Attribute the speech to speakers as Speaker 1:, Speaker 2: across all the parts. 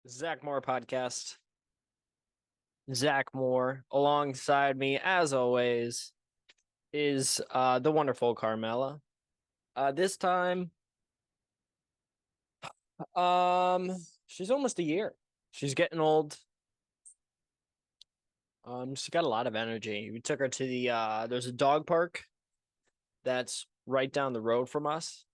Speaker 1: Zach Moore podcast. Zach Moore, alongside me, as always, is the wonderful Carmela. This time, um, she's almost a year. She's getting old. She's got a lot of energy. We took her to there's a dog park that's right down the road from us,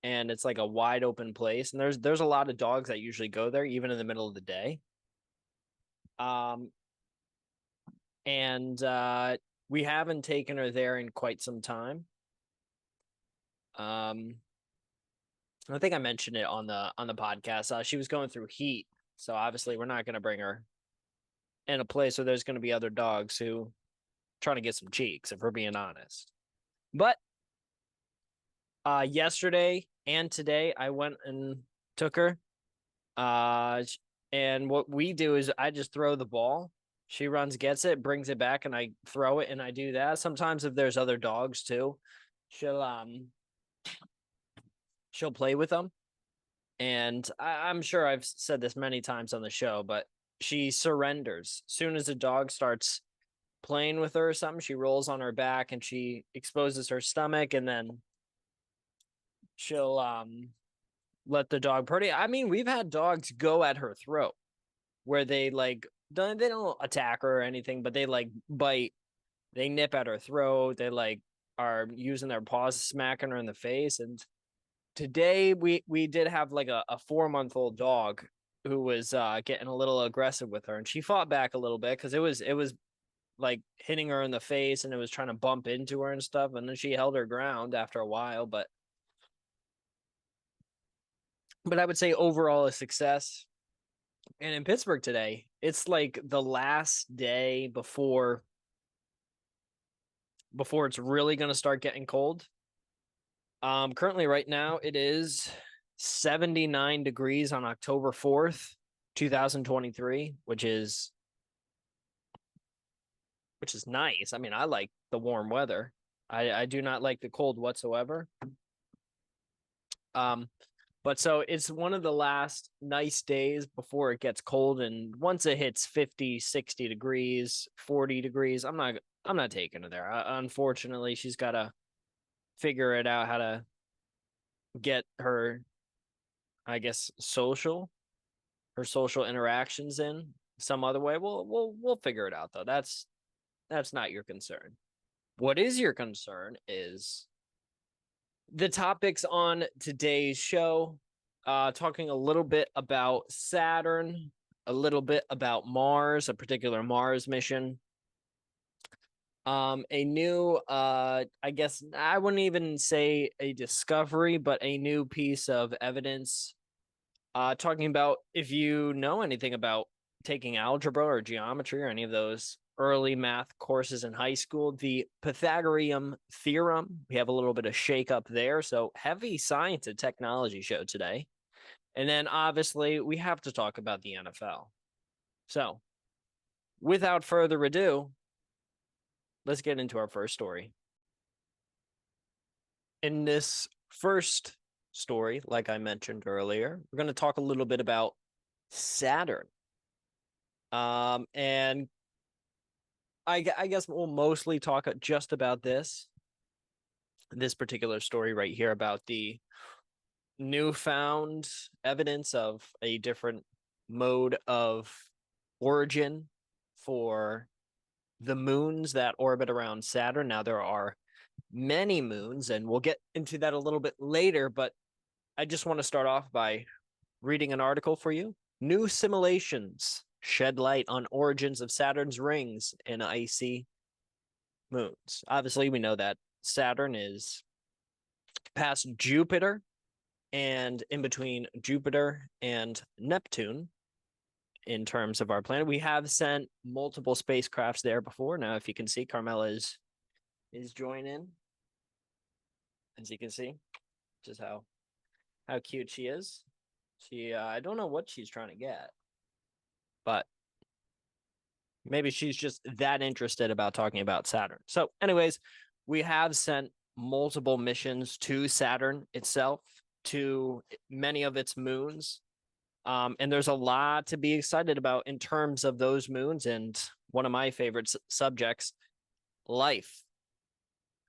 Speaker 1: and it's like a wide open place. And there's a lot of dogs that usually go there, even in the middle of the day. Um, and we haven't taken her there in quite some time. Um, I think I mentioned it on the podcast. She was going through heat, so obviously we're not going to bring her in a place where there's going to be other dogs who trying to get some cheeks, if we're being honest. But yesterday and today, I went and took her. Uh, and what we do is I just throw the ball. She runs, gets it, brings it back, and I throw it, and I do that. Sometimes if there's other dogs too, she'll she'll play with them. And I'm sure I've said this many times on the show, but she surrenders. As soon as a dog starts playing with her or something, she rolls on her back and she exposes her stomach, and then she'll let the dog pretty. I mean, we've had dogs go at her throat where they don't attack her or anything, but they like bite, they nip at her throat, they like are using their paws smacking her in the face. And today we did have like a 4-month-old dog who was getting a little aggressive with her, and she fought back a little bit because it was like hitting her in the face and it was trying to bump into her and stuff, and then she held her ground after a while. But I would say overall a success. And in Pittsburgh today, it's like the last day before it's really going to start getting cold. Currently right now it is 79 degrees on October 4th, 2023, which is nice. I mean, I like the warm weather. I do not like the cold whatsoever. Um, but so it's one of the last nice days before it gets cold, and once it hits 50, 60 degrees, 40 degrees, I'm not taking her there. Unfortunately, she's got to figure it out how to get her, I guess, her social interactions in some other way. We'll figure it out though. That's not your concern. What is your concern is the topics on today's show, talking a little bit about Saturn, a little bit about Mars, a particular Mars mission. A new, I guess I wouldn't even say a discovery, but a new piece of evidence. Talking about if you know anything about taking algebra or geometry or any of those early math courses in high school, the Pythagorean theorem. We have a little bit of shake up there. So heavy science and technology show today. And then obviously we have to talk about the NFL. So without further ado, let's get into our first story. In this first story, like I mentioned earlier, we're going to talk a little bit about Saturn. And I guess we'll mostly talk just about this particular story right here about the newfound evidence of a different mode of origin for the moons that orbit around Saturn. Now, there are many moons, and we'll get into that a little bit later, but I just want to start off by reading an article for you. New simulations shed light on origins of Saturn's rings and icy moons. Obviously, we know that Saturn is past Jupiter and in between Jupiter and Neptune in terms of our planet. We have sent multiple spacecrafts there before. Now, if you can see, Carmela is joining, as you can see, just how cute she is. I don't know what she's trying to get, but maybe she's just that interested about talking about Saturn. So, anyways, we have sent multiple missions to Saturn itself, to many of its moons. And there's a lot to be excited about in terms of those moons. And one of my favorite subjects, life,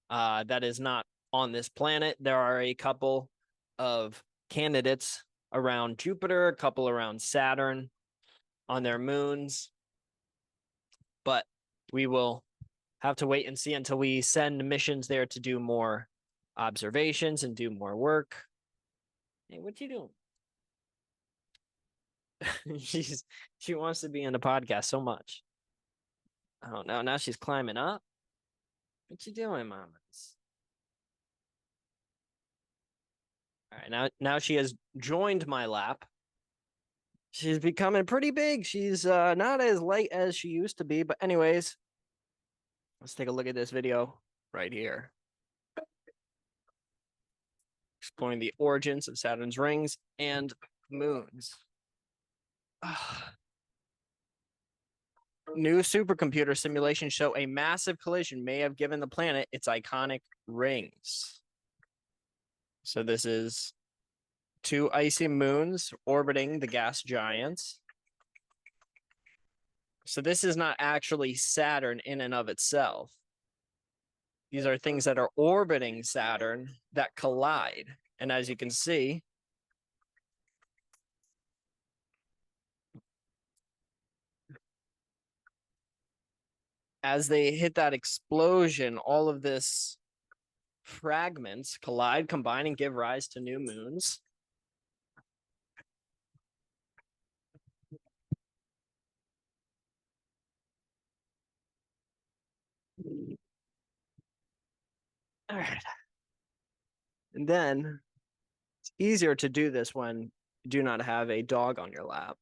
Speaker 1: that is not on this planet. There are a couple of candidates around Jupiter, a couple around Saturn on their moons, but we will have to wait and see until we send missions there to do more observations and do more work. Hey, what you doing? She wants to be in the podcast so much. Oh no, now she's climbing up. What you doing, mamas? All right, now she has joined my lap. She's becoming pretty big. She's not as light as she used to be, but anyways, let's take a look at this video right here. Exploring the origins of Saturn's rings and moons. New supercomputer simulations show a massive collision may have given the planet its iconic rings. So this is two icy moons orbiting the gas giants. So this is not actually Saturn in and of itself. These are things that are orbiting Saturn that collide. And as you can see, as they hit that explosion, all of this fragments collide, combine, and give rise to new moons. All right. And then it's easier to do this when you do not have a dog on your lap.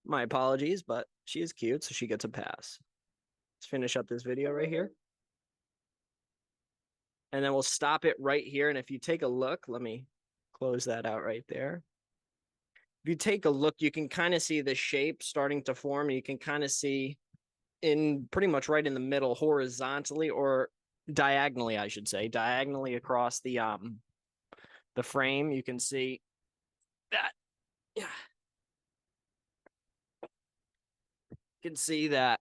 Speaker 1: My apologies, but she is cute, so she gets a pass. Let's finish up this video right here. And then we'll stop it right here. And if you take a look, let me close that out right there. If you take a look, you can kind of see the shape starting to form. You can kind of see in pretty much right in the middle, horizontally or diagonally, I should say, diagonally across the frame. You can see that. Yeah. You can see that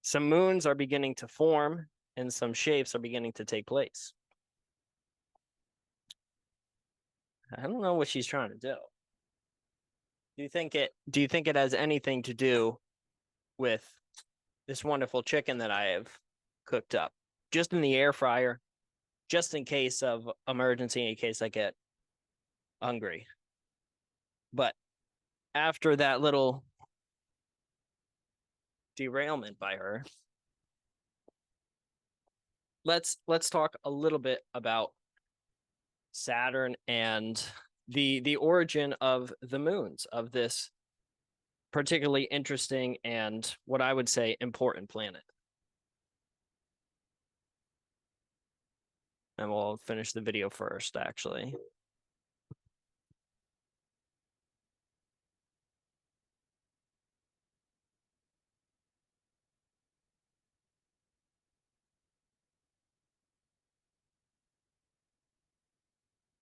Speaker 1: some moons are beginning to form and some shapes are beginning to take place. I don't know what she's trying to do. Do you think it has anything to do with this wonderful chicken that I have cooked up just in the air fryer, just in case of emergency, in case I get hungry? But after that little derailment by her, let's talk a little bit about Saturn and the origin of the moons of this particularly interesting and what I would say important planet. And we'll finish the video first, actually.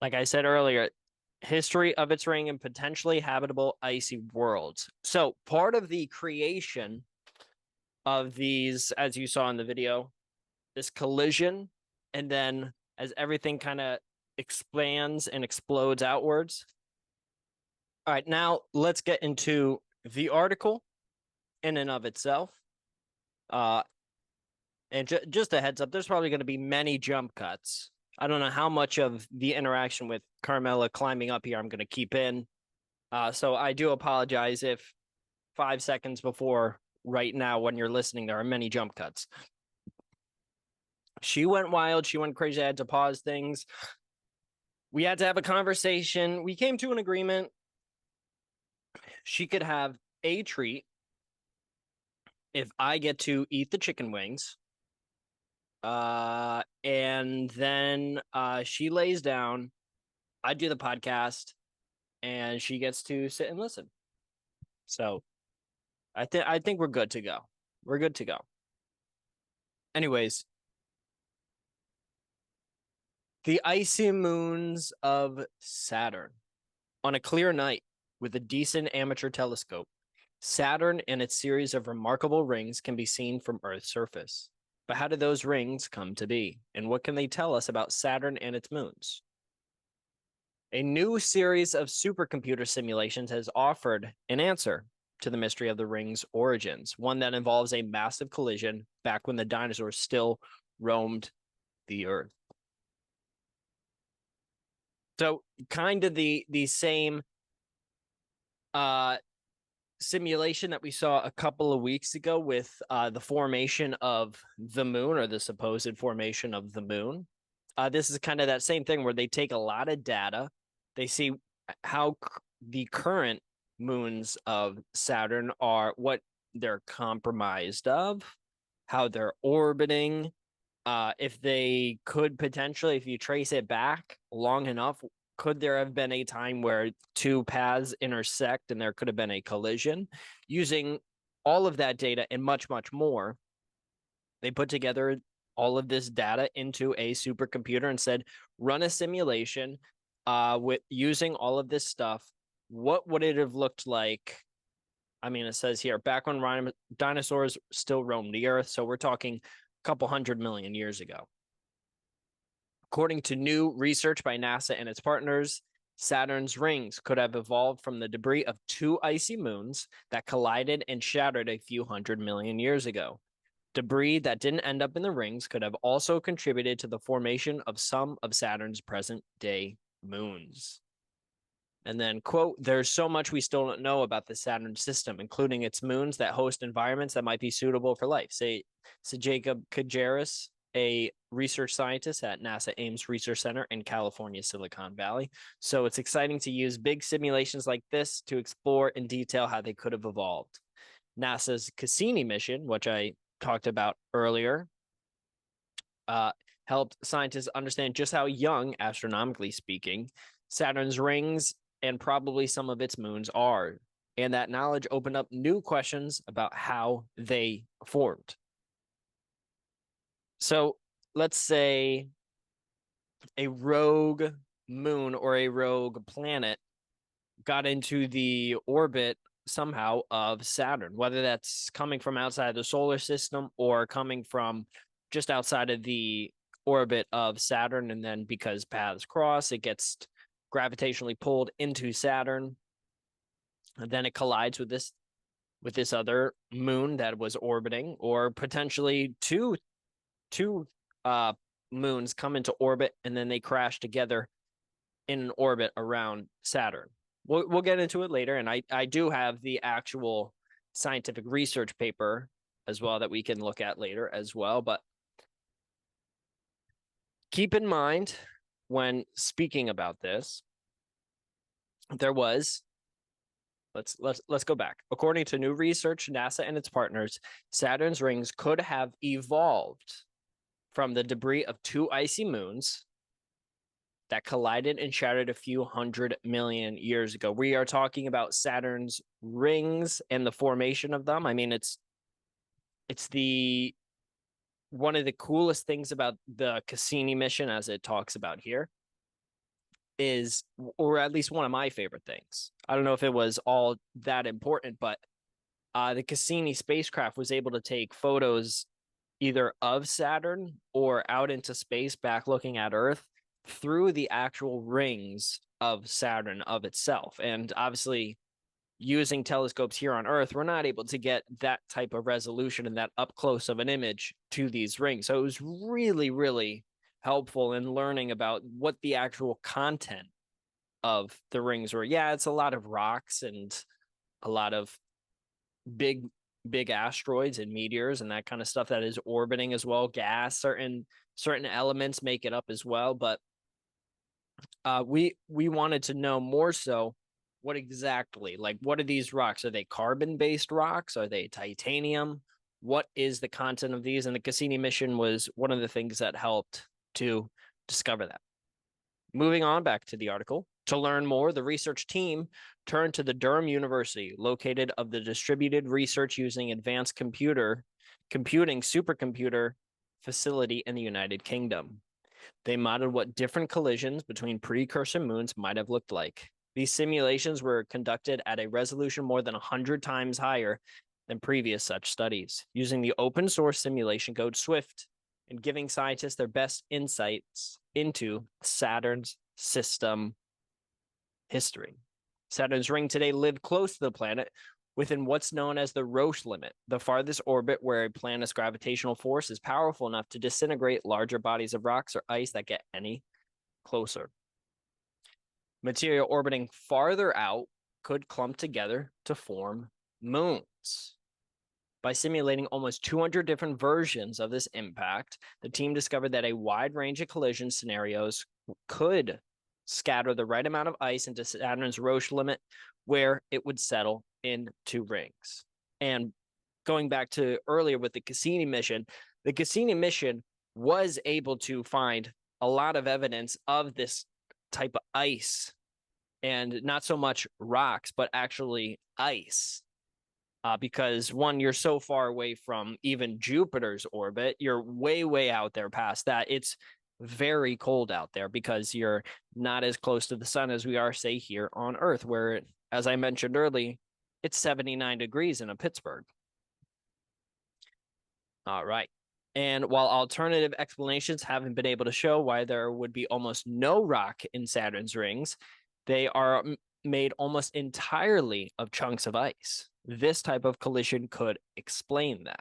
Speaker 1: Like I said earlier, history of its ring and potentially habitable icy worlds. So part of the creation of these, as you saw in the video, this collision, and then as everything kind of expands and explodes outwards. All right, now let's get into the article in and of itself. And just a heads up, there's probably going to be many jump cuts. I don't know how much of the interaction with Carmela climbing up here I'm going to keep in. So I do apologize if 5 seconds before right now when you're listening, there are many jump cuts. She went wild. She went crazy. I had to pause things. We had to have a conversation. We came to an agreement. She could have a treat if I get to eat the chicken wings. And then she lays down. I do the podcast, and she gets to sit and listen. So I think we're good to go. We're good to go. Anyways, the icy moons of Saturn. On a clear night with a decent amateur telescope, Saturn and its series of remarkable rings can be seen from Earth's surface. But how did those rings come to be? And what can they tell us about Saturn and its moons? A new series of supercomputer simulations has offered an answer to the mystery of the ring's origins, one that involves a massive collision back when the dinosaurs still roamed the Earth. So kind of the same simulation that we saw a couple of weeks ago with the formation of the moon, or the supposed formation of the moon. This is kind of that same thing where they take a lot of data. They see how the current moons of Saturn are, what they're compromised of, how they're orbiting. If they could potentially, if you trace it back long enough, could there have been a time where two paths intersect and there could have been a collision? Using all of that data and much, much more, they put together all of this data into a supercomputer and said, run a simulation with using all of this stuff. What would it have looked like? I mean, it says here, back when dinosaurs still roamed the Earth. So we're talking a couple 100 million years ago. According to new research by NASA and its partners, Saturn's rings could have evolved from the debris of two icy moons that collided and shattered a few 100 million years ago. Debris that didn't end up in the rings could have also contributed to the formation of some of Saturn's present-day moons. And then, quote, there's so much we still don't know about the Saturn system, including its moons that host environments that might be suitable for life. Say Jacob Kajaris, a research scientist at NASA Ames Research Center in California, Silicon Valley. So it's exciting to use big simulations like this to explore in detail how they could have evolved. NASA's Cassini mission, which I talked about earlier, helped scientists understand just how young, astronomically speaking, Saturn's rings and probably some of its moons are. And that knowledge opened up new questions about how they formed. So let's say a rogue moon or a rogue planet got into the orbit somehow of Saturn, whether that's coming from outside the solar system or coming from just outside of the orbit of Saturn. And then because paths cross, it gets gravitationally pulled into Saturn. And then it collides with this other moon that was orbiting, or potentially two moons come into orbit and then they crash together in an orbit around Saturn. We'll get into it later, and I do have the actual scientific research paper as well that we can look at later as well. But keep in mind when speaking about this, there was let's go back. According to new research, NASA and its partners, Saturn's rings could have evolved from the debris of two icy moons that collided and shattered a few 100 million years ago. We are talking about Saturn's rings and the formation of them. I mean, it's the one of the coolest things about the Cassini mission, as it talks about here, is, or at least one of my favorite things. I don't know if it was all that important, but the Cassini spacecraft was able to take photos either of Saturn or out into space back looking at Earth through the actual rings of Saturn of itself. And obviously, using telescopes here on Earth, we're not able to get that type of resolution and that up close of an image to these rings. So it was really, really helpful in learning about what the actual content of the rings were. Yeah, it's a lot of rocks and a lot of big asteroids and meteors and that kind of stuff that is orbiting as well. Gas, certain elements make it up as well. But we wanted to know more so what exactly, like, what are these rocks? Are they carbon-based rocks? Are they titanium? What is the content of these? And the Cassini mission was one of the things that helped to discover that. Moving on back to the article. To learn more, the research team turned to the Durham University, located of the Distributed Research Using Advanced Computing Supercomputer facility in the United Kingdom. They modeled what different collisions between precursor moons might have looked like. These simulations were conducted at a resolution more than 100 times higher than previous such studies, using the open source simulation code Swift and giving scientists their best insights into Saturn's system history. Saturn's ring today lived close to the planet within what's known as the Roche limit, the farthest orbit where a planet's gravitational force is powerful enough to disintegrate larger bodies of rocks or ice that get any closer. Material orbiting farther out could clump together to form moons. By simulating almost 200 different versions of this impact, the team discovered that a wide range of collision scenarios could scatter the right amount of ice into Saturn's Roche limit, where it would settle into rings. And going back to earlier with the Cassini mission, the Cassini mission was able to find a lot of evidence of this type of ice, and not so much rocks, but actually ice. Because one, you're so far away from even Jupiter's orbit, you're way, way out there past that. It's very cold out there because you're not as close to the sun as we are, say, here on Earth, where, as I mentioned earlier, it's 79 degrees in Pittsburgh. All right. And while alternative explanations haven't been able to show why there would be almost no rock in Saturn's rings, they are made almost entirely of chunks of ice. This type of collision could explain that.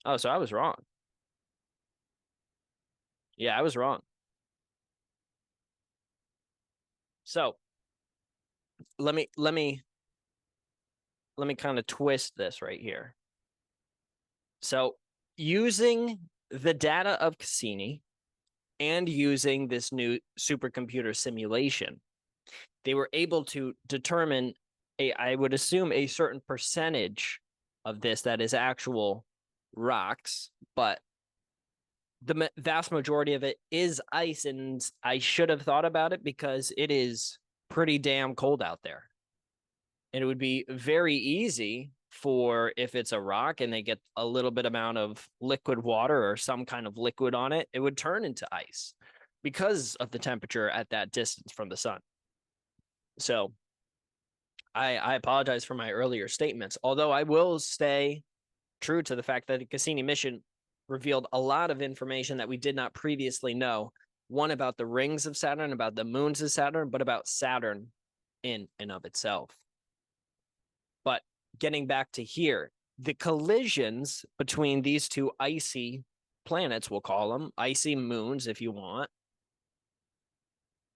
Speaker 1: Oh, so I was wrong. Yeah, I was wrong. So let me kind of twist this right here. So using the data of Cassini and using this new supercomputer simulation, they were able to determine I would assume a certain percentage of this that is actual rocks, but the vast majority of it is ice, and I should have thought about it because it is pretty damn cold out there. And it would be very easy for, if it's a rock and they get a little bit amount of liquid water or some kind of liquid on it, it would turn into ice because of the temperature at that distance from the sun. So I apologize for my earlier statements, although I will stay true to the fact that the Cassini mission revealed a lot of information that we did not previously know. One, about the rings of Saturn, about the moons of Saturn, but about Saturn in and of itself. But getting back to here, the collisions between these two icy planets, we'll call them icy moons if you want,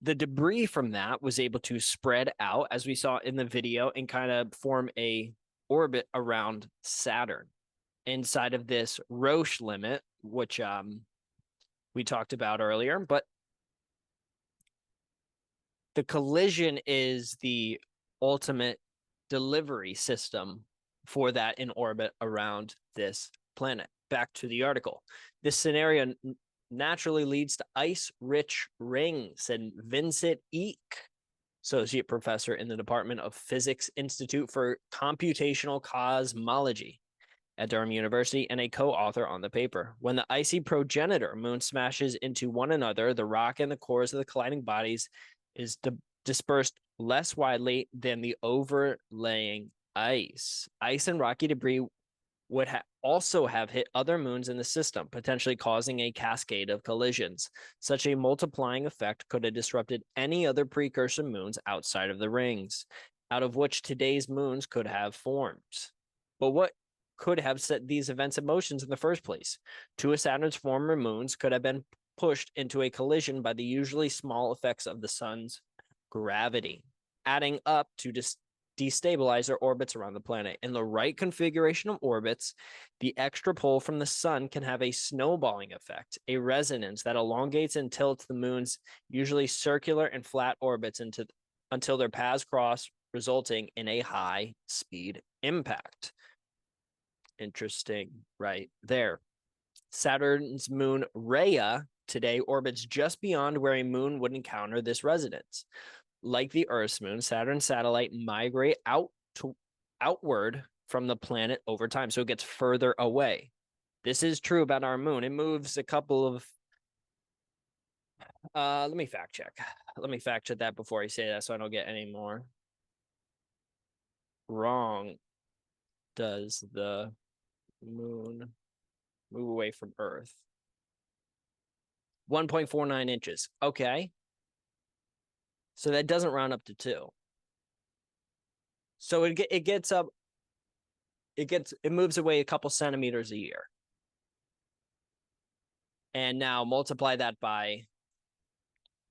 Speaker 1: the debris from that was able to spread out, as we saw in the video, and kind of form a orbit around Saturn inside of this Roche limit, which we talked about earlier. But the collision is the ultimate delivery system for that in orbit around this planet. Back to the article. This scenario naturally leads to ice-rich rings, and Vincent Eek, associate professor in the Department of Physics Institute for Computational Cosmology at Durham University and a co-author on the paper. When the icy progenitor moon smashes into one another, the rock and the cores of the colliding bodies is dispersed less widely than the overlaying ice. Ice and rocky debris would also have hit other moons in the system, potentially causing a cascade of collisions. Such a multiplying effect could have disrupted any other precursor moons outside of the rings, out of which today's moons could have formed. But what could have set these events in motion in the first place? Two of Saturn's former moons could have been pushed into a collision by the usually small effects of the sun's gravity, adding up to destabilize their orbits around the planet. In the right configuration of orbits, the extra pull from the sun can have a snowballing effect, a resonance that elongates and tilts the moon's usually circular and flat orbits until their paths cross, resulting in a high-speed impact. Interesting right there. Saturn's moon Rhea today orbits just beyond where a moon would encounter this resonance. Like the Earth's moon, Saturn's satellite migrate outward from the planet over time, so it gets further away. This is true about our moon. It moves a couple of Let me fact check. Let me fact check that before I say that so I don't get any more wrong. Does the moon move away from Earth? 1.49 inches. Okay. So that doesn't round up to 2. So it gets up, it moves away a couple centimeters a year. And now multiply that by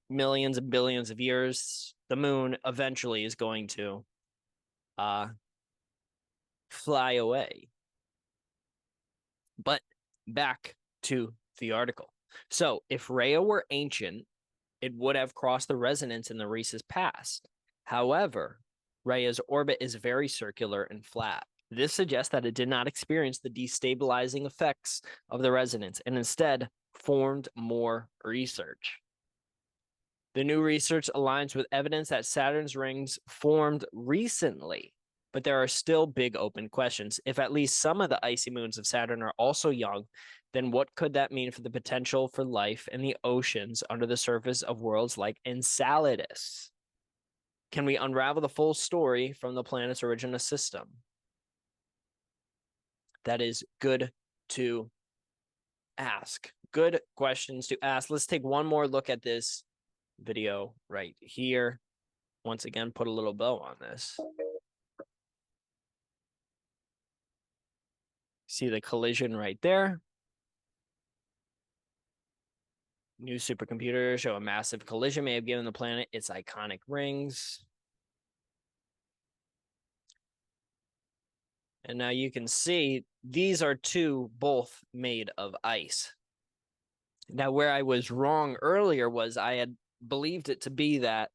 Speaker 1: millions and billions of years. The moon eventually is going to fly away. But back to the article. So if Rhea were ancient, it would have crossed the resonance in the recent past. However, Rhea's orbit is very circular and flat. This suggests that it did not experience the destabilizing effects of the resonance and instead formed more research. The new research aligns with evidence that Saturn's rings formed recently, but there are still big open questions. If at least some of the icy moons of Saturn are also young, then what could that mean for the potential for life in the oceans under the surface of worlds like Enceladus? Can we unravel the full story from the planet's original system? That is good to ask. Good questions to ask. Let's take one more look at this video right here. Once again, put a little bow on this. See the collision right there. New supercomputers show a massive collision may have given the planet its iconic rings. And now you can see these are two both made of ice. Now, where I was wrong earlier was I had believed it to be that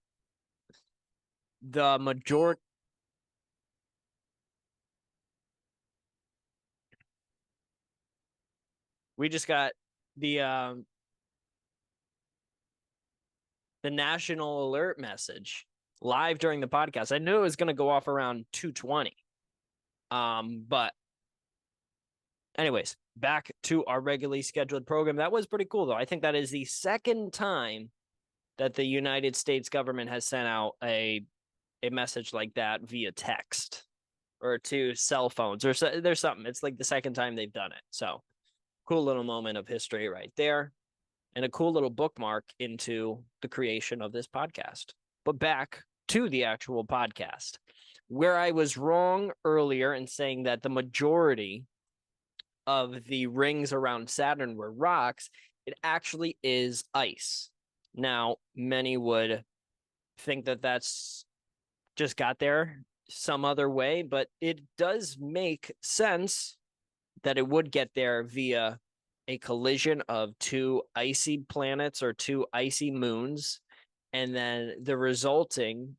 Speaker 1: the majority. We just got the national alert message live during the podcast. I knew it was going to go off around 2:20. But anyways, back to our regularly scheduled program. That was pretty cool, though. I think that is the second time that the United States government has sent out a message like that via text or to cell phones or so, there's something. It's like the second time they've done it. So cool little moment of history right there and a cool little bookmark into the creation of this podcast. But back to the actual podcast, where I was wrong earlier in saying that the majority of the rings around Saturn were rocks, it actually is ice. Now, many would think that that's just got there some other way, but it does make sense that it would get there via a collision of two icy planets or two icy moons, and then the resulting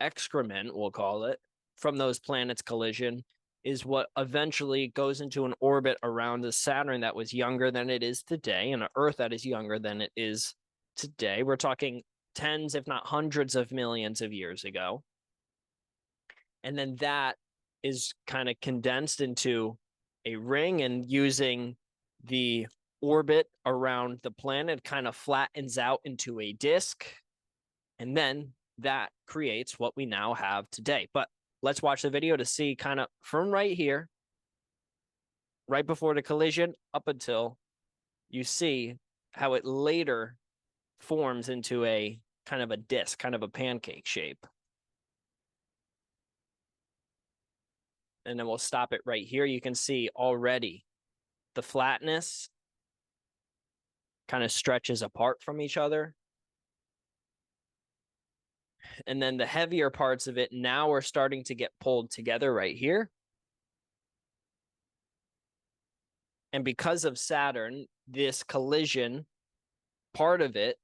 Speaker 1: excrement, we'll call it, from those planets' collision is what eventually goes into an orbit around a Saturn that was younger than it is today and an Earth that is younger than it is today. We're talking tens, if not hundreds of millions of years ago. And then that is kind of condensed into a ring, and using the orbit around the planet kind of flattens out into a disk. And then that creates what we now have today. But let's watch the video to see kind of from right here, right before the collision, up until you see how it later forms into a kind of a disc, kind of a pancake shape. And then we'll stop it right here. You can see already the flatness kind of stretches apart from each other. And then the heavier parts of it now are starting to get pulled together right here. And because of Saturn, this collision, part of it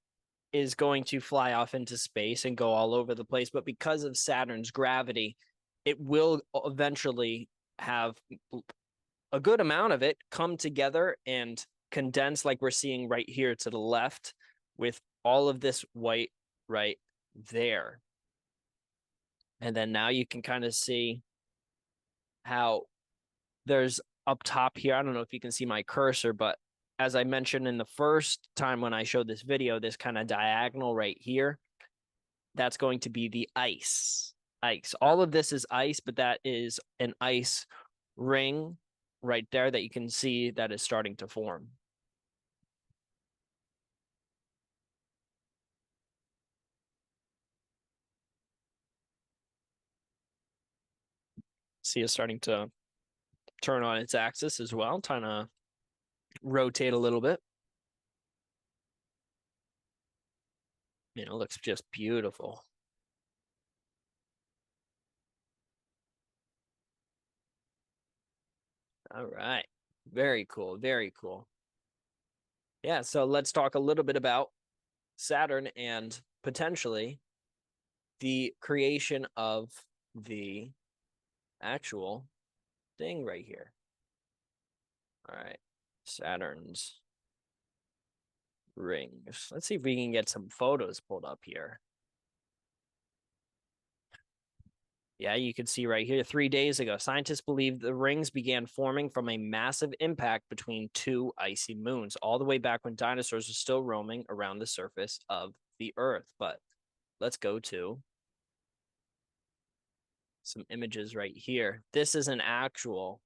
Speaker 1: is going to fly off into space and go all over the place. But because of Saturn's gravity, it will eventually have a good amount of it come together and condense, like we're seeing right here to the left, with all of this white right there. And then now you can kind of see how there's up top here. I don't know if you can see my cursor, but as I mentioned in the first time when I showed this video, this kind of diagonal right here, that's going to be the ice. Ice. All of this is ice, but that is an ice ring right there that you can see that is starting to form. See it's starting to turn on its axis as well, trying to rotate a little bit. It looks just beautiful. All right. Very cool. Very cool. Yeah, so let's talk a little bit about Saturn and potentially the creation of the actual thing right here. All right. Saturn's rings. Let's see if we can get some photos pulled up here. Yeah, you can see right here 3 days ago, scientists believe the rings began forming from a massive impact between two icy moons, all the way back when dinosaurs were still roaming around the surface of the Earth. But let's go to some images right here. This is an actual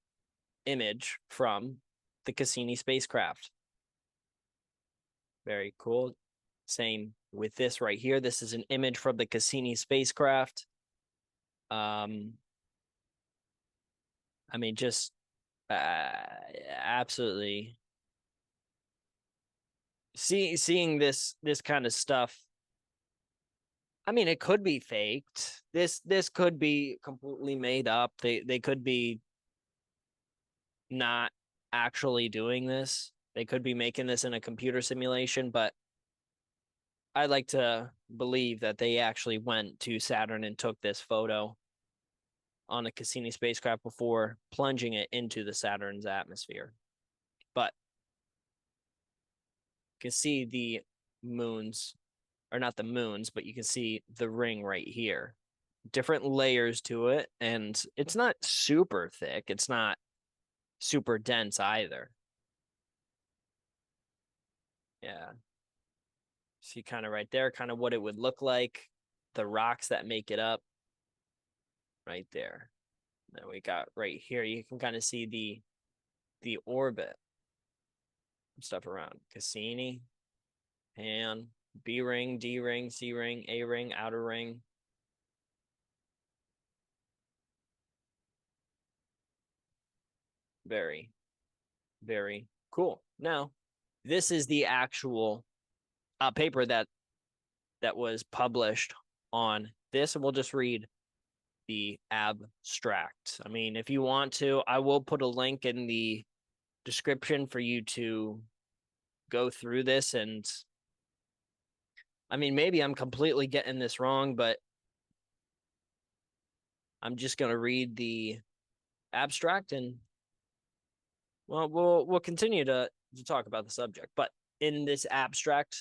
Speaker 1: image from the Cassini spacecraft. Very cool. Same with this right here. This is an image from the Cassini spacecraft. I mean, just absolutely seeing this kind of stuff. I mean, it could be faked. This could be completely made up. They could be not actually doing this. They could be making this in a computer simulation, but I like to believe that they actually went to Saturn and took this photo on a Cassini spacecraft before plunging it into the Saturn's atmosphere. But you can see the moons, or not the moons, but you can see the ring right here. Different layers to it, and it's not super thick. It's not super dense either. Yeah. See kind of right there, kind of what it would look like. The rocks that make it up right there. Then we got right here, you can kind of see the orbit and stuff around. Cassini, Pan, B ring, D ring, C ring, A ring, outer ring. Very, very cool. Now, this is the actual paper that was published on this, and we'll just read the abstract. I mean, if you want to, I will put a link in the description for you to go through this. And I mean, maybe I'm completely getting this wrong, but I'm just going to read the abstract, and well, we'll continue to talk about the subject. But in this abstract,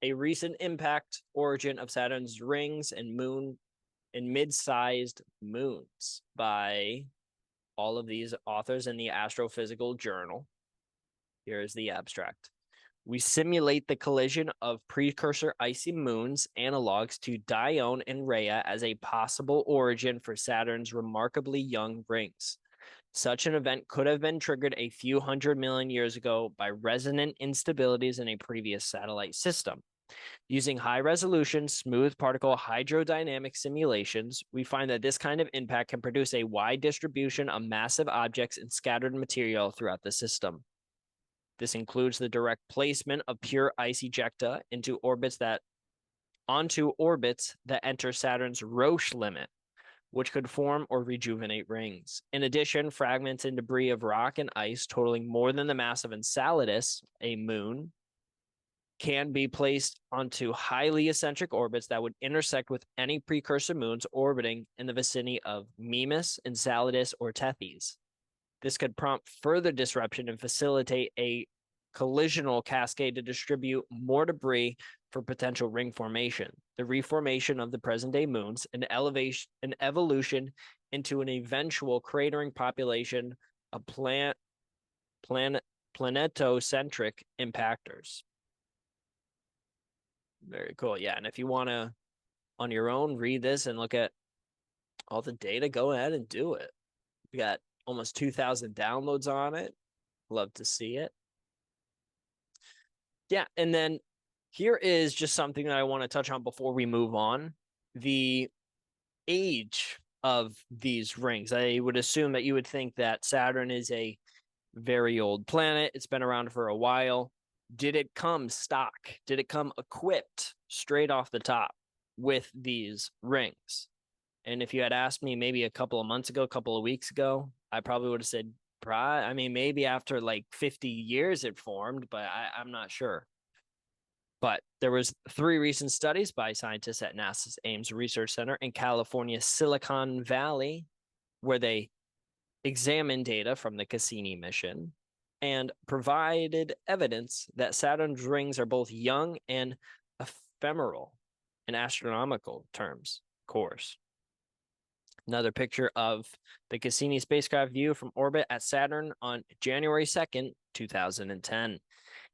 Speaker 1: a recent impact origin of Saturn's rings and moon and mid-sized moons by all of these authors in the Astrophysical Journal. Here is the abstract. We simulate the collision of precursor icy moons analogs to Dione and Rhea as a possible origin for Saturn's remarkably young rings. Such an event could have been triggered a few 100 million years ago by resonant instabilities in a previous satellite system. Using high-resolution, smooth particle hydrodynamic simulations, we find that this kind of impact can produce a wide distribution of massive objects and scattered material throughout the system. This includes the direct placement of pure ice ejecta onto orbits that enter Saturn's Roche limit, which could form or rejuvenate rings. In addition, fragments and debris of rock and ice totaling more than the mass of Enceladus, a moon, can be placed onto highly eccentric orbits that would intersect with any precursor moons orbiting in the vicinity of Mimas, Enceladus, or Tethys. This could prompt further disruption and facilitate a collisional cascade to distribute more debris for potential ring formation, the reformation of the present-day moons, an evolution into an eventual cratering population of planetocentric impactors. Very cool. Yeah, and if you want to, on your own, read this and look at all the data, go ahead and do it. We got almost 2,000 downloads on it. Love to see it. Yeah, and then here is just something that I want to touch on before we move on. The age of these rings. I would assume that you would think that Saturn is a very old planet. It's been around for a while. Did it come stock? Did it come equipped straight off the top with these rings? And if you had asked me maybe a couple of months ago, a couple of weeks ago, I probably would have said, I mean, maybe after like 50 years it formed, but I'm not sure. But there was 3 recent studies by scientists at NASA's Ames Research Center in California, Silicon Valley, where they examined data from the Cassini mission and provided evidence that Saturn's rings are both young and ephemeral in astronomical terms, of course. Another picture of the Cassini spacecraft view from orbit at Saturn on January 2nd, 2010.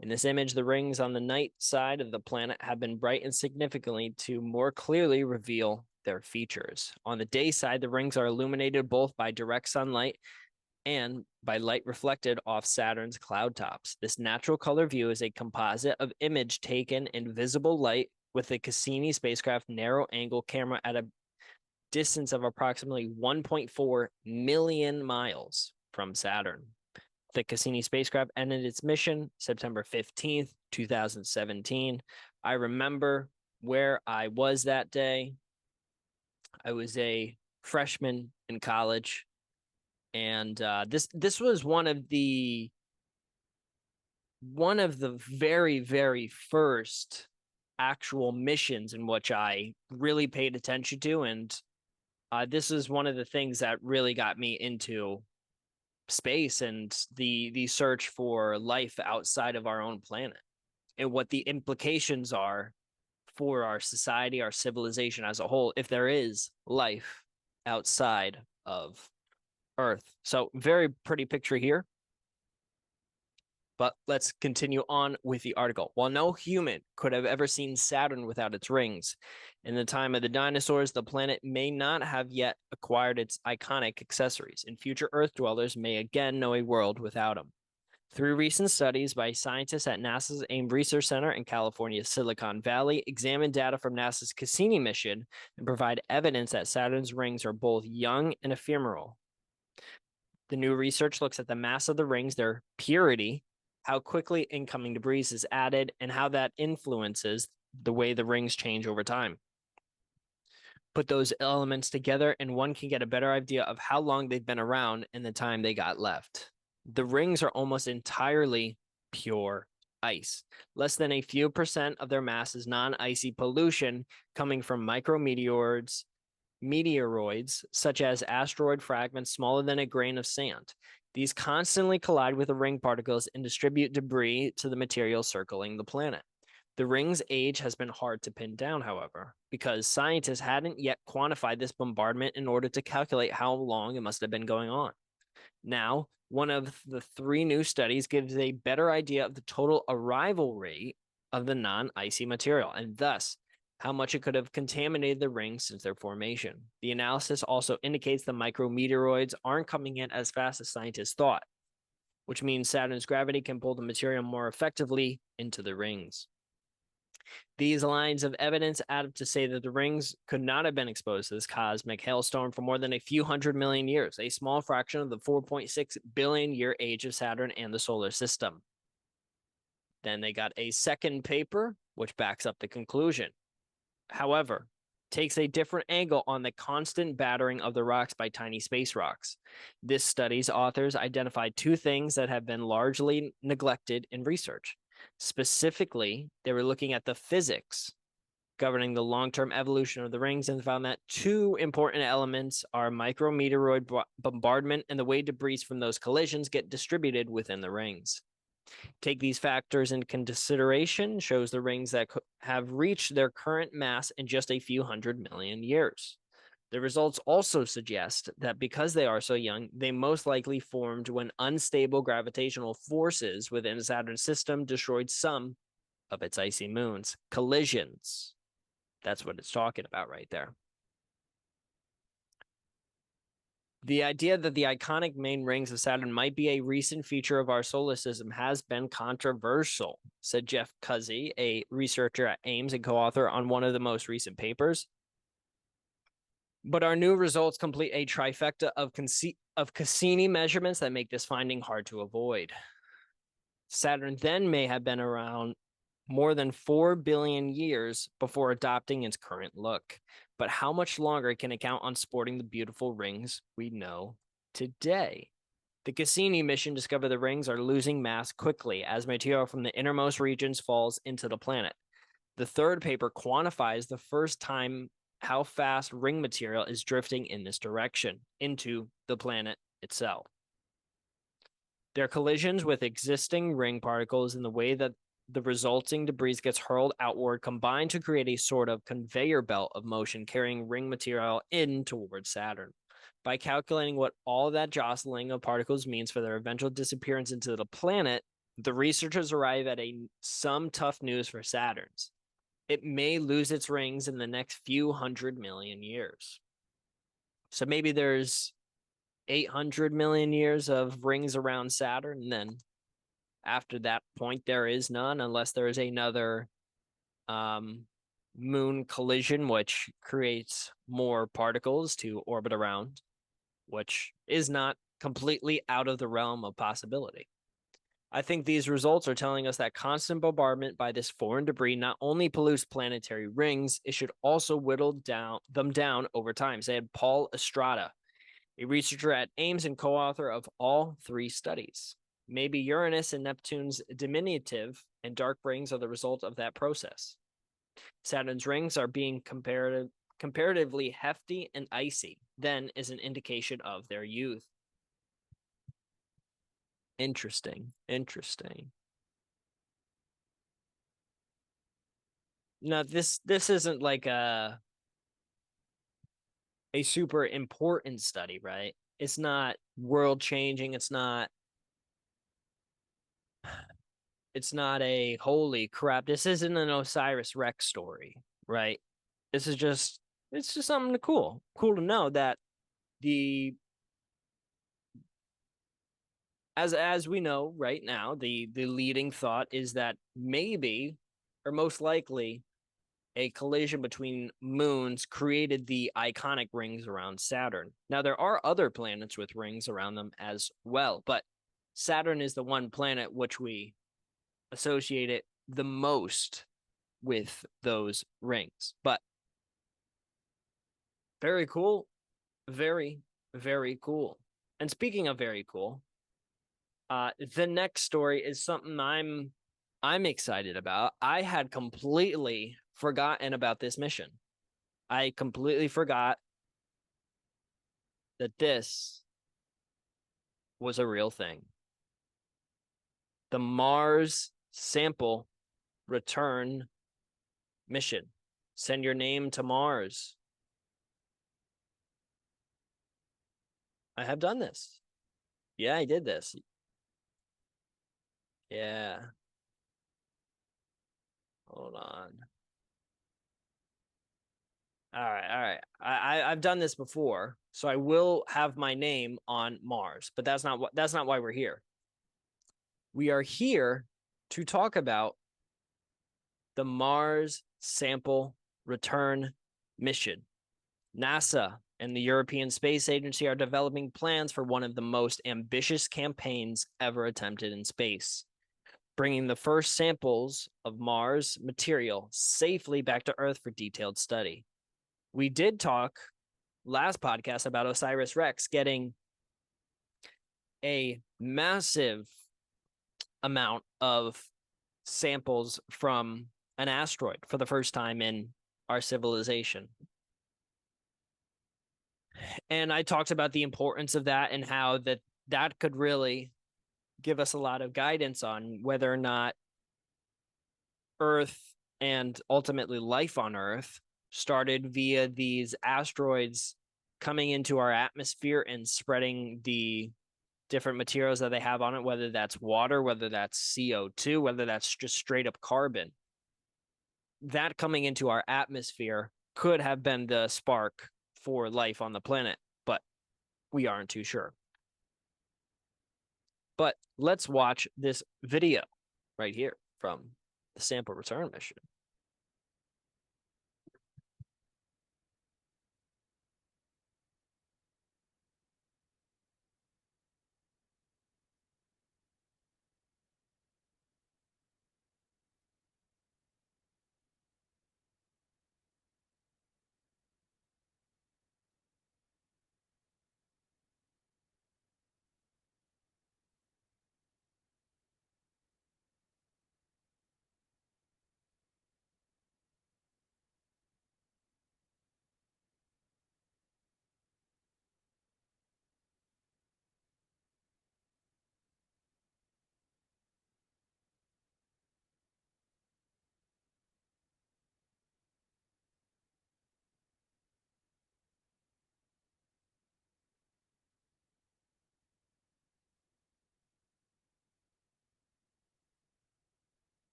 Speaker 1: In this image, the rings on the night side of the planet have been brightened significantly to more clearly reveal their features. On the day side, the rings are illuminated both by direct sunlight and by light reflected off Saturn's cloud tops. This natural color view is a composite of image taken in visible light with the Cassini spacecraft narrow angle camera at a distance of approximately 1.4 million miles from Saturn. The Cassini spacecraft ended its mission September 15th, 2017. I remember where I was that day. I was a freshman in college, and this was one of the very, very first actual missions in which I really paid attention to, and this is one of the things that really got me into space and the search for life outside of our own planet and what the implications are for our society, our civilization as a whole, if there is life outside of Earth. So very pretty picture here. But let's continue on with the article. While no human could have ever seen Saturn without its rings, in the time of the dinosaurs, the planet may not have yet acquired its iconic accessories, and future Earth dwellers may again know a world without them. 3 recent studies by scientists at NASA's Ames Research Center in California's Silicon Valley examined data from NASA's Cassini mission and provide evidence that Saturn's rings are both young and ephemeral. The new research looks at the mass of the rings, their purity, how quickly incoming debris is added, and how that influences the way the rings change over time. Put those elements together, and one can get a better idea of how long they've been around and the time they got left. The rings are almost entirely pure ice. Less than a few percent of their mass is non-icy pollution coming from meteoroids, such as asteroid fragments smaller than a grain of sand. These constantly collide with the ring particles and distribute debris to the material circling the planet. The ring's age has been hard to pin down, however, because scientists hadn't yet quantified this bombardment in order to calculate how long it must have been going on. Now, one of the 3 new studies gives a better idea of the total arrival rate of the non-icy material, and thus how much it could have contaminated the rings since their formation. The analysis also indicates the micrometeoroids aren't coming in as fast as scientists thought, which means Saturn's gravity can pull the material more effectively into the rings. These lines of evidence add up to say that the rings could not have been exposed to this cosmic hailstorm for more than a few hundred million years, a small fraction of the 4.6 billion year age of Saturn and the solar system. Then they got a second paper, which backs up the conclusion. However, takes a different angle on the constant battering of the rocks by tiny space rocks. This study's authors identified 2 things that have been largely neglected in research. Specifically, they were looking at the physics governing the long-term evolution of the rings and found that 2 important elements are micrometeoroid bombardment and the way debris from those collisions get distributed within the rings. Take these factors into consideration shows the rings that have reached their current mass in just a few hundred million years. The results also suggest that because they are so young, they most likely formed when unstable gravitational forces within Saturn's system destroyed some of its icy moons. Collisions. That's what it's talking about right there. The idea that the iconic main rings of Saturn might be a recent feature of our solar system has been controversial, said Jeff Cuzzy, a researcher at Ames and co-author on one of the most recent papers. But our new results complete a trifecta of Cassini measurements that make this finding hard to avoid. Saturn then may have been around more than 4 billion years before adopting its current look. But how much longer can it count on sporting the beautiful rings we know today? The Cassini mission discovered the rings are losing mass quickly as material from the innermost regions falls into the planet. The third paper quantifies the first time how fast ring material is drifting in this direction into the planet itself. Their collisions with existing ring particles and the way that the resulting debris gets hurled outward combine to create a sort of conveyor belt of motion carrying ring material in towards Saturn. By calculating what all that jostling of particles means for their eventual disappearance into the planet, the researchers arrive at some tough news for Saturn's. It may lose its rings in the next few 100 million years. So maybe there's 800 million years of rings around Saturn, and then after that point, there is none unless there is another moon collision, which creates more particles to orbit around, which is not completely out of the realm of possibility. I think these results are telling us that constant bombardment by this foreign debris not only pollutes planetary rings, it should also whittle them down over time, said Paul Estrada, a researcher at Ames and co-author of all three studies. Maybe Uranus and Neptune's diminutive and dark rings are the result of that process. Saturn's rings are being comparatively hefty and icy, then is an indication of their youth. Interesting. Now, this isn't like a super important study, right? It's not world changing. It's not a holy crap. This isn't an Osiris Rex story, right? It's just something cool to know that the as we know right now, the leading thought is that maybe or most likely a collision between moons created the iconic rings around Saturn. Now, there are other planets with rings around them as well, but Saturn is the one planet which we associate it the most with those rings. But very cool. Very, very cool. And speaking of very cool, the next story is something I'm excited about. I had completely forgotten about this mission. I completely forgot that this was a real thing. The Mars sample return mission. Send your name to Mars. I have done this. Yeah, I did this. Yeah. Hold on. All right. I've done this before, so I will have my name on Mars, but that's not why we're here. We are here to talk about the Mars sample return mission. NASA and the European Space Agency are developing plans for one of the most ambitious campaigns ever attempted in space, bringing the first samples of Mars material safely back to Earth for detailed study. We did talk last podcast about Osiris Rex getting a massive amount of samples from an asteroid for the first time in our civilization. And I talked about the importance of that and how that could really give us a lot of guidance on whether or not Earth and ultimately life on Earth started via these asteroids coming into our atmosphere and spreading the different materials that they have on it, whether that's water, whether that's CO2, whether that's just straight up carbon. That coming into our atmosphere could have been the spark for life on the planet, but we aren't too sure. But let's watch this video right here from the sample return mission.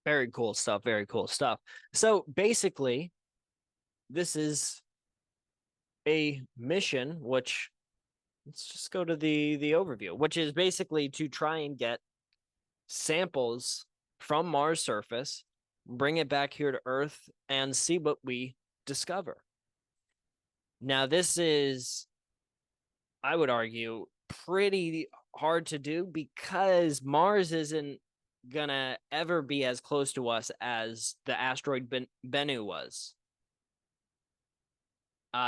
Speaker 1: Very cool stuff. Very cool stuff. So basically, this is a mission, which let's just go to the overview, which is basically to try and get samples from Mars surface, bring it back here to Earth, and see what we discover. Now, this is, I would argue, pretty hard to do because Mars isn't gonna ever be as close to us as the asteroid Bennu was.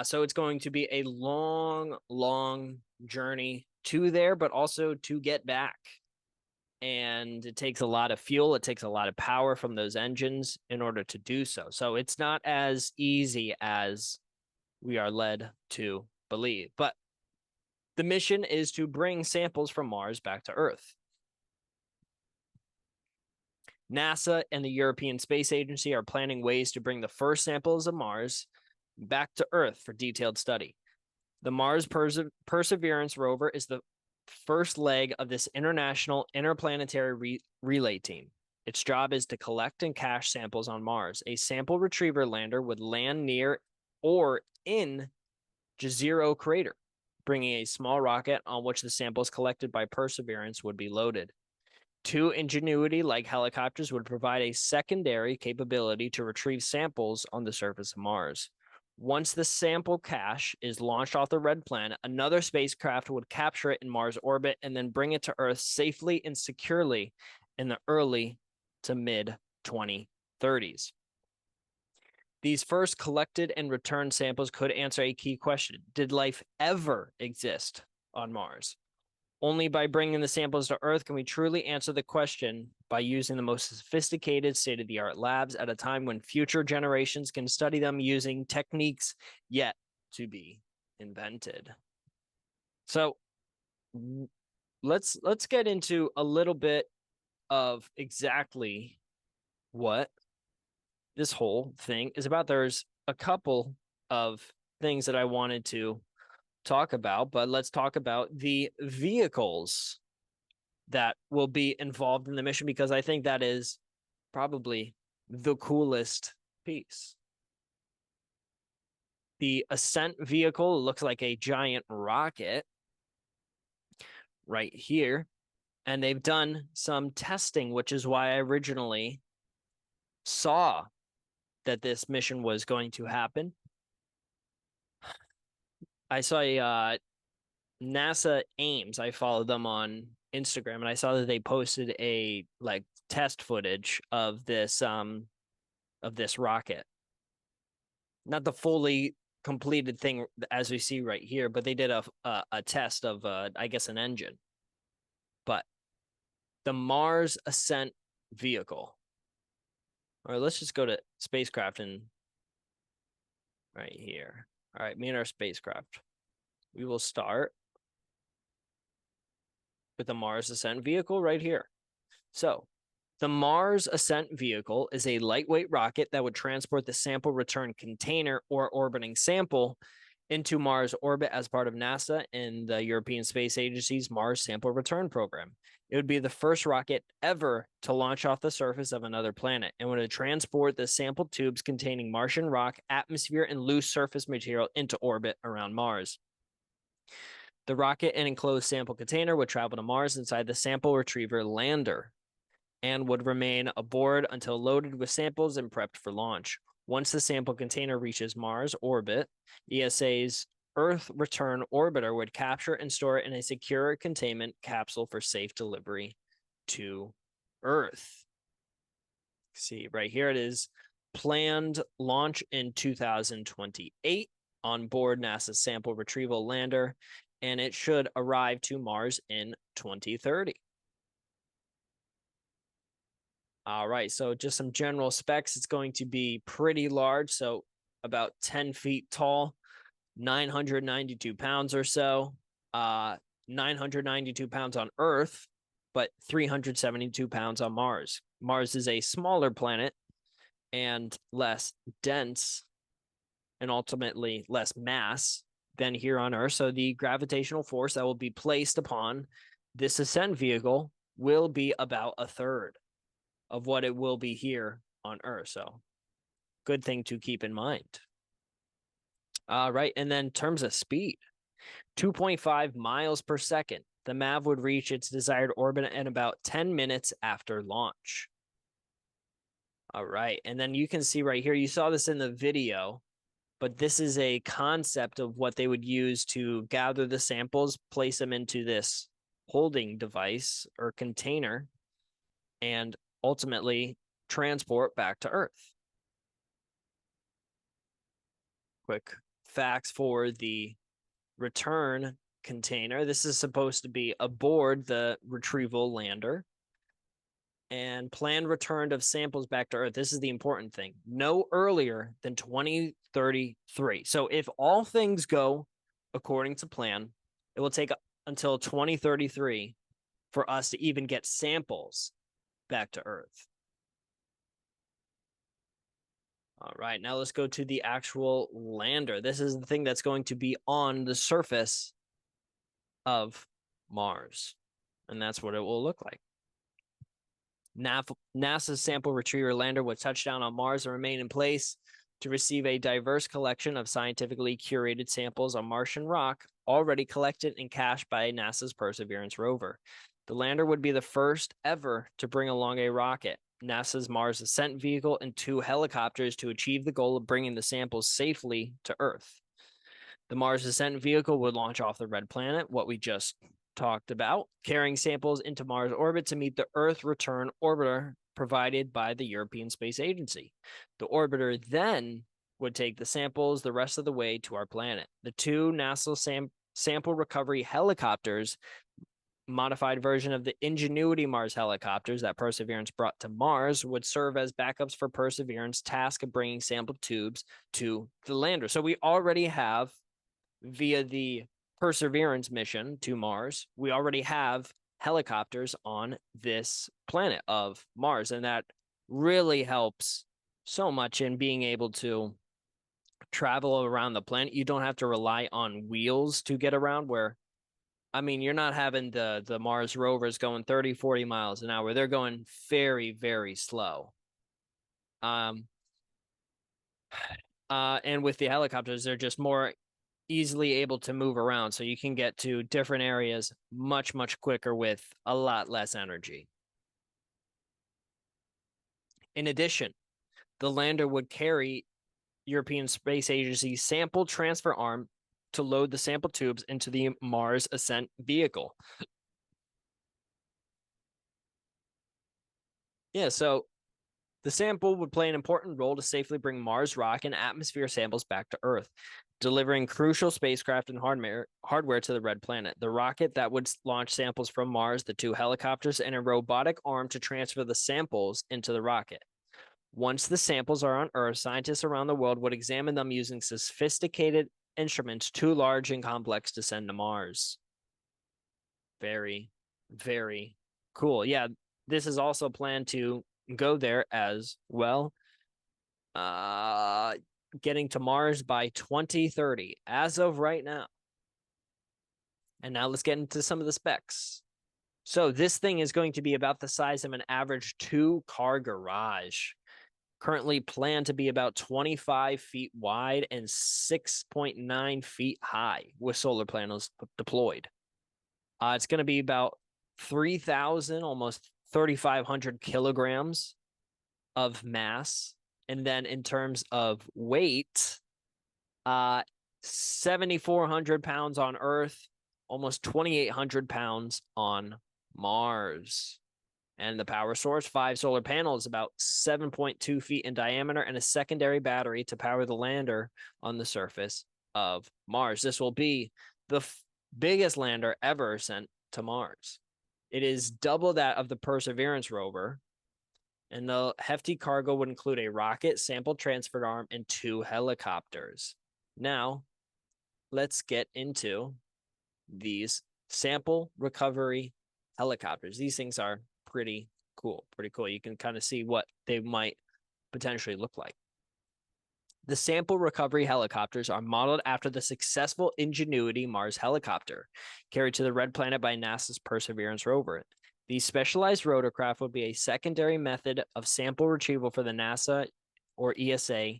Speaker 1: So it's going to be a long, long journey to there, but also to get back. And it takes a lot of fuel. It takes a lot of power from those engines in order to do so. So it's not as easy as we are led to believe. But the mission is to bring samples from Mars back to Earth. NASA and the European Space Agency are planning ways to bring the first samples of Mars back to Earth for detailed study. The Mars Perseverance rover is the first leg of this international interplanetary relay team. Its job is to collect and cache samples on Mars. A sample retriever lander would land near or in Jezero crater, bringing a small rocket on which the samples collected by Perseverance would be loaded. Two Ingenuity-like helicopters would provide a secondary capability to retrieve samples on the surface of Mars. Once the sample cache is launched off the red planet, another spacecraft would capture it in Mars orbit and then bring it to Earth safely and securely in the early to mid-2030s. These first collected and returned samples could answer a key question. Did life ever exist on Mars? Only by bringing the samples to Earth can we truly answer the question by using the most sophisticated state-of-the-art labs at a time when future generations can study them using techniques yet to be invented. So let's get into a little bit of exactly what this whole thing is about. There's a couple of things that I wanted to talk about, but let's talk about the vehicles that will be involved in the mission, because I think that is probably the coolest piece. The ascent vehicle looks like a giant rocket right here, and they've done some testing, which is why I originally saw that this mission was going to happen. I saw a NASA Ames. I followed them on Instagram, and I saw that they posted a like test footage of this rocket. Not the fully completed thing as we see right here, but they did a test of I guess an engine. But the Mars ascent vehicle. All right, let's just go to spacecraft and right here. All right, me and our spacecraft. We will start with the Mars ascent vehicle right here. So the Mars Ascent Vehicle is a lightweight rocket that would transport the sample return container or orbiting sample into Mars orbit as part of NASA and the European Space Agency's Mars Sample Return Program. It would be the first rocket ever to launch off the surface of another planet and would transport the sample tubes containing Martian rock, atmosphere, and loose surface material into orbit around Mars. The rocket and enclosed sample container would travel to Mars inside the sample retriever lander and would remain aboard until loaded with samples and prepped for launch. Once the sample container reaches Mars orbit, ESA's Earth return orbiter would capture and store it in a secure containment capsule for safe delivery to Earth. See, right here it is planned launch in 2028 on board NASA's sample retrieval lander, and it should arrive to Mars in 2030. All right, so just some general specs. It's going to be pretty large, so about 10 feet tall, 992 pounds or so, 992 pounds on Earth, but 372 pounds on Mars. Mars is a smaller planet and less dense and ultimately less mass than here on Earth. So the gravitational force that will be placed upon this ascent vehicle will be about a third of what it will be here on Earth. So good thing to keep in mind. Right. And then in terms of speed, 2.5 miles per second. The MAV would reach its desired orbit in about 10 minutes after launch. All right. And then you can see right here, you saw this in the video, but this is a concept of what they would use to gather the samples, place them into this holding device or container, and ultimately transport back to Earth. Quick facts for the return container. This is supposed to be aboard the retrieval lander and planned return of samples back to Earth. This is the important thing. No earlier than 2033. So if all things go according to plan, it will take until 2033 for us to even get samples back to Earth. All right, now let's go to the actual lander. This is the thing that's going to be on the surface of Mars, and that's what it will look like. NASA's sample retriever lander would touch down on Mars and remain in place to receive a diverse collection of scientifically curated samples of Martian rock already collected and cached by NASA's Perseverance rover. The lander would be the first ever to bring along a rocket, NASA's Mars Ascent Vehicle, and 2 helicopters to achieve the goal of bringing the samples safely to Earth. The Mars Ascent Vehicle would launch off the red planet, what we just talked about, carrying samples into Mars orbit to meet the Earth return orbiter provided by the European Space Agency. The orbiter then would take the samples the rest of the way to our planet. The 2 NASA sample recovery helicopters, modified version of the Ingenuity Mars helicopters that Perseverance brought to Mars, would serve as backups for Perseverance task of bringing sample tubes to the lander. So we already have, via the Perseverance mission to Mars, we already have helicopters on this planet of Mars, and that really helps so much in being able to travel around the planet. You don't have to rely on wheels to get around, where I mean, you're not having the Mars rovers going 30, 40 miles an hour. They're going very, very slow. And with the helicopters, they're just more easily able to move around. So you can get to different areas much, much quicker with a lot less energy. In addition, the lander would carry European Space Agency sample transfer arm to load the sample tubes into the Mars ascent vehicle. Yeah, so the sample would play an important role to safely bring Mars rock and atmosphere samples back to Earth, delivering crucial spacecraft and hardware to the Red Planet. The rocket that would launch samples from Mars, the 2 helicopters, and a robotic arm to transfer the samples into the rocket. Once the samples are on Earth, scientists around the world would examine them using sophisticated instruments too large and complex to send to Mars. Very, very cool. Yeah, this is also planned to go there as well. Getting to Mars by 2030 as of right now. And now let's get into some of the specs. So this thing is going to be about the size of an average 2-car garage. Currently planned to be about 25 feet wide and 6.9 feet high with solar panels deployed. It's going to be about 3,000, almost 3,500 kilograms of mass. And then in terms of weight, 7,400 pounds on Earth, almost 2,800 pounds on Mars. And the power source, 5 solar panels, about 7.2 feet in diameter, and a secondary battery to power the lander on the surface of Mars. This will be the biggest lander ever sent to Mars. It is double that of the Perseverance rover, and the hefty cargo would include a rocket, sample transfer arm, and 2 helicopters. Now, let's get into these sample recovery helicopters. These things are pretty cool. You can kind of see what they might potentially look like. The sample recovery helicopters are modeled after the successful Ingenuity Mars helicopter carried to the Red Planet by NASA's Perseverance rover. These specialized rotorcraft would be a secondary method of sample retrieval for the NASA or ESA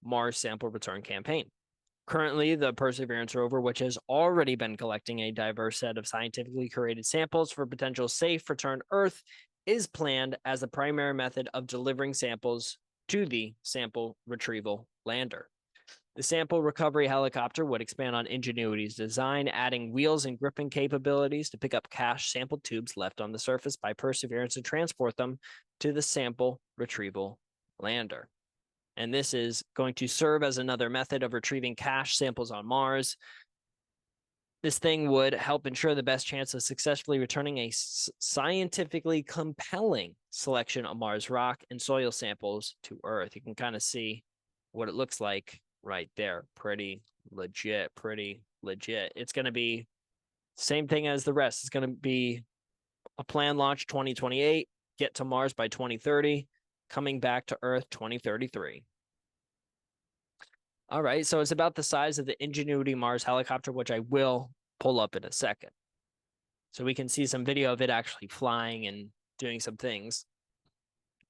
Speaker 1: Mars sample return campaign. Currently, the Perseverance rover, which has already been collecting a diverse set of scientifically curated samples for potential safe return to Earth, is planned as the primary method of delivering samples to the sample retrieval lander. The sample recovery helicopter would expand on Ingenuity's design, adding wheels and gripping capabilities to pick up cache sample tubes left on the surface by Perseverance and transport them to the sample retrieval lander. And this is going to serve as another method of retrieving cache samples on Mars. This thing would help ensure the best chance of successfully returning a scientifically compelling selection of Mars rock and soil samples to Earth. You can kind of see what it looks like right there. Pretty legit. It's going to be same thing as the rest. It's going to be a planned launch 2028, get to Mars by 2030, coming back to Earth 2033. All right, so it's about the size of the Ingenuity Mars helicopter, which I will pull up in a second. So we can see some video of it actually flying and doing some things.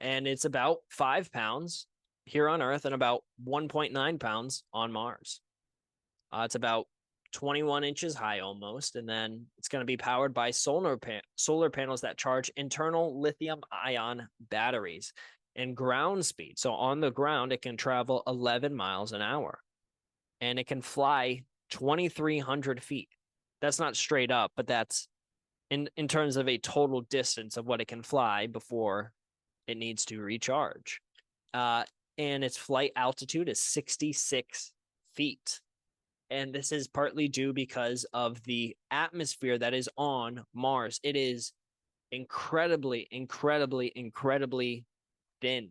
Speaker 1: And it's about 5 pounds here on Earth and about 1.9 pounds on Mars. It's about 21 inches high almost, and then it's going to be powered by solar panels that charge internal lithium-ion batteries and ground speed. So on the ground, it can travel 11 miles an hour, and it can fly 2,300 feet. That's not straight up, but that's in terms of a total distance of what it can fly before it needs to recharge. And its flight altitude is 66 feet. And this is partly due because of the atmosphere that is on Mars. It is incredibly thin.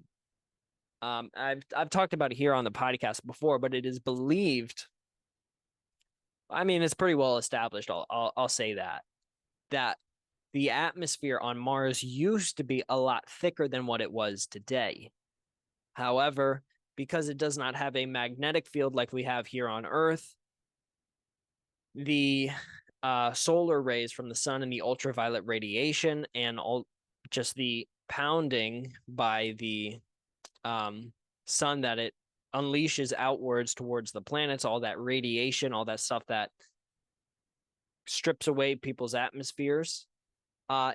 Speaker 1: I've talked about it here on the podcast before, but it is believed. I mean, it's pretty well established. I'll say that the atmosphere on Mars used to be a lot thicker than what it was today. However, because it does not have a magnetic field like we have here on Earth, the solar rays from the sun and the ultraviolet radiation and just the pounding by the sun that it unleashes outwards towards the planets, all that radiation, all that stuff that strips away people's atmospheres.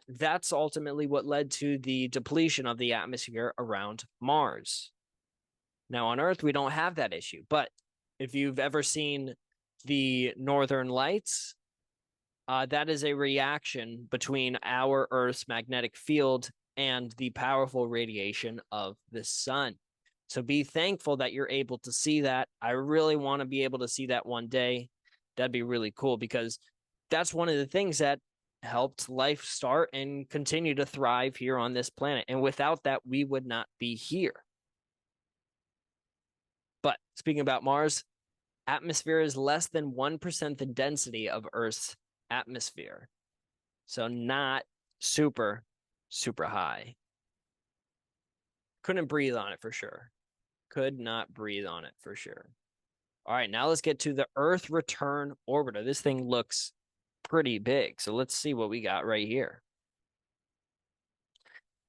Speaker 1: That's ultimately what led to the depletion of the atmosphere around Mars. Now on Earth, we don't have that issue, but if you've ever seen the northern lights. That is a reaction between our Earth's magnetic field and the powerful radiation of the sun. So be thankful that you're able to see that. I really want to be able to see that one day. That'd be really cool because that's one of the things that helped life start and continue to thrive here on this planet. And without that, we would not be here. But speaking about Mars, atmosphere is less than 1% the density of Earth's atmosphere. So not super, super high. Couldn't breathe on it for sure. Could not breathe on it for sure. All right, now let's get to the Earth Return Orbiter. This thing looks pretty big. So let's see what we got right here.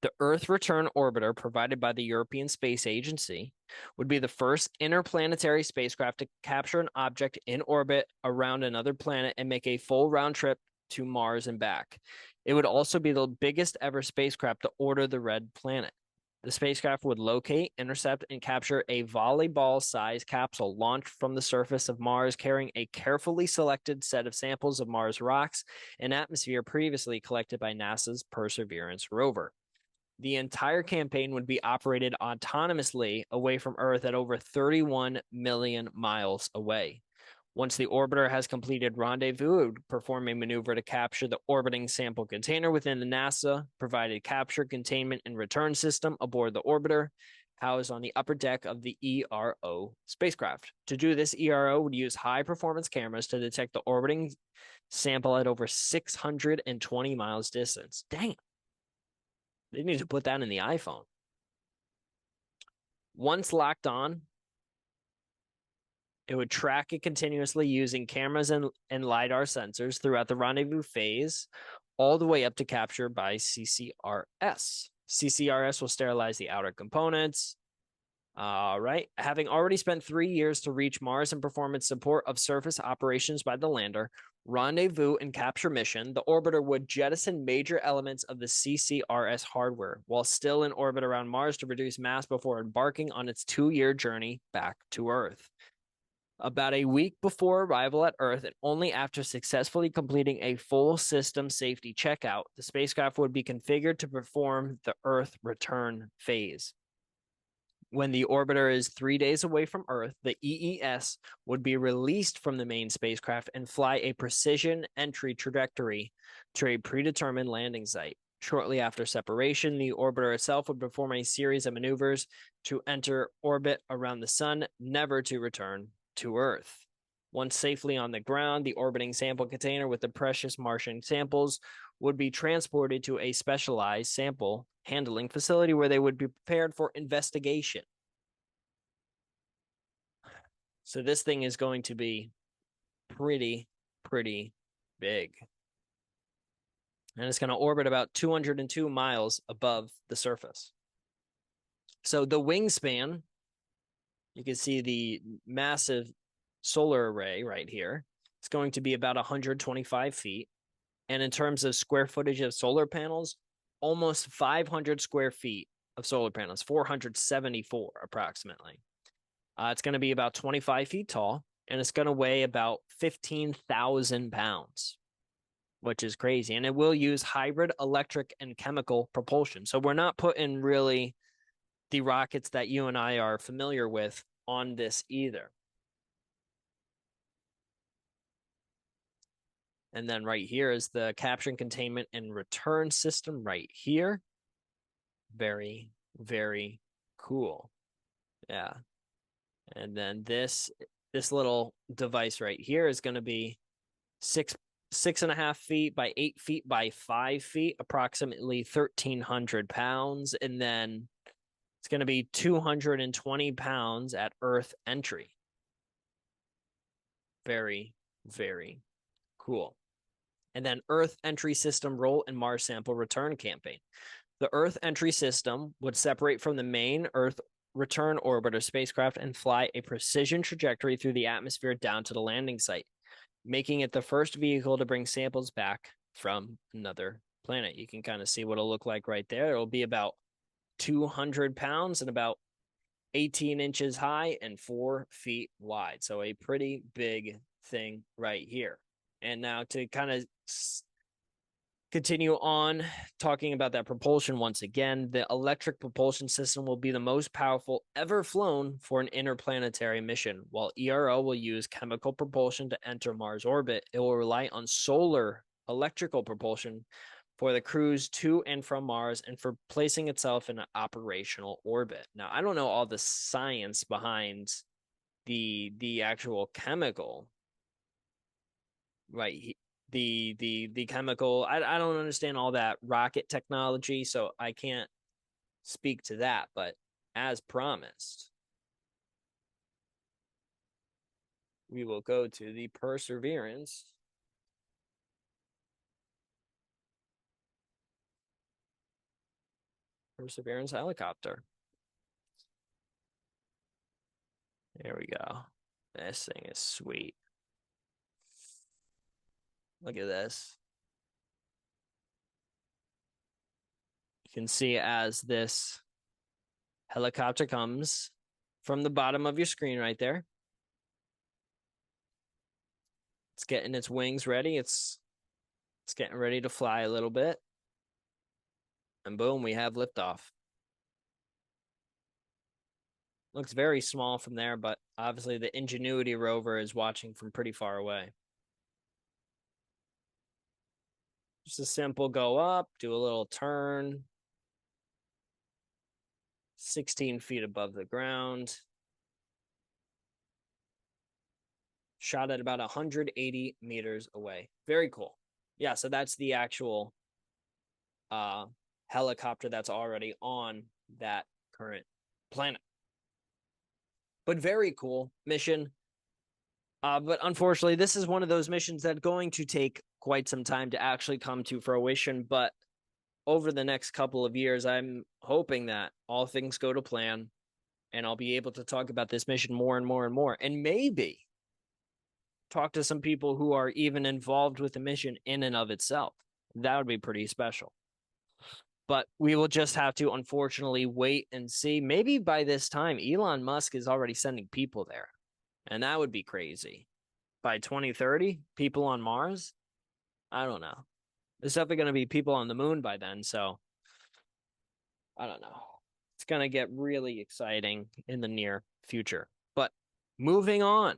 Speaker 1: The Earth Return Orbiter, provided by the European Space Agency, would be the first interplanetary spacecraft to capture an object in orbit around another planet and make a full round trip to Mars and back. It would also be the biggest ever spacecraft to order the red planet. The spacecraft would locate, intercept, and capture a volleyball-sized capsule launched from the surface of Mars, carrying a carefully selected set of samples of Mars rocks and atmosphere previously collected by NASA's Perseverance rover. The entire campaign would be operated autonomously away from Earth at over 31 million miles away. Once the orbiter has completed rendezvous, it would perform a maneuver to capture the orbiting sample container within the NASA-provided capture, containment, and return system aboard the orbiter, housed on the upper deck of the ERO spacecraft. To do this, ERO would use high-performance cameras to detect the orbiting sample at over 620 miles distance. Dang. They need to put that in the iPhone. Once locked on, it would track it continuously using cameras and LiDAR sensors throughout the rendezvous phase, all the way up to capture by CCRS. CCRS will sterilize the outer components. All right. Having already spent 3 years to reach Mars and perform its support of surface operations by the lander, rendezvous and capture mission, the orbiter would jettison major elements of the CCRS hardware while still in orbit around Mars to reduce mass before embarking on its 2-year journey back to Earth. About a week before arrival at Earth, and only after successfully completing a full system safety checkout, the spacecraft would be configured to perform the Earth return phase. When the orbiter is 3 days away from Earth, the EES would be released from the main spacecraft and fly a precision entry trajectory to a predetermined landing site. Shortly after separation, the orbiter itself would perform a series of maneuvers to enter orbit around the sun, never to return to Earth. Once safely on the ground, the orbiting sample container with the precious Martian samples would be transported to a specialized sample handling facility where they would be prepared for investigation. So this thing is going to be pretty big. And it's going to orbit about 202 miles above the surface. So the wingspan, you can see the massive solar array right here. It's going to be about 125 feet. And in terms of square footage of solar panels, almost 500 square feet of solar panels, 474 approximately. It's going to be about 25 feet tall, and it's going to weigh about 15,000 pounds, which is crazy. And it will use hybrid electric and chemical propulsion. So we're not putting really the rockets that you and I are familiar with on this either. And then right here is the capture, containment, and return system right here. Very, very cool. Yeah. And then this little device right here is going to be 6.5 feet by 8 feet by 5 feet, approximately 1,300 pounds. And then it's going to be 220 pounds at Earth entry. Very, very cool. And then Earth entry system role and Mars sample return campaign. The Earth entry system would separate from the main Earth return orbiter spacecraft and fly a precision trajectory through the atmosphere down to the landing site, making it the first vehicle to bring samples back from another planet. You can kind of see what it'll look like right there. It'll be about 200 pounds and about 18 inches high and 4 feet wide. So a pretty big thing right here. And now to kind of continue on talking about that propulsion once again, the electric propulsion system will be the most powerful ever flown for an interplanetary mission. While ERO will use chemical propulsion to enter Mars orbit, it will rely on solar electrical propulsion for the cruise to and from Mars and for placing itself in an operational orbit. Now, I don't know all the science behind the actual chemical, right? The chemical. I don't understand all that rocket technology, so I can't speak to that. But as promised, we will go to the Perseverance. Perseverance helicopter. There we go. This thing is sweet. Look at this. You can see as this helicopter comes from the bottom of your screen right there. It's getting its wings ready. It's getting ready to fly a little bit. And boom, we have liftoff. Looks very small from there, but obviously the Ingenuity rover is watching from pretty far away. Just a simple go up, do a little turn. 16 feet above the ground. Shot at about 180 meters away. Very cool. Yeah, so that's the actual helicopter that's already on that current planet. But very cool mission. But unfortunately, this is one of those missions that's going to take quite some time to actually come to fruition. But over the next couple of years, I'm hoping that all things go to plan and I'll be able to talk about this mission more and more and more. And maybe talk to some people who are even involved with the mission in and of itself. That would be pretty special. But we will just have to, unfortunately, wait and see. Maybe by this time, Elon Musk is already sending people there. And that would be crazy. By 2030, people on Mars? I don't know. There's definitely going to be people on the moon by then. So I don't know. It's going to get really exciting in the near future. But moving on.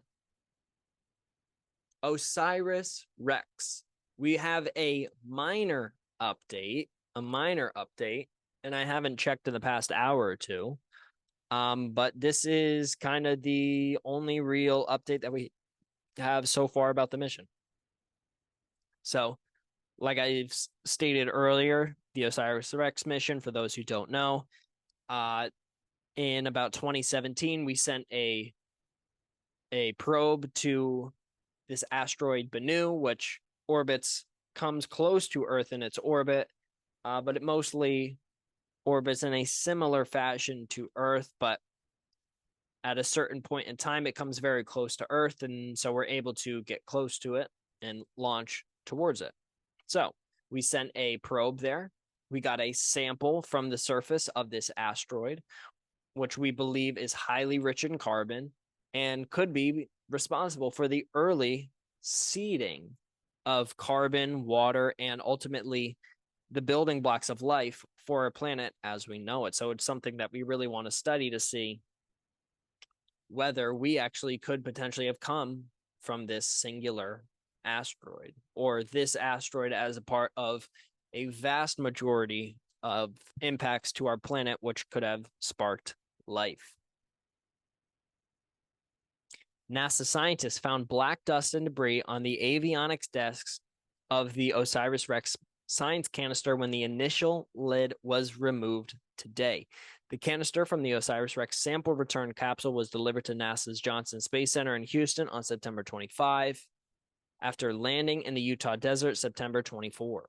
Speaker 1: OSIRIS-REx. We have a minor update, and I haven't checked in the past hour or two. But this is kind of the only real update that we have so far about the mission. So, like I've stated earlier, the OSIRIS-REx mission, for those who don't know, in about 2017, we sent a probe to this asteroid Bennu, which comes close to Earth in its orbit, but it mostly orbits in a similar fashion to Earth, but at a certain point in time, it comes very close to Earth, and so we're able to get close to it and launch towards it. So we sent a probe there. We got a sample from the surface of this asteroid, which we believe is highly rich in carbon and could be responsible for the early seeding of carbon, water, and ultimately the building blocks of life for our planet as we know it. So it's something that we really want to study to see whether we actually could potentially have come from this singular asteroid, or this asteroid as a part of a vast majority of impacts to our planet, which could have sparked life. NASA scientists found black dust and debris on the avionics desks of the OSIRIS-REx science canister when the initial lid was removed today. The canister from the OSIRIS-REx sample return capsule was delivered to NASA's Johnson Space Center in Houston on September 25, after landing in the Utah desert September 24.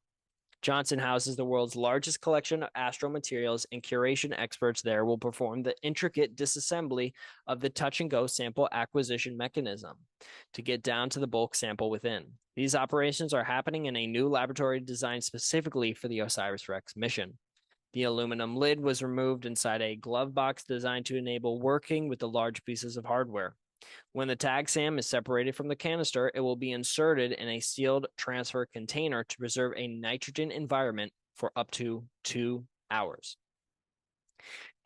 Speaker 1: Johnson houses the world's largest collection of astro materials, and curation experts there will perform the intricate disassembly of the touch-and-go sample acquisition mechanism to get down to the bulk sample within. These operations are happening in a new laboratory designed specifically for the OSIRIS-REx mission. The aluminum lid was removed inside a glove box designed to enable working with the large pieces of hardware. When the tag SAM is separated from the canister, it will be inserted in a sealed transfer container to preserve a nitrogen environment for up to 2 hours.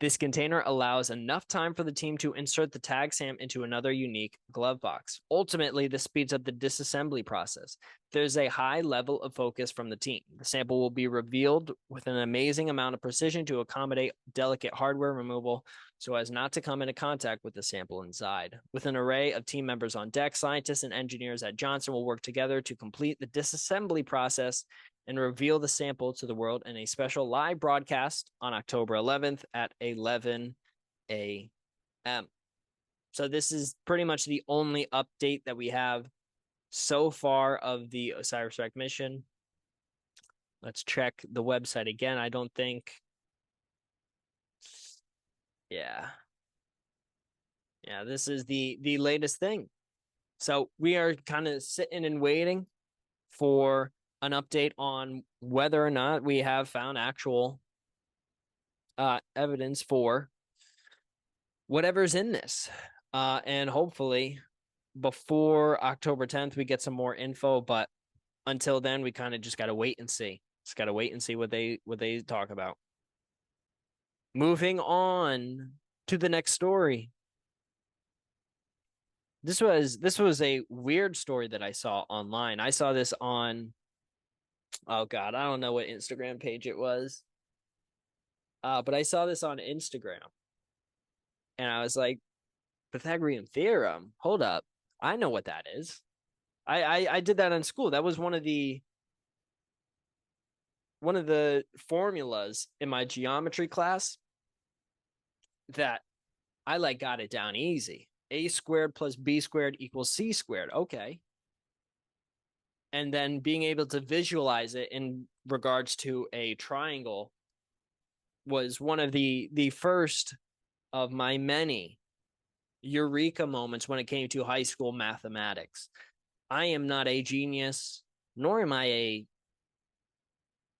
Speaker 1: This container allows enough time for the team to insert the tag SAM into another unique glove box. Ultimately, this speeds up the disassembly process. There's a high level of focus from the team. The sample will be revealed with an amazing amount of precision to accommodate delicate hardware removal so as not to come into contact with the sample inside. With an array of team members on deck, scientists and engineers at Johnson will work together to complete the disassembly process and reveal the sample to the world in a special live broadcast on October 11th at 11 a.m. So this is pretty much the only update that we have so far of the OSIRIS-REx mission. Let's check the website again. I don't think... Yeah, this is the latest thing. So we are kind of sitting and waiting for an update on whether or not we have found actual evidence for whatever's in this. And hopefully before October 10th, we get some more info. But until then, we kind of just got to wait and see. Just got to wait and see what they talk about. Moving on to the next story. This was a weird story that I saw online. I saw this on, oh God, I don't know what Instagram page it was. But I saw this on Instagram. And I was like, Pythagorean theorem. Hold up. I know what that is. I did that in school. That was one of the formulas in my geometry class that I got it down easy. A squared plus B squared equals C squared. Okay. And then being able to visualize it in regards to a triangle was one of the first of my many eureka moments when it came to high school mathematics. I am not a genius, nor am I a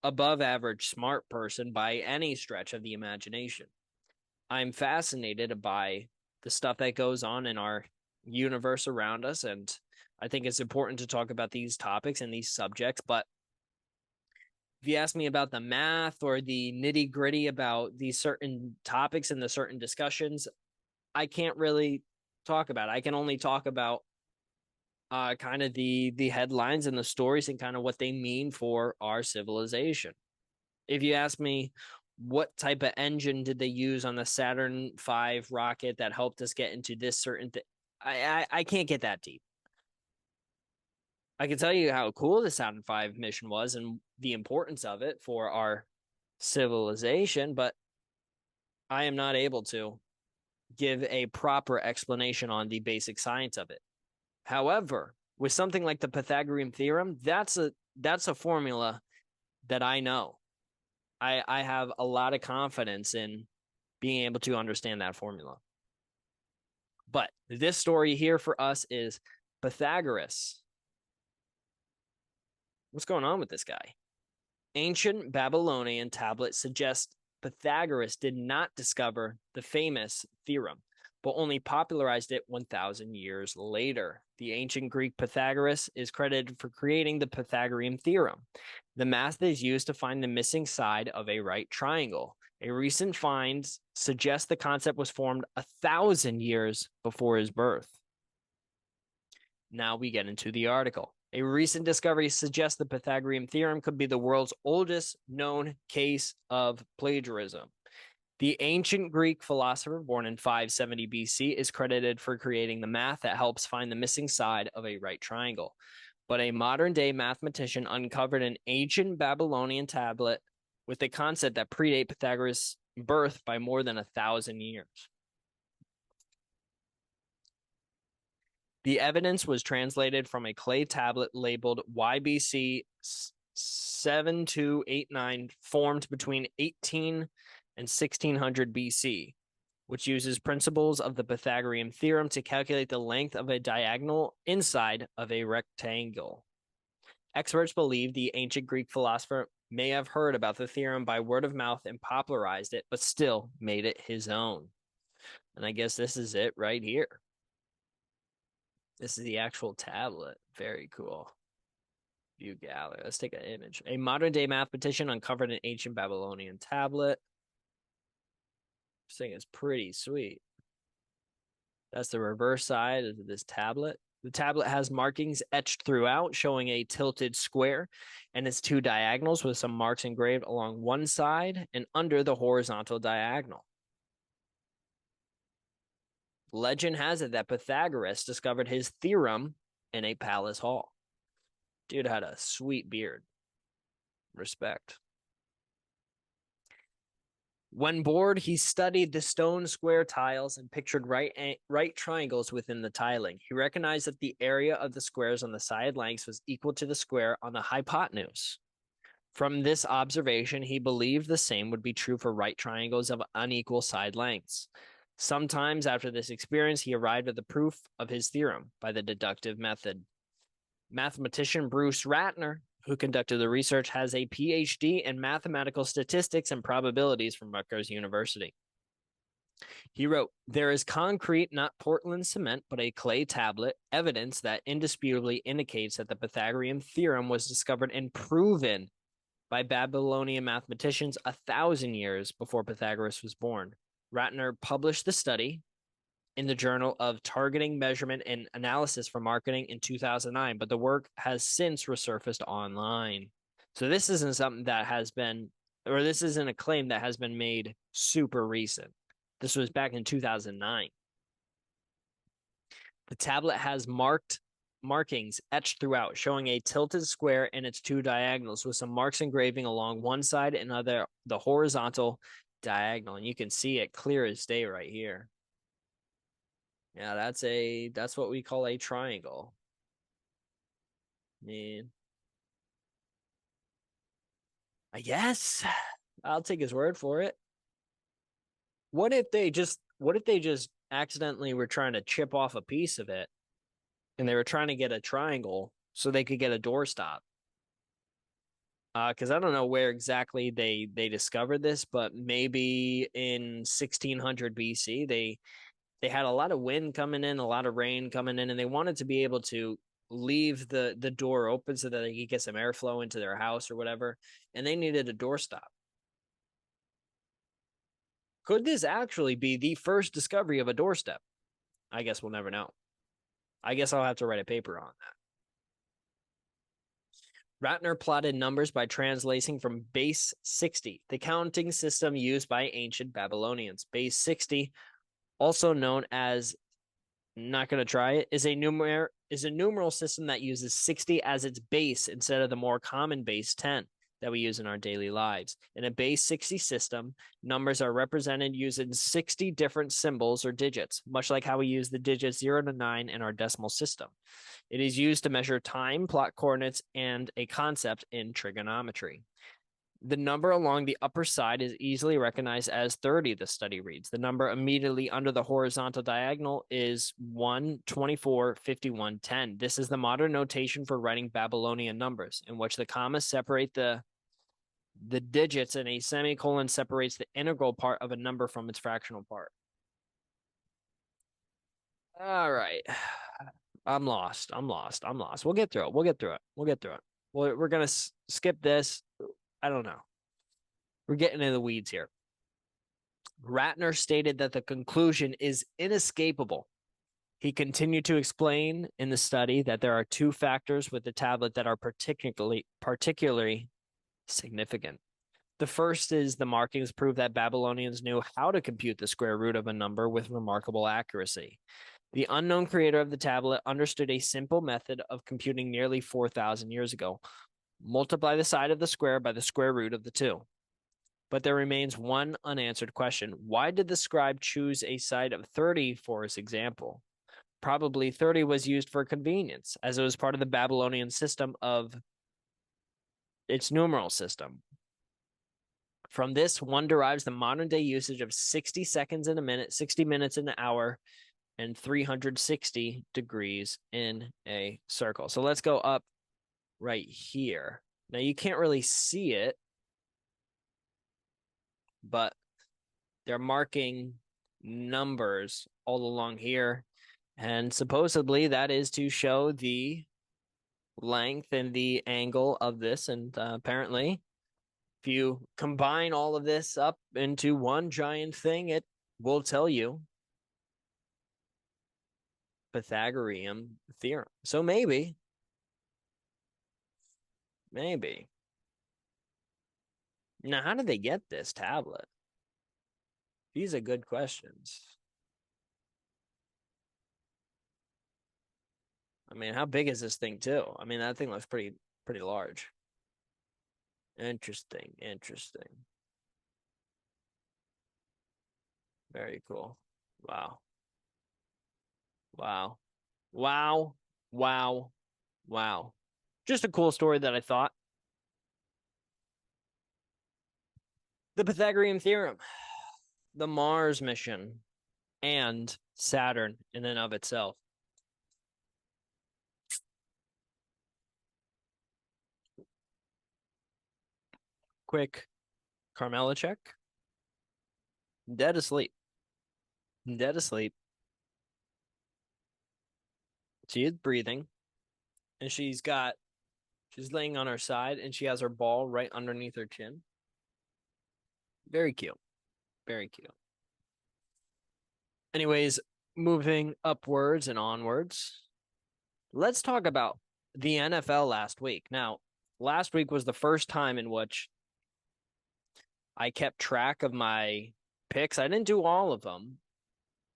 Speaker 1: above average smart person by any stretch of the imagination. I'm fascinated by the stuff that goes on in our universe around us, and I think it's important to talk about these topics and these subjects. But if you ask me about the math or the nitty gritty about these certain topics and the certain discussions, I can't really talk about it. I can only talk about kind of the headlines and the stories and kind of what they mean for our civilization. If you ask me, what type of engine did they use on the Saturn V rocket that helped us get into this certain thing? I can't get that deep. I can tell you how cool the Saturn V mission was and the importance of it for our civilization, but I am not able to give a proper explanation on the basic science of it. However, with something like the Pythagorean theorem, that's a formula that I know. I have a lot of confidence in being able to understand that formula. But this story here for us is Pythagoras. What's going on with this guy? Ancient Babylonian tablets suggest Pythagoras did not discover the famous theorem, but only popularized it 1,000 years later. The ancient Greek Pythagoras is credited for creating the Pythagorean theorem. The math is used to find the missing side of a right triangle. A recent find suggests the concept was formed 1,000 years before his birth. Now we get into the article. A recent discovery suggests the Pythagorean theorem could be the world's oldest known case of plagiarism. The ancient Greek philosopher born in 570 BC is credited for creating the math that helps find the missing side of a right triangle. But a modern-day mathematician uncovered an ancient Babylonian tablet with a concept that predates Pythagoras' birth by more than 1,000 years. The evidence was translated from a clay tablet labeled YBC 7289, formed between 18 and 1600 BC, which uses principles of the Pythagorean theorem to calculate the length of a diagonal inside of a rectangle. Experts believe the ancient Greek philosopher may have heard about the theorem by word of mouth and popularized it, but still made it his own. And I guess this is it right here. This is the actual tablet. Very cool. View gallery. Let's take an image. A modern day mathematician uncovered an ancient Babylonian tablet. This thing is pretty sweet. That's the reverse side of this tablet. The tablet has markings etched throughout, showing a tilted square and its two diagonals with some marks engraved along one side and under the horizontal diagonal. Legend has it that Pythagoras discovered his theorem in a palace hall. Dude had a sweet beard. Respect. When bored, he studied the stone square tiles and pictured right triangles within the tiling. He recognized that the area of the squares on the side lengths was equal to the square on the hypotenuse. From this observation, he believed the same would be true for right triangles of unequal side lengths. Sometimes after this experience, he arrived at the proof of his theorem by the deductive method. Mathematician Bruce Ratner, who conducted the research, has a PhD in mathematical statistics and probabilities from Rutgers University. He wrote, "There is concrete, not Portland cement, but a clay tablet, evidence that indisputably indicates that the Pythagorean theorem was discovered and proven by Babylonian mathematicians 1,000 years before Pythagoras was born." Ratner published the study in the Journal of Targeting, Measurement, and Analysis for Marketing in 2009, but the work has since resurfaced online. So this isn't something that has been, or this isn't a claim that has been made super recent. This was back in 2009. The tablet has markings etched throughout, showing a tilted square and its two diagonals with some marks engraving along one side and the horizontal diagonal. And you can see it clear as day right here. Yeah, that's what we call a triangle. Man. I guess I'll take his word for it. What if they just accidentally were trying to chip off a piece of it and they were trying to get a triangle so they could get a doorstop? Because I don't know where exactly they discovered this, but maybe in 1600 BC they had a lot of wind coming in, a lot of rain coming in, and they wanted to be able to leave the door open so that they could get some airflow into their house or whatever, and they needed a doorstop. Could this actually be the first discovery of a doorstep? I guess we'll never know. I guess I'll have to write a paper on that. Ratner plotted numbers by translating from base 60, the counting system used by ancient Babylonians. Base 60, also known as, not going to try it, is a numeral system that uses 60 as its base instead of the more common base 10 that we use in our daily lives. In a base 60 system, numbers are represented using 60 different symbols or digits, much like how we use the digits 0 to 9 in our decimal system. It is used to measure time, plot coordinates, and a concept in trigonometry. The number along the upper side is easily recognized as 30, the study reads. The number immediately under the horizontal diagonal is 1, 24, 51, 10. This is the modern notation for writing Babylonian numbers, in which the commas separate the digits and a semicolon separates the integral part of a number from its fractional part. All right. I'm lost. We'll get through it. We're going to skip this. I don't know. We're getting in the weeds here. Ratner stated that the conclusion is inescapable. He continued to explain in the study that there are two factors with the tablet that are particularly significant. The first is the markings prove that Babylonians knew how to compute the square root of a number with remarkable accuracy. The unknown creator of the tablet understood a simple method of computing nearly 4,000 years ago. Multiply the side of the square by the square root of the two. But there remains one unanswered question. Why did the scribe choose a side of 30 for his example? Probably 30 was used for convenience, as it was part of the Babylonian system of its numeral system. From this, one derives the modern day usage of 60 seconds in a minute, 60 minutes in an hour, and 360 degrees in a circle. So let's go up right here. Now you can't really see it, but they're marking numbers all along here. And supposedly that is to show the length and the angle of this. And apparently, if you combine all of this up into one giant thing, it will tell you Pythagorean theorem. So maybe. Now, how did they get this tablet? These are good questions. I mean, how big is this thing too? I mean, that thing looks pretty large. Interesting. Very cool. Wow. Wow. Wow. Wow. Wow. Just a cool story that I thought. The Pythagorean theorem, the Mars mission, and Saturn in and of itself. Quick Carmela check. Dead asleep. Dead asleep. She is breathing. And she's laying on her side and she has her ball right underneath her chin. Very cute. Very cute. Anyways, moving upwards and onwards, let's talk about the NFL last week. Now, last week was the first time in which I kept track of my picks. I didn't do all of them,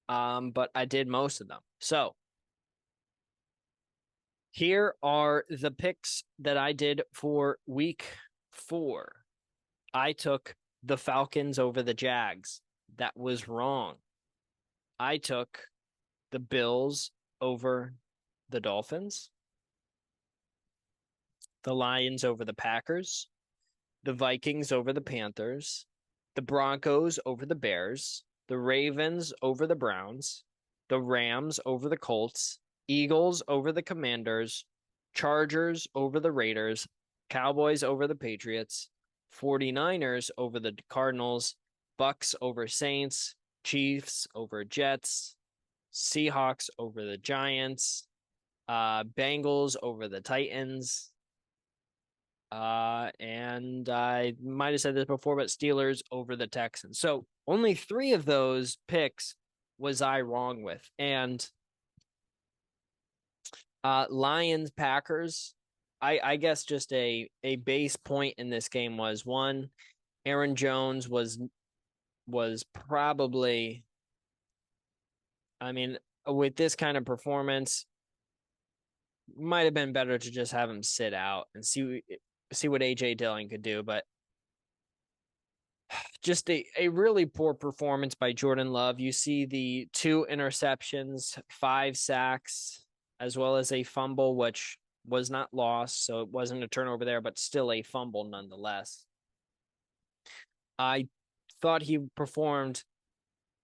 Speaker 1: but I did most of them. So here are the picks that I did for week 4. I took the Falcons over the Jags. That was wrong. I took the Bills over the Dolphins, the Lions over the Packers, the Vikings over the Panthers, the Broncos over the Bears, the Ravens over the Browns, the Rams over the Colts, Eagles over the Commanders, Chargers over the Raiders, Cowboys over the Patriots, 49ers over the Cardinals, Bucks over Saints, Chiefs over Jets, Seahawks over the Giants, Bengals over the Titans, and I might have said this before, but Steelers over the Texans. So only 3 of those picks was I wrong with. And Lions, Packers, I guess just a base point in this game was, one, Aaron Jones was probably, I mean, with this kind of performance, might have been better to just have him sit out and see what AJ Dillon could do. But just a really poor performance by Jordan Love. You see the 2 interceptions, 5 sacks, as well as a fumble, which was not lost, so it wasn't a turnover there, but still a fumble nonetheless. I thought he performed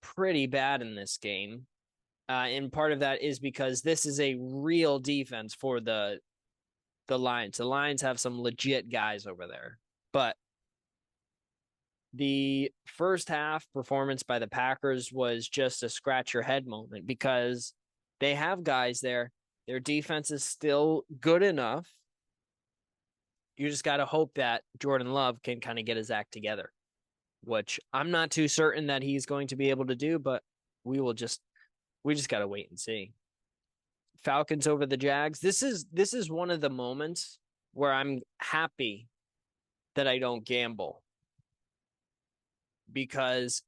Speaker 1: pretty bad in this game. And part of that is because this is a real defense for the Lions. The Lions have some legit guys over there. But the first half performance by the Packers was just a scratch your head moment because they have guys there. Their defense is still good enough. You just got to hope that Jordan Love can kind of get his act together, which I'm not too certain that he's going to be able to do, but we just got to wait and see. Falcons over the Jags. This is one of the moments where I'm happy that I don't gamble, because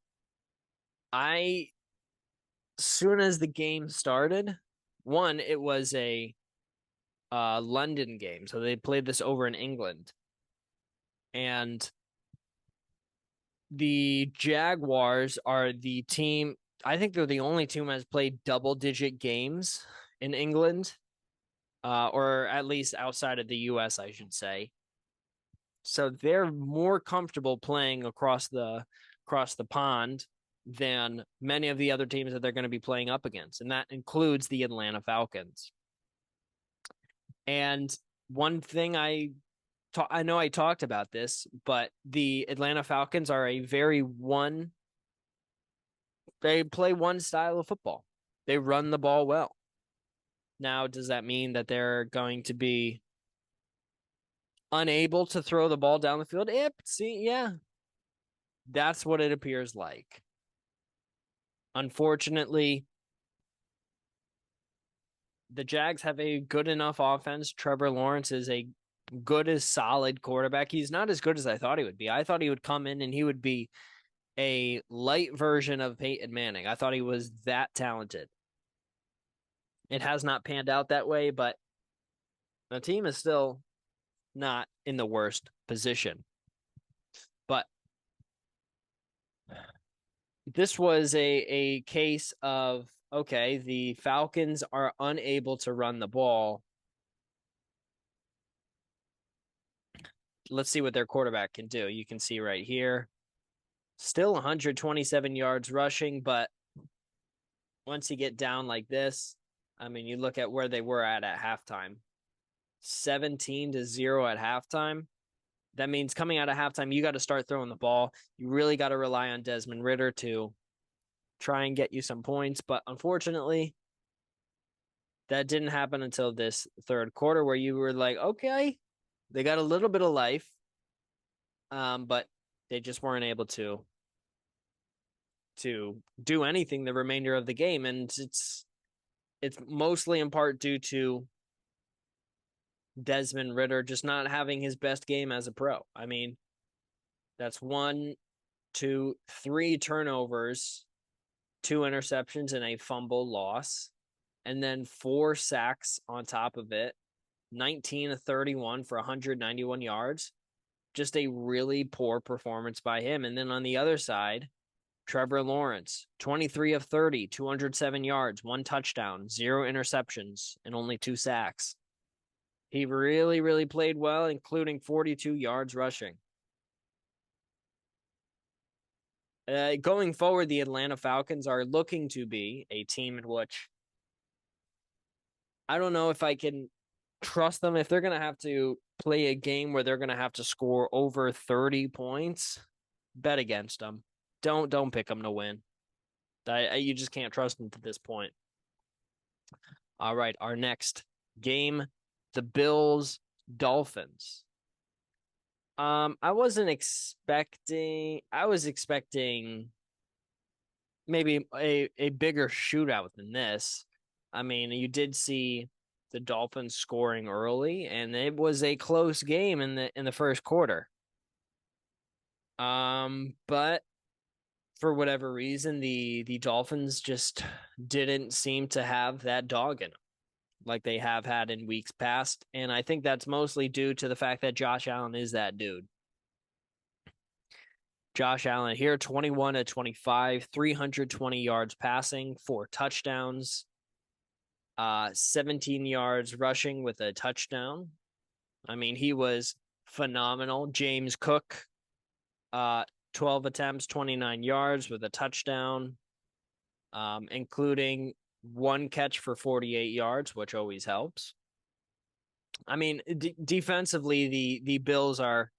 Speaker 1: soon as the game started, one, it was a London game, so they played this over in England, and the Jaguars are the team. I think they're the only team that has played double-digit games in England, or at least outside of the U.S., I should say. So they're more comfortable playing across the pond than many of the other teams that they're going to be playing up against, and that includes the Atlanta Falcons. And one thing I know I talked about this, but the Atlanta Falcons are they play one style of football. They run the ball well. Now, does that mean that they're going to be unable to throw the ball down the field? Yeah, that's what it appears like. Unfortunately, the Jags have a good enough offense. Trevor Lawrence is a good as solid quarterback. He's not as good as I thought he would be. I thought he would come in and he would be a light version of Peyton Manning. I thought he was that talented. It has not panned out that way, but the team is still not in the worst position. But this was a case of, okay, the Falcons are unable to run the ball. Let's see what their quarterback can do. You can see right here, still 127 yards rushing, but once you get down like this, I mean, you look at where they were at halftime, 17-0 at halftime. That means coming out of halftime, you got to start throwing the ball. You really got to rely on Desmond Ridder to try and get you some points. But unfortunately, that didn't happen until this third quarter where you were like, okay, they got a little bit of life. But they just weren't able to do anything the remainder of the game. And it's mostly in part due to Desmond Ridder just not having his best game as a pro. I mean, that's 1, 2, 3 turnovers, 2 interceptions, and a fumble loss, and then 4 sacks on top of it, 19-31 for 191 yards. Just a really poor performance by him. And then on the other side, Trevor Lawrence, 23 of 30, 207 yards, 1 touchdown, 0 interceptions, and only 2 sacks. He really, really played well, including 42 yards rushing. Going forward, the Atlanta Falcons are looking to be a team in which I don't know if I can trust them. If they're going to have to play a game where they're going to have to score over 30 points, bet against them. Don't pick them to win. You just can't trust them to this point. All right, our next game, the Bills-Dolphins. I was expecting maybe a bigger shootout than this. I mean, you did see the Dolphins scoring early, and it was a close game in the first quarter. But for whatever reason, the Dolphins just didn't seem to have that dog in them like they have had in weeks past. And I think that's mostly due to the fact that Josh Allen is that dude. Josh Allen here, 21-25, 320 yards passing, 4 touchdowns, 17 yards rushing with a touchdown. I mean, he was phenomenal. James Cook, 12 attempts, 29 yards with a touchdown, including 1 catch for 48 yards, which always helps. I mean, defensively, the Bills are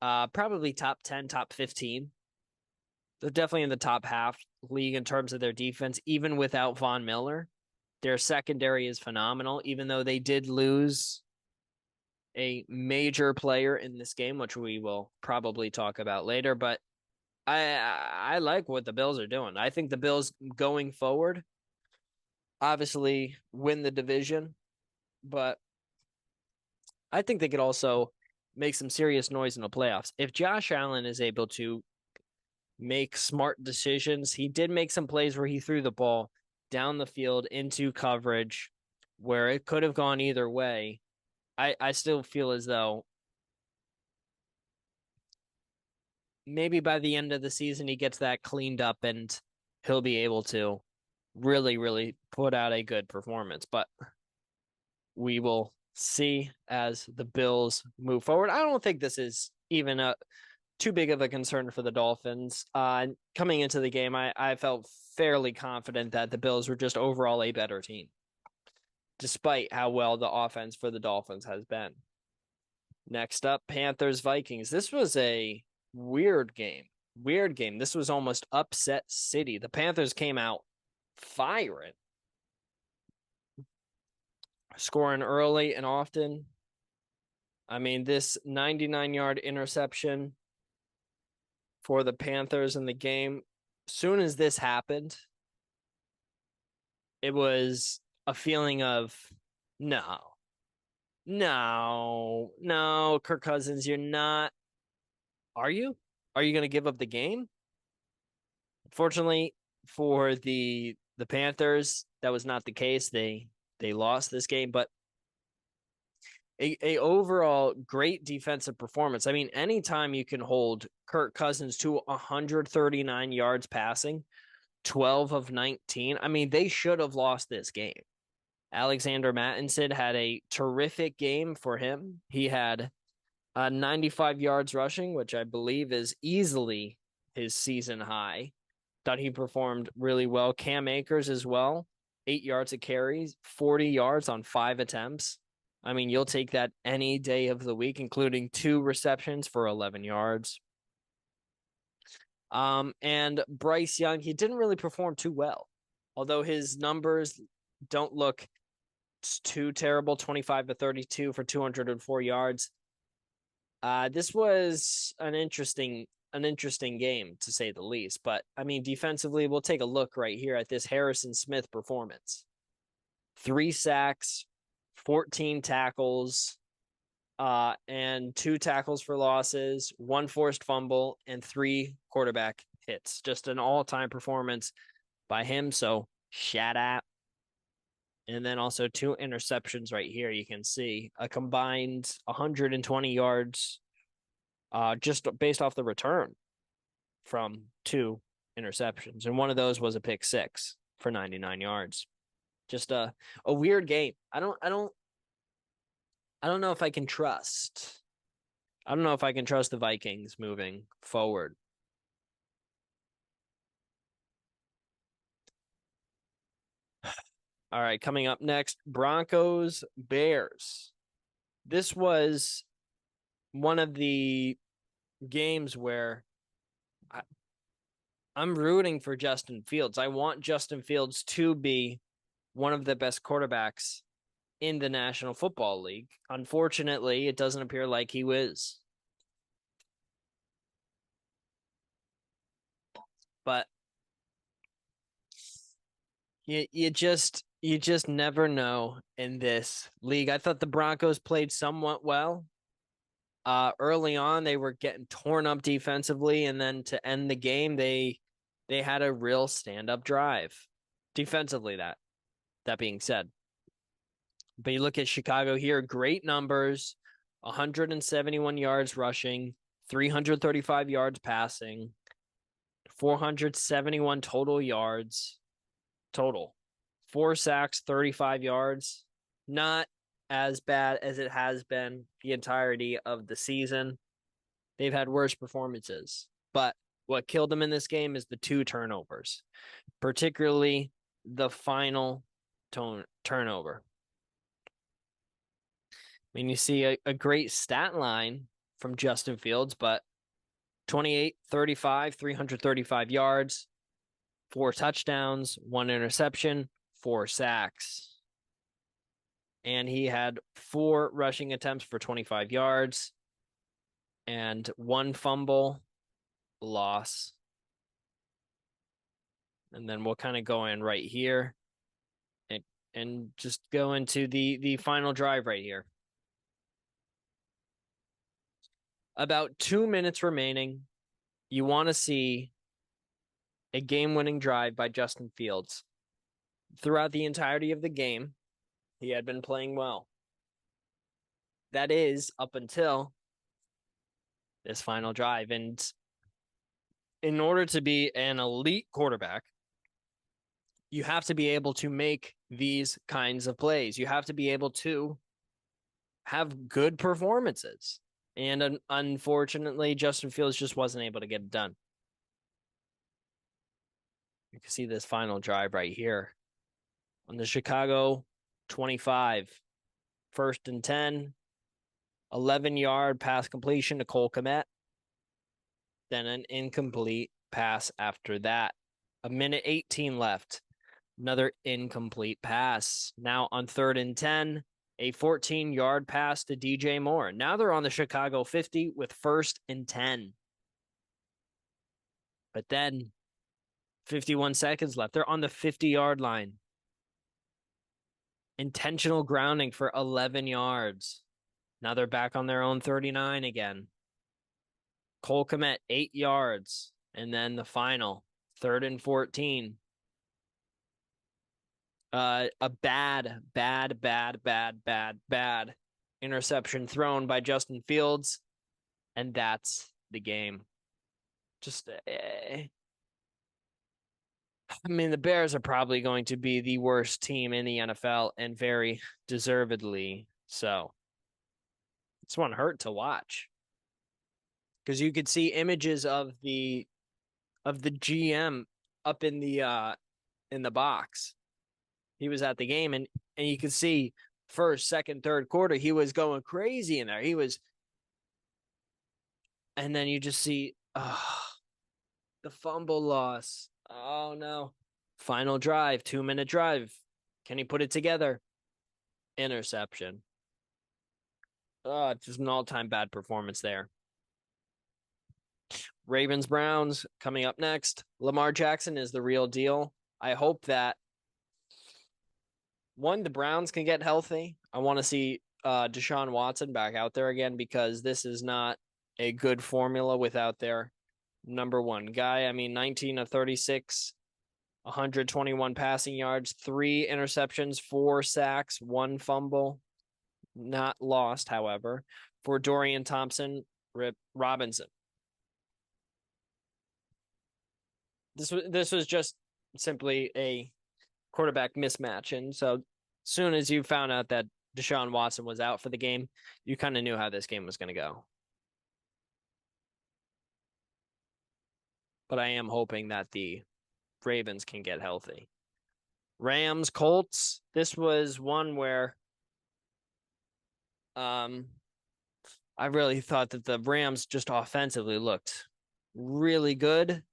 Speaker 1: probably top 10, top 15. They're definitely in the top half league in terms of their defense, even without Von Miller. Their secondary is phenomenal, even though they did lose a major player in this game, which we will probably talk about later. But I like what the Bills are doing. I think the Bills going forward obviously win the division, but I think they could also make some serious noise in the playoffs. If Josh Allen is able to make smart decisions, he did make some plays where he threw the ball down the field into coverage where it could have gone either way. I still feel as though maybe by the end of the season he gets that cleaned up and he'll be able to really, really put out a good performance. But we will see as the Bills move forward. I don't think this is even too big of a concern for the Dolphins. Coming into the game, I felt fairly confident that the Bills were just overall a better team, despite how well the offense for the Dolphins has been. Next up, Panthers-Vikings. This was a weird game. This was almost upset city. The Panthers came out firing, scoring early and often. I mean, this 99-yard interception for the Panthers in the game, soon as this happened, it was a feeling of no, no, Kirk Cousins, you're not. Are you? Are you going to give up the game? Fortunately for the Panthers, that was not the case. They lost this game, but a overall great defensive performance. I mean, anytime you can hold Kirk Cousins to 139 yards passing, 12 of 19. I mean, they should have lost this game. Alexander Mattinson had a terrific game for him. He had 95 yards rushing, which I believe is easily his season high. Thought he performed really well. Cam Akers as well, 8 yards of carries, 40 yards on 5 attempts. I mean, you'll take that any day of the week, including 2 receptions for 11 yards. And Bryce Young, he didn't really perform too well, although his numbers don't look too terrible. 25 to 32 for 204 yards. This was an interesting game to say the least. But I mean, defensively, we'll take a look right here at this Harrison Smith performance. 3 sacks, 14 tackles, and 2 tackles for losses, 1 forced fumble, and 3 quarterback hits. Just an all-time performance by him. So shout out. And then also 2 interceptions right here. You can see a combined 120 yards, just based off the return from 2 interceptions. And one of those was a pick 6 for 99 yards. Just a weird game. I don't know if I can trust. I don't know if I can trust the Vikings moving forward. All right, coming up next, Broncos, Bears. This was one of the games where I'm rooting for Justin Fields. I want Justin Fields to be one of the best quarterbacks in the National Football League. Unfortunately, it doesn't appear like he was. But you just never know in this league. I thought the Broncos played somewhat well. Early on, they were getting torn up defensively, and then to end the game, they had a real stand-up drive defensively. That being said, but you look at Chicago here, great numbers, 171 yards rushing, 335 yards passing, 471 total yards total. 4 sacks, 35 yards. Not as bad as it has been the entirety of the season. They've had worse performances. But what killed them in this game is the 2 turnovers, particularly the final turnover. I mean, you see a great stat line from Justin Fields, but 28, 35, 335 yards, 4 touchdowns, 1 interception, 4 sacks. And he had 4 rushing attempts for 25 yards and 1 fumble loss. And then we'll kind of go in right here and just go into the final drive right here. About 2 minutes remaining. You want to see a game-winning drive by Justin Fields. Throughout the entirety of the game, he had been playing well. That is up until this final drive. And in order to be an elite quarterback, you have to be able to make these kinds of plays. You have to be able to have good performances. And unfortunately, Justin Fields just wasn't able to get it done. You can see this final drive right here on the Chicago 25. 1st and 10, 11-yard pass completion to Cole Kmet. Then an incomplete pass after that. 1:18 left. Another incomplete pass. Now on 3rd and 10, a 14-yard pass to DJ Moore. Now they're on the Chicago 50 with 1st and 10. But then 51 seconds left. They're on the 50-yard line. Intentional grounding for 11 yards. Now they're back on their own 39 again. Cole Kmet, 8 yards. And then the final, 3rd and 14. A bad interception thrown by Justin Fields. And that's the game. Just, I mean, the Bears are probably going to be the worst team in the NFL, and very deservedly so. This one hurt to watch because you could see images of the GM up in the box. He was at the game, and you could see first, second, third quarter he was going crazy in there. He was, and then you just see the fumble loss. Oh no. Final drive, 2-minute drive. Can he put it together? Interception. Just an all-time bad performance there. Ravens Browns coming up next. Lamar Jackson is the real deal. I hope that the Browns can get healthy. I want to see Deshaun Watson back out there again, because this is not a good formula without their number one guy. I mean, 19 of 36, 121 passing yards, 3 interceptions, 4 sacks, 1 fumble. Not lost, however, for Dorian Thompson-Robinson. This was just simply a quarterback mismatch, and so as soon as you found out that Deshaun Watson was out for the game, you kind of knew how this game was going to go. But I am hoping that the Ravens can get healthy. Rams, Colts. This was one where I really thought that the Rams just offensively looked really good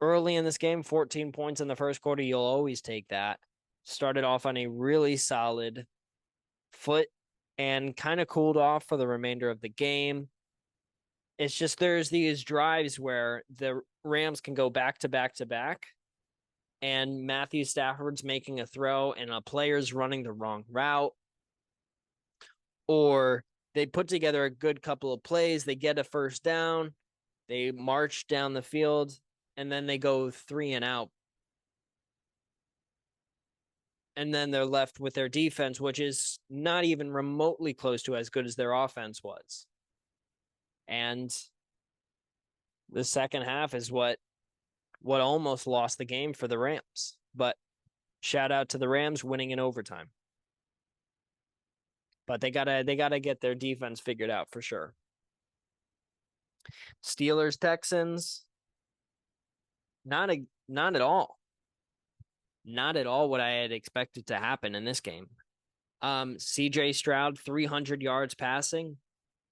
Speaker 1: early in this game. 14 points in the first quarter. You'll always take that. Started off on a really solid foot and kind of cooled off for the remainder of the game. It's just there's these drives where the Rams can go back to back to back, and Matthew Stafford's making a throw and a player's running the wrong route, or they put together a good couple of plays, they get a first down, they march down the field, and then they go 3 and out. And then they're left with their defense, which is not even remotely close to as good as their offense was. And the second half is what almost lost the game for the Rams. But shout out to the Rams winning in overtime. But they gotta get their defense figured out for sure. Steelers, Texans. Not at all. Not at all what I had expected to happen in this game. CJ Stroud, 300 yards passing.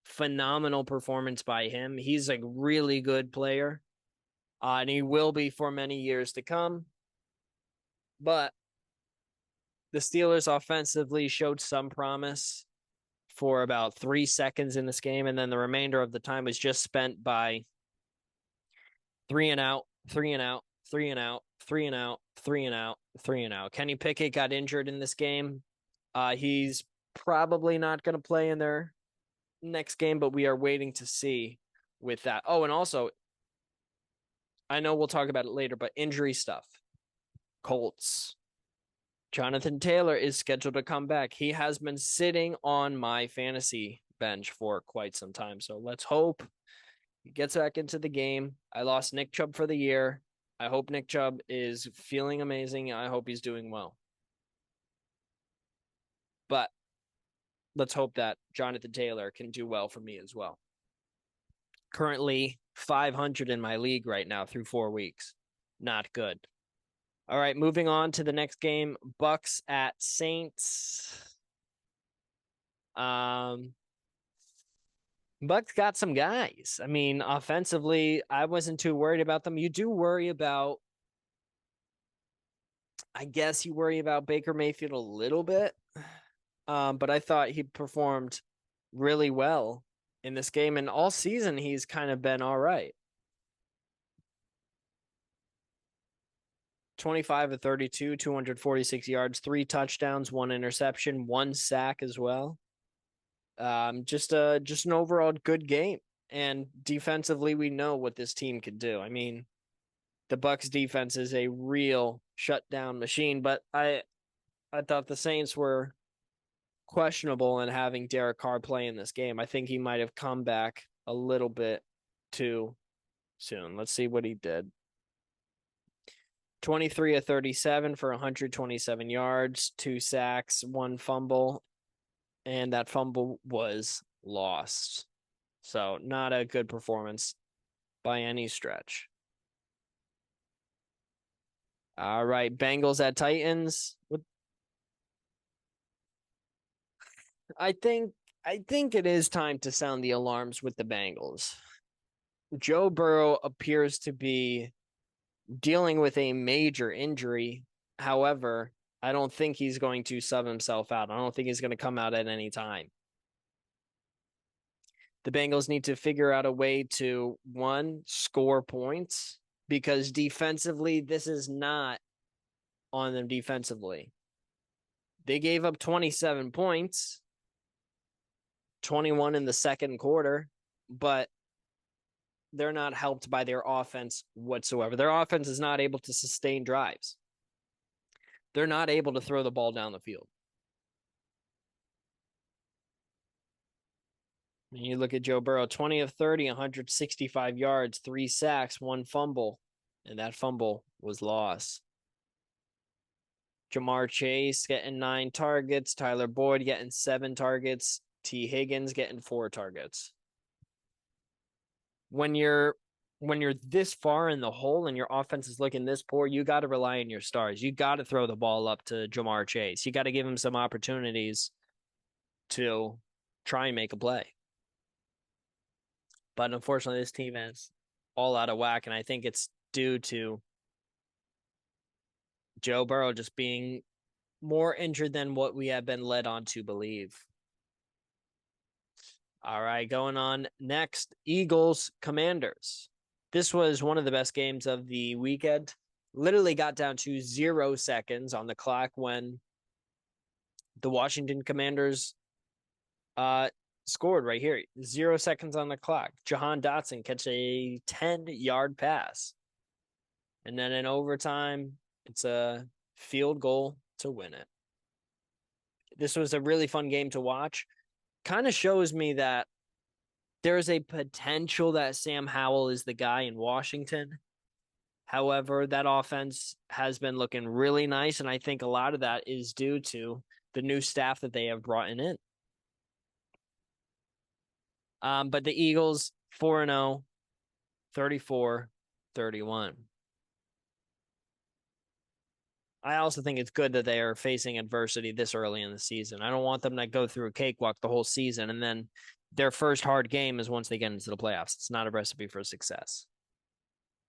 Speaker 1: Phenomenal performance by him. He's a really good player. And he will be for many years to come. But the Steelers offensively showed some promise for about 3 seconds in this game, and then the remainder of the time was just spent by 3 and out, 3 and out, 3 and out, 3 and out, 3 and out, 3 and out. Kenny Pickett got injured in this game. He's probably not going to play in their next game, but we are waiting to see with that. Oh, and also, I know we'll talk about it later, but injury stuff. Colts. Jonathan Taylor is scheduled to come back. He has been sitting on my fantasy bench for quite some time, so let's hope he gets back into the game. I lost Nick Chubb for the year. I hope Nick Chubb is feeling amazing. I hope he's doing well. But let's hope that Jonathan Taylor can do well for me as well. Currently 500 in my league right now through 4 weeks. Not good. All right, moving on to the next game. Bucks at Saints. Bucks got some guys. I mean, offensively, I wasn't too worried about them. You do worry about I guess you worry about Baker Mayfield a little bit. But I thought he performed really well in this game, and all season he's kind of been all right. 25 of 32, 246 yards, 3 touchdowns, 1 interception, 1 sack as well. Just an overall good game. And defensively, we know what this team could do. I mean, the Bucks defense is a real shutdown machine, but I thought the Saints were questionable in having Derek Carr play in this game. I think he might have come back a little bit too soon. Let's see what he did. 23 of 37 for 127 yards, 2 sacks, 1 fumble, and that fumble was lost. So not a good performance by any stretch. All right, Bengals at Titans. I think it is time to sound the alarms with the Bengals. Joe Burrow appears to be dealing with a major injury. However, I don't think he's going to sub himself out. I don't think he's going to come out at any time. The Bengals need to figure out a way to, one, score points, because defensively, this is not on them defensively. They gave up 27 points, 21 in the second quarter, but they're not helped by their offense whatsoever. Their offense is not able to sustain drives. They're not able to throw the ball down the field. And you look at Joe Burrow, 20 of 30, 165 yards, 3 sacks, 1 fumble, and that fumble was lost. Jamar Chase getting 9 targets, Tyler Boyd getting 7 targets, T. Higgins getting 4 targets. When you're this far in the hole and your offense is looking this poor, you got to rely on your stars. You got to throw the ball up to Jamar Chase. You got to give him some opportunities to try and make a play. But unfortunately, this team is all out of whack, and I think it's due to Joe Burrow just being more injured than what we have been led on to believe. All right, going on next, Eagles Commanders. This was one of the best games of the weekend. Literally got down to 0 seconds on the clock when the Washington Commanders scored right here. 0 seconds on the clock. Jahan Dotson catch a 10-yard pass. And then in overtime, it's a field goal to win it. This was a really fun game to watch. Kind of shows me that there's a potential that Sam Howell is the guy in Washington. However, that offense has been looking really nice, and I think a lot of that is due to the new staff that they have brought in. But the Eagles, 4-0, 34-31. I also think it's good that they are facing adversity this early in the season. I don't want them to go through a cakewalk the whole season, and then their first hard game is once they get into the playoffs. It's not a recipe for success.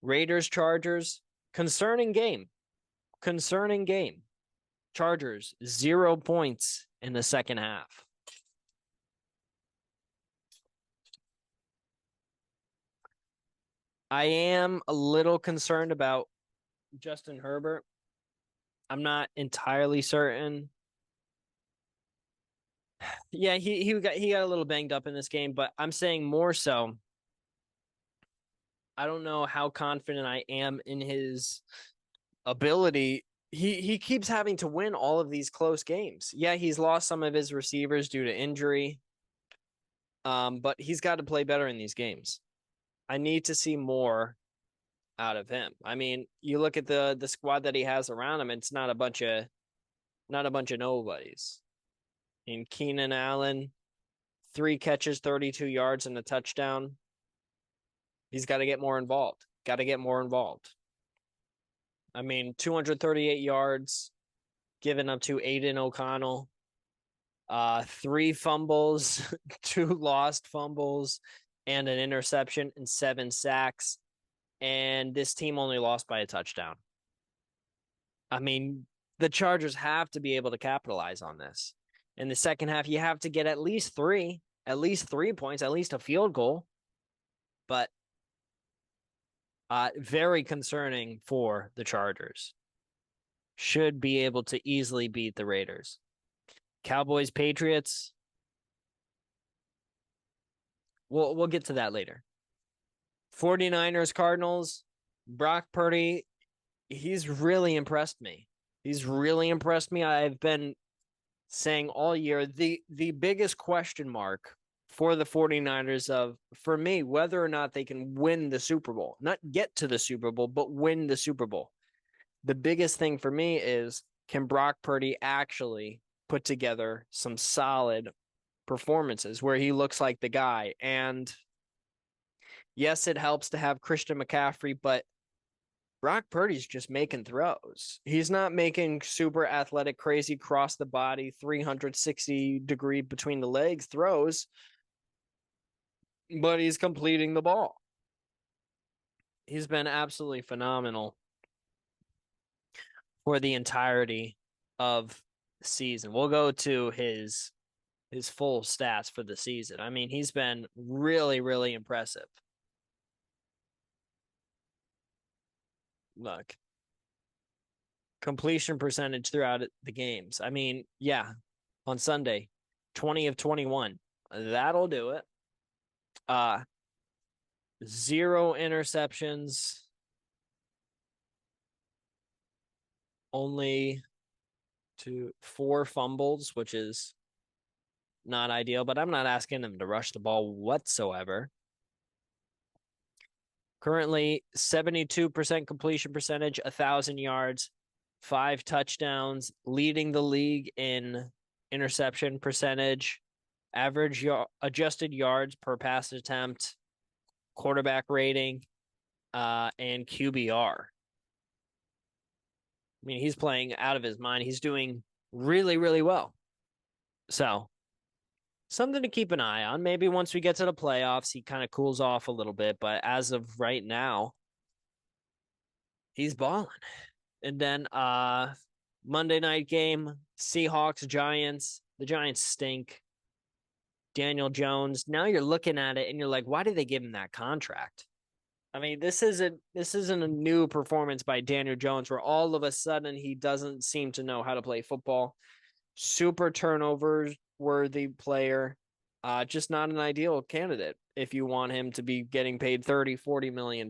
Speaker 1: Raiders, Chargers, concerning game. Chargers, 0 points in the second half. I am a little concerned about Justin Herbert. I'm not entirely certain. Yeah, he got a little banged up in this game, but I'm saying more so, I don't know how confident I am in his ability. He keeps having to win all of these close games. Yeah, he's lost some of his receivers due to injury. But he's got to play better in these games. I need to see more out of him. I mean, you look at the squad that he has around him, it's not a bunch of nobodies. And Keenan Allen, 3 catches, 32 yards, and a touchdown. He's got to get more involved. I mean, 238 yards given up to Aiden O'Connell. 3 fumbles, 2 lost fumbles, and an interception and 7 sacks. And this team only lost by a touchdown. I mean, the Chargers have to be able to capitalize on this. In the second half, you have to get at least 3 points, at least a field goal. But very concerning for the Chargers. Should be able to easily beat the Raiders. Cowboys, Patriots. We'll get to that later. 49ers, Cardinals. Brock Purdy, he's really impressed me. I've been saying all year the biggest question mark for the 49ers for me, whether or not they can win the Super Bowl. Not get to the Super Bowl, but win the Super Bowl. The biggest thing for me is, can Brock Purdy actually put together some solid performances where he looks like the guy? And yes, it helps to have Christian McCaffrey, but Brock Purdy's just making throws. He's not making super athletic, crazy cross the body, 360-degree between the legs throws, but he's completing the ball. He's been absolutely phenomenal for the entirety of the season. We'll go to his full stats for the season. I mean, he's been really, really impressive. Look, completion percentage throughout the games. I mean, yeah, on Sunday, 20 of 21. That'll do it. 0 interceptions. Only 4 fumbles, which is not ideal, but I'm not asking him to rush the ball whatsoever. Currently, 72% completion percentage, 1,000 yards, 5 touchdowns, leading the league in interception percentage, average adjusted yards per pass attempt, quarterback rating, and QBR. I mean, he's playing out of his mind. He's doing really, really well. So, something to keep an eye on. Maybe once we get to the playoffs, he kind of cools off a little bit. But as of right now, he's balling. And then Monday night game, Seahawks, Giants. The Giants stink. Daniel Jones. Now you're looking at it and you're like, why did they give him that contract? I mean, this isn't a new performance by Daniel Jones where all of a sudden he doesn't seem to know how to play football. Super turnovers worthy player. Just not an ideal candidate if you want him to be getting paid $30-40 million.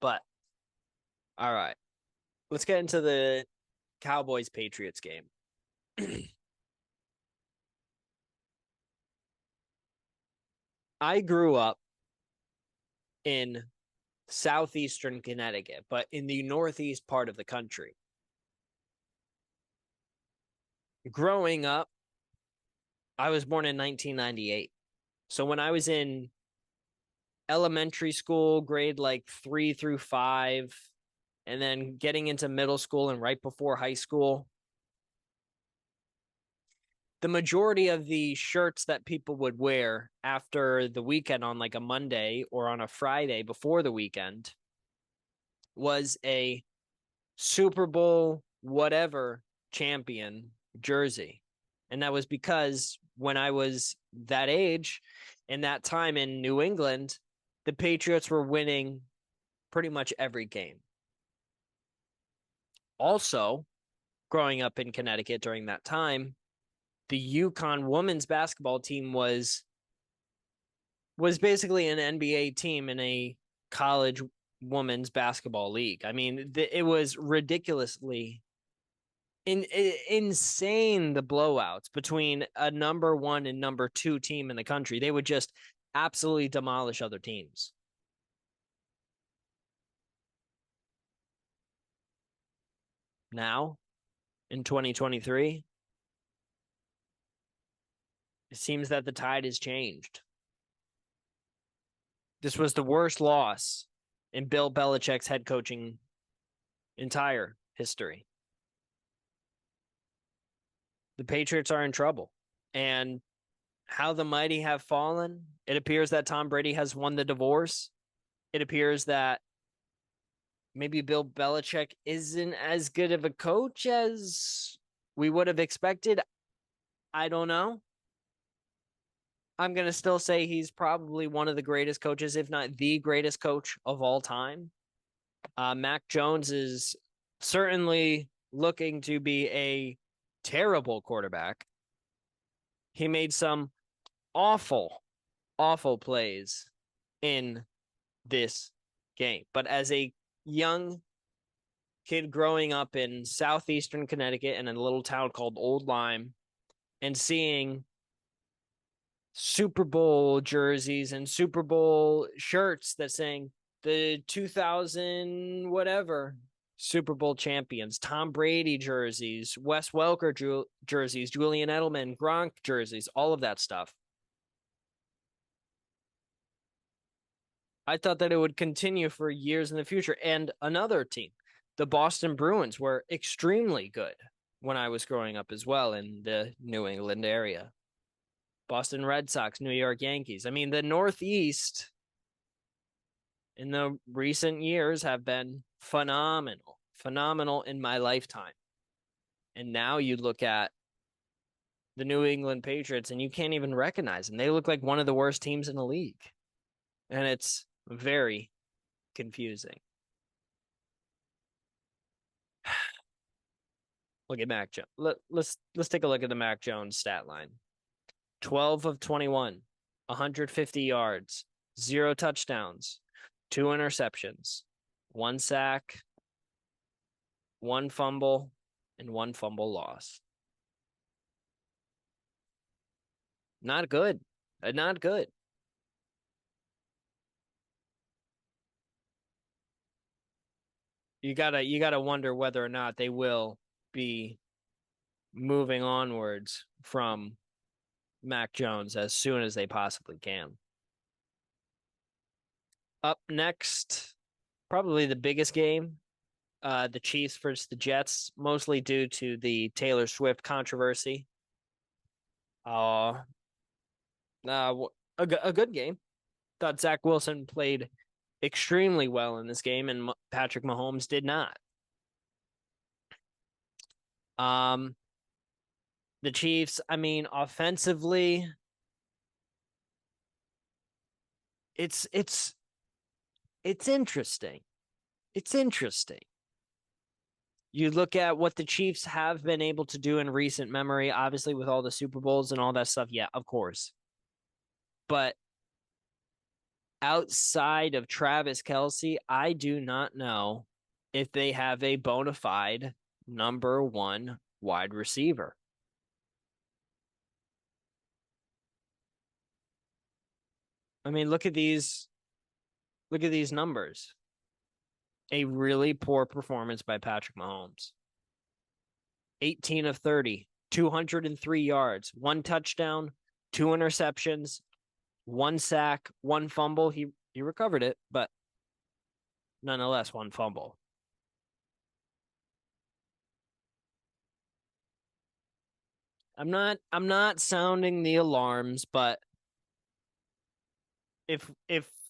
Speaker 1: But all right, let's get into the Cowboys Patriots game. I grew up in southeastern Connecticut, but in the northeast part of the country. Growing up, I was born in 1998. So when I was in elementary school, grade like 3 through 5, and then getting into middle school and right before high school, the majority of the shirts that people would wear after the weekend on like a Monday or on a Friday before the weekend was a Super Bowl whatever champion jersey. And that was because when I was that age and that time in New England, the Patriots were winning pretty much every game. Also, growing up in Connecticut during that time, the UConn women's basketball team was basically an NBA team in a college women's basketball league. I mean, it was ridiculously insane, the blowouts between a number 1 and number 2 team in the country. They would just absolutely demolish other teams. Now, in 2023, it seems that the tide has changed. This was the worst loss in Bill Belichick's head coaching entire history. The Patriots are in trouble. And how the mighty have fallen, it appears that Tom Brady has won the divorce. It appears that maybe Bill Belichick isn't as good of a coach as we would have expected. I don't know. I'm going to still say he's probably one of the greatest coaches, if not the greatest coach of all time. Mac Jones is certainly looking to be a terrible quarterback. He made some awful, awful plays in this game. But as a young kid growing up in southeastern Connecticut in a little town called Old Lyme and seeing Super Bowl jerseys and Super Bowl shirts that saying the 2000 whatever Super Bowl champions, Tom Brady jerseys, Wes Welker jerseys, Julian Edelman, Gronk jerseys, all of that stuff. I thought that it would continue for years in the future. And another team, the Boston Bruins, were extremely good when I was growing up as well in the New England area. Boston Red Sox, New York Yankees. I mean, the Northeast in the recent years have been phenomenal, phenomenal in my lifetime. And now you look at the New England Patriots and you can't even recognize them. They look like one of the worst teams in the league. And it's very confusing. Look at Mac Jones. Let's take a look at the Mac Jones stat line. 12 of 21, 150 yards, 0 touchdowns, 2 interceptions, 1 sack, 1 fumble, and 1 fumble loss. Not good. Not good. You gotta wonder whether or not they will be moving onwards from Mac Jones as soon as they possibly can. Up next, probably the biggest game, the Chiefs versus the Jets, mostly due to the Taylor Swift controversy. A good game. Thought Zach Wilson played extremely well in this game, and Patrick Mahomes did not. The Chiefs, I mean, offensively, it's interesting. It's interesting. You look at what the Chiefs have been able to do in recent memory, obviously with all the Super Bowls and all that stuff. Yeah, of course. But outside of Travis Kelce, I do not know if they have a bona fide number 1 wide receiver. I mean, look at these numbers. A really poor performance by Patrick Mahomes. 18 of 30, 203 yards, 1 touchdown, 2 interceptions, 1 sack, 1 fumble. He recovered it, but nonetheless, 1 fumble. I'm not sounding the alarms, but if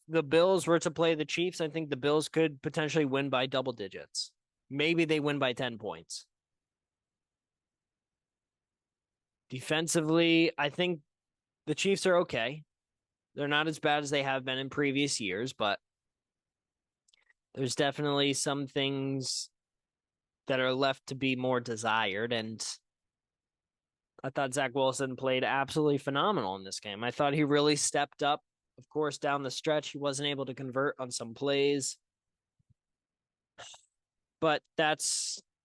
Speaker 1: the Bills were to play the Chiefs, I think the Bills could potentially win by double digits. Maybe they win by 10 points. Defensively, I think the Chiefs are okay. They're not as bad as they have been in previous years, but there's definitely some things that are left to be more desired. And I thought Zach Wilson played absolutely phenomenal in this game. I thought he really stepped up. Of course, down the stretch, he wasn't able to convert on some plays. But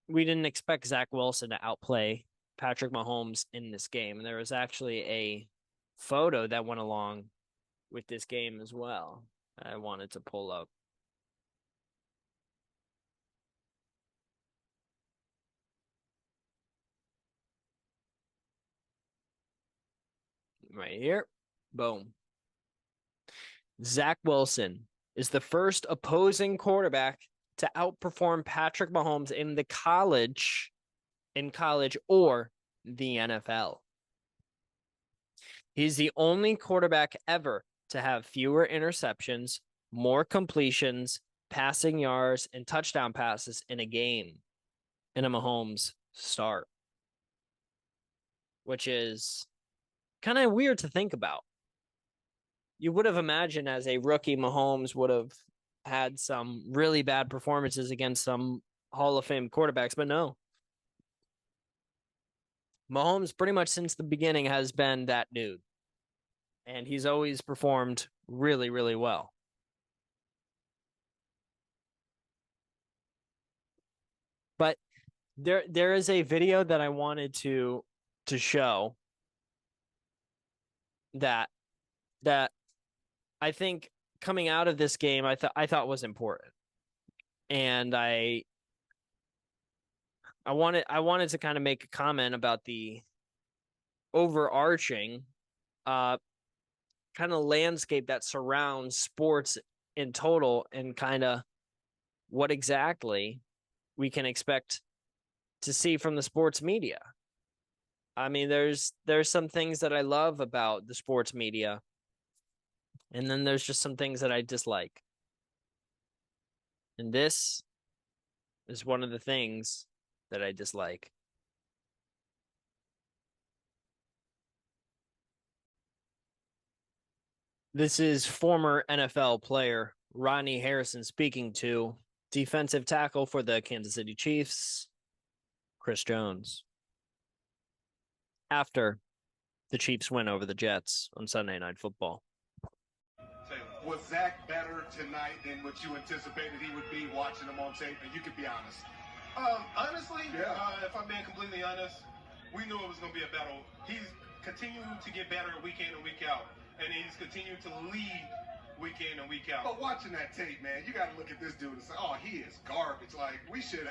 Speaker 1: we didn't expect Zach Wilson to outplay Patrick Mahomes in this game. And there was actually a photo that went along with this game as well. I wanted to pull up. Right here. Boom. Zach Wilson is the first opposing quarterback to outperform Patrick Mahomes in college or the NFL. He's the only quarterback ever to have fewer interceptions, more completions, passing yards and touchdown passes in a game in a Mahomes start, which is kind of weird to think about. You would have imagined as a rookie, Mahomes would have had some really bad performances against some Hall of Fame quarterbacks, but no. Mahomes pretty much since the beginning has been that dude. And he's always performed really, really well. But there is a video that I wanted to show that I think coming out of this game I thought was important. And I wanted to kind of make a comment about the overarching kind of landscape that surrounds sports in total and kind of what exactly we can expect to see from the sports media. I mean, there's some things that I love about the sports media, and then there's just some things that I dislike. And this is one of the things that I dislike. This is former NFL player Rodney Harrison speaking to defensive tackle for the Kansas City Chiefs, Chris Jones, after the Chiefs win over the Jets on Sunday Night Football.
Speaker 2: Was Zach better tonight than what you anticipated he would be watching him on tape? And you can be honest.
Speaker 3: Honestly, if I'm being completely honest, we knew it was going to be a battle. He's continuing to get better week in and week out, and he's continuing to lead week in and week out.
Speaker 2: But watching that tape, man, you got to look at this dude and say, "Oh, he is garbage." Like we should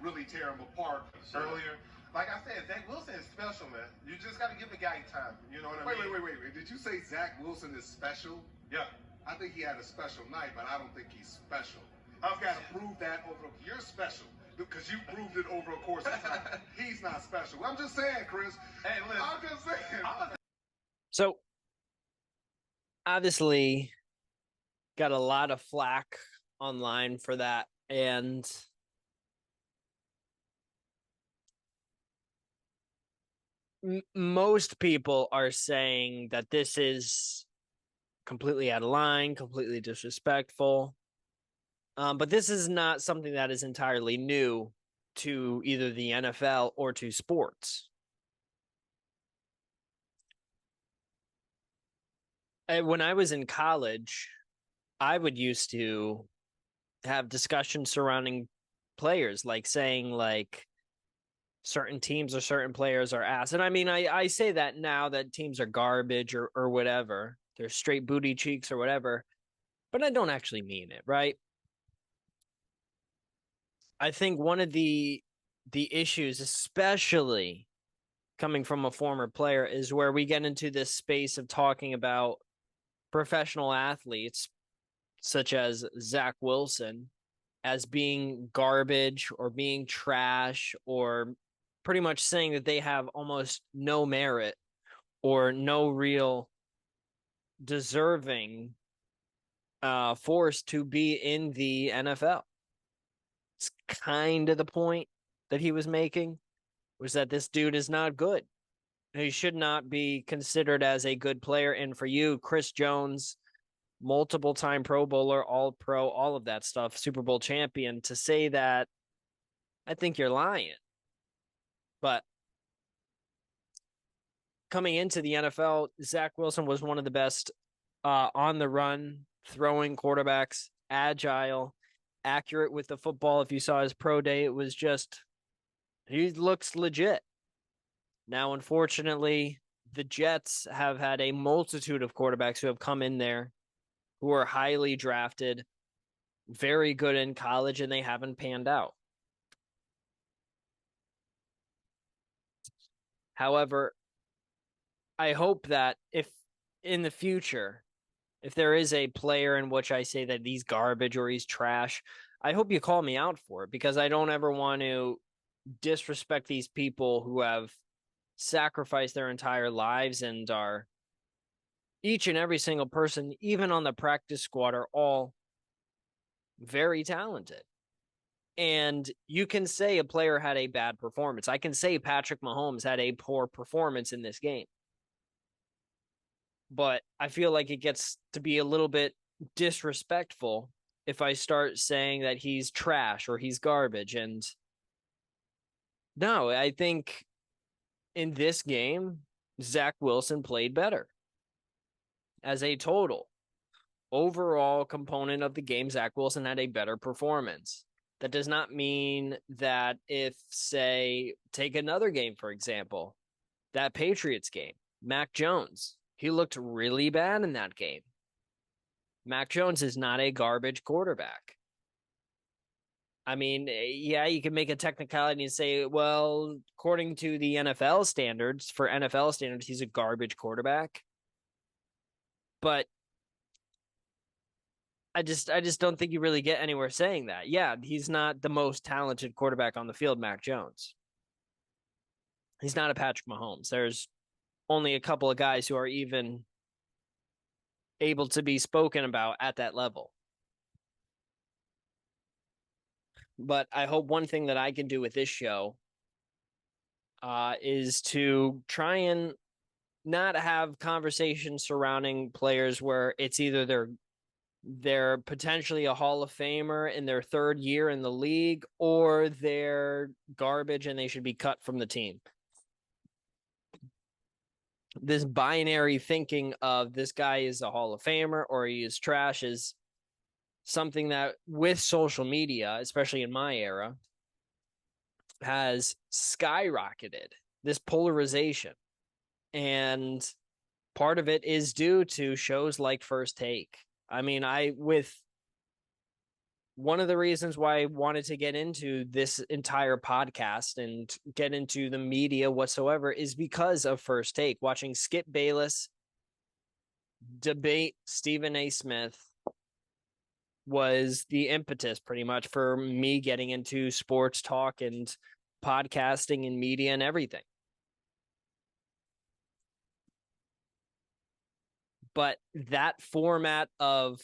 Speaker 2: really tear him apart
Speaker 3: earlier. Like I said, Zach Wilson is special, man. You just got to give the guy time. You know what I mean?
Speaker 2: Wait. Did you say Zach Wilson is special?
Speaker 3: Yeah.
Speaker 2: I think he had a special night, but I don't think he's special. I've got to prove that over. You're special because you proved it over a course of time. He's not special. I'm just saying, Chris.
Speaker 3: Hey, listen.
Speaker 2: I'm just saying.
Speaker 1: So, obviously, got a lot of flack online for that, and most people are saying that this is completely out of line, completely disrespectful. But this is not something that is entirely new to either the NFL or to sports. When I was in college, I would used to have discussions surrounding players, like saying like certain teams or certain players are ass. And I mean, I say that now that teams are garbage or whatever. They're straight booty cheeks or whatever. But I don't actually mean it, right? I think one of the issues, especially coming from a former player, is where we get into this space of talking about professional athletes such as Zach Wilson as being garbage or being trash, or pretty much saying that they have almost no merit or no real deserving force to be in the NFL. It's kind of the point that he was making, was that this dude is not good. He should not be considered as a good player. And for you, Chris Jones, multiple-time Pro Bowler, All-Pro, all of that stuff, Super Bowl champion, to say that, I think you're lying. But coming into the NFL, Zach Wilson was one of the best on-the-run throwing quarterbacks, agile, accurate with the football. If you saw his pro day, it was just, he looks legit. Now, unfortunately, the Jets have had a multitude of quarterbacks who have come in there who are highly drafted, very good in college, and they haven't panned out. However, I hope that if in the future, if there is a player in which I say that he's garbage or he's trash, I hope you call me out for it, because I don't ever want to disrespect these people who have sacrificed their entire lives and are, each and every single person, even on the practice squad, are all very talented. And you can say a player had a bad performance. I can say Patrick Mahomes had a poor performance in this game. But I feel like it gets to be a little bit disrespectful if I start saying that he's trash or he's garbage. And no, I think in this game, Zach Wilson played better as a total. Overall component of the game, Zach Wilson had a better performance. That does not mean that if, say, take another game, for example, that Patriots game, Mac Jones, he looked really bad in that game. Mac Jones is not a garbage quarterback. I mean, yeah, you can make a technicality and say, well, according to the NFL standards, for NFL standards, he's a garbage quarterback. But I just don't think you really get anywhere saying that. Yeah, he's not the most talented quarterback on the field, Mac Jones. He's not a Patrick Mahomes. There's only a couple of guys who are even able to be spoken about at that level. But I hope one thing that I can do with this show is to try and not have conversations surrounding players where it's either they're potentially a Hall of Famer in their third year in the league, or they're garbage and they should be cut from the team. This binary thinking of this guy is a Hall of Famer or he is trash is something that with social media, especially in my era, has skyrocketed, this polarization. And part of it is due to shows like First Take. I mean, one of the reasons why I wanted to get into this entire podcast and get into the media whatsoever is because of First Take. Watching Skip Bayless debate Stephen A. Smith was the impetus pretty much for me getting into sports talk and podcasting and media and everything. But that format of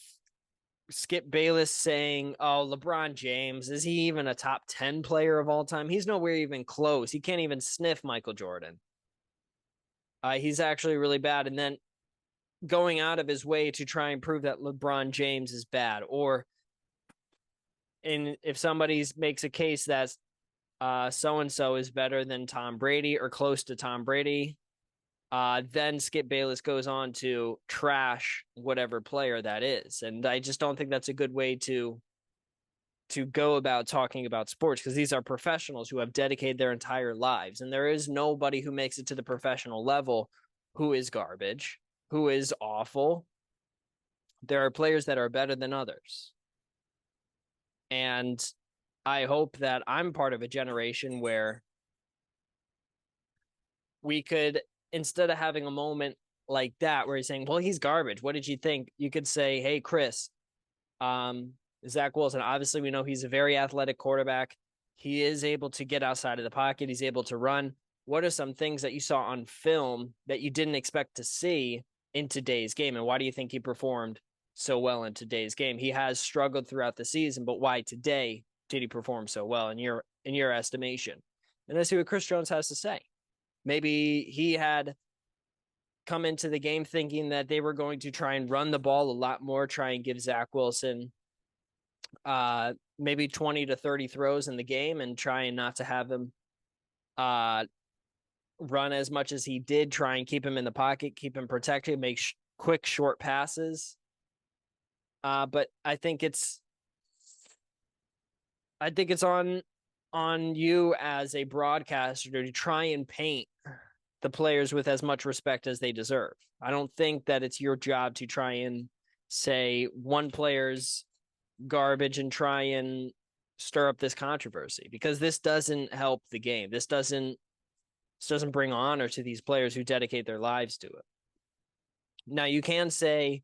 Speaker 1: Skip Bayless saying, oh, LeBron James, is he even a top 10 player of all time? He's nowhere even close. He can't even sniff Michael Jordan. He's actually really bad. And then going out of his way to try and prove that LeBron James is bad. Or if somebody makes a case that so-and-so is better than Tom Brady or close to Tom Brady, then Skip Bayless goes on to trash whatever player that is. And I just don't think that's a good way to go about talking about sports, because these are professionals who have dedicated their entire lives. And there is nobody who makes it to the professional level who is garbage, who is awful. There are players that are better than others. And I hope that I'm part of a generation where we could, instead of having a moment like that where he's saying, well, he's garbage, what did you think? You could say, hey, Chris, Zach Wilson, obviously we know he's a very athletic quarterback. He is able to get outside of the pocket. He's able to run. What are some things that you saw on film that you didn't expect to see in today's game? And why do you think he performed so well in today's game? He has struggled throughout the season, but why today did he perform so well in your estimation? And let's see what Chris Jones has to say. Maybe he had come into the game thinking that they were going to try and run the ball a lot more, try and give Zach Wilson maybe 20 to 30 throws in the game and trying not to have him run as much as he did, try and keep him in the pocket, keep him protected, make quick, short passes. But I think it's on you as a broadcaster to try and paint the players with as much respect as they deserve. I don't think that it's your job to try and say one player's garbage and try and stir up this controversy, because this doesn't help the game. This doesn't bring honor to these players who dedicate their lives to it. Now, you can say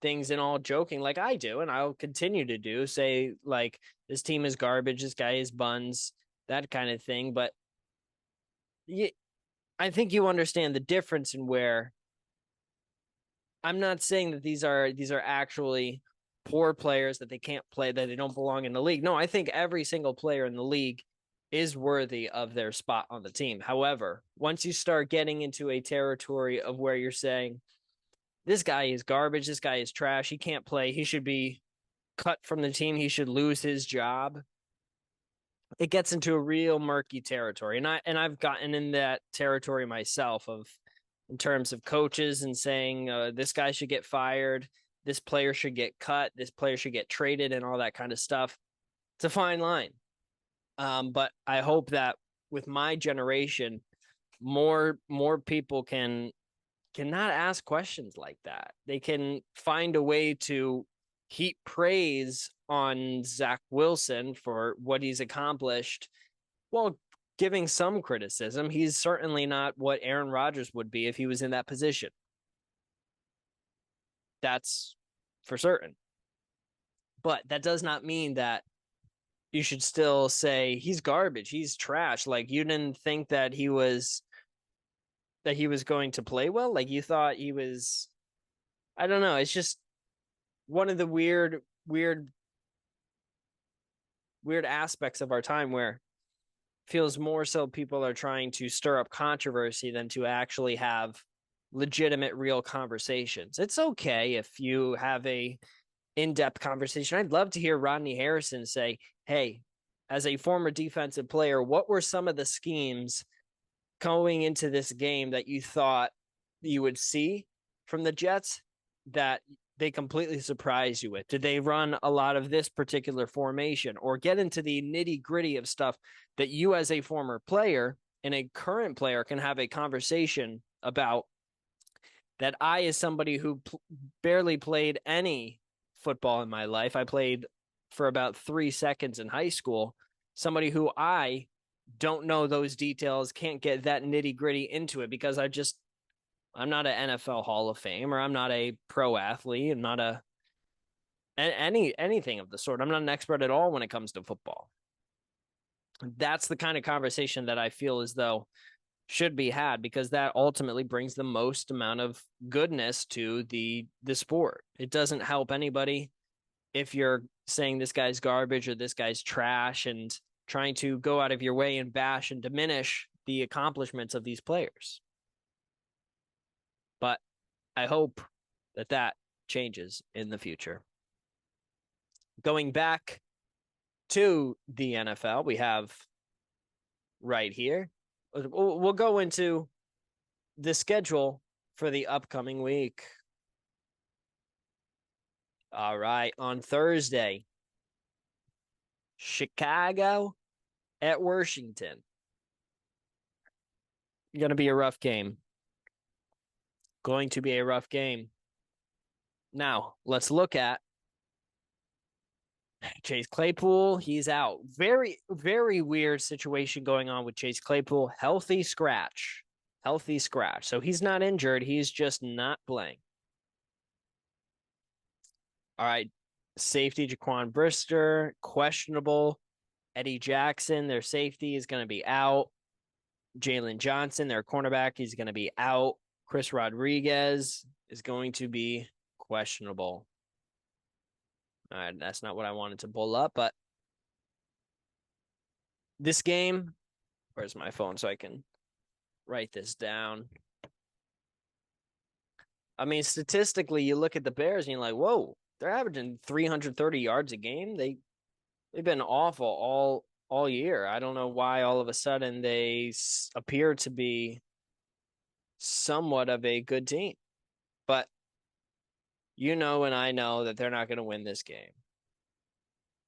Speaker 1: things in all joking like I do, and I'll continue to do, say like, this team is garbage, this guy is buns, that kind of thing. But I think you understand the difference in where I'm not saying that these are actually poor players that they can't play, that they don't belong in the league. No, I think every single player in the league is worthy of their spot on the team. However, once you start getting into a territory of where you're saying, this guy is garbage, this guy is trash, he can't play, he should be cut from the team, he should lose his job, it gets into a real murky territory. And I've gotten in that territory myself, of in terms of coaches and saying this guy should get fired, this player should get cut, this player should get traded, and all that kind of stuff. It's a fine line. But I hope that with my generation, more people can not ask questions like that. They can find a way to heap praise on Zach Wilson for what he's accomplished, while giving some criticism. He's certainly not what Aaron Rodgers would be if he was in that position. That's for certain. But that does not mean that you should still say he's garbage, he's trash. Like, you didn't think that he was going to play well? Like, you thought he was, I don't know. It's just one of the weird aspects of our time, where feels more so people are trying to stir up controversy than to actually have legitimate, real conversations. It's okay if you have a in-depth conversation. I'd love to hear Rodney Harrison say, hey, as a former defensive player, what were some of the schemes going into this game that you thought you would see from the Jets that they completely surprised you with? Did they run a lot of this particular formation, or get into the nitty gritty of stuff that you as a former player and a current player can have a conversation about, that I, as somebody who barely played any football in my life, I played for about 3 seconds in high school, somebody who I don't know those details, can't get that nitty gritty into it, because I'm not an NFL Hall of Fame, or I'm not a pro athlete, I'm not anything of the sort. I'm not an expert at all when it comes to football. That's the kind of conversation that I feel as though should be had, because that ultimately brings the most amount of goodness to the sport. It doesn't help anybody if you're saying this guy's garbage or this guy's trash and trying to go out of your way and bash and diminish the accomplishments of these players. But I hope that changes in the future. Going back to the NFL, we have right here, we'll go into the schedule for the upcoming week. All right, on Thursday, Chicago at Washington. Going to be a rough game. Going to be a rough game. Now, let's look at Chase Claypool. He's out. Very, very weird situation going on with Chase Claypool. Healthy scratch. So he's not injured. He's just not playing. All right. Safety, Jaquan Brister, questionable. Eddie Jackson, their safety, is going to be out. Jalen Johnson, their cornerback, he's going to be out. Chris Rodriguez is going to be questionable. All right, that's not what I wanted to pull up, but this game, where's my phone so I can write this down? I mean, statistically, you look at the Bears and you're like, whoa, they're averaging 330 yards a game. They've been awful all year. I don't know why all of a sudden they appear to be somewhat of a good team. But you know and I know that they're not going to win this game.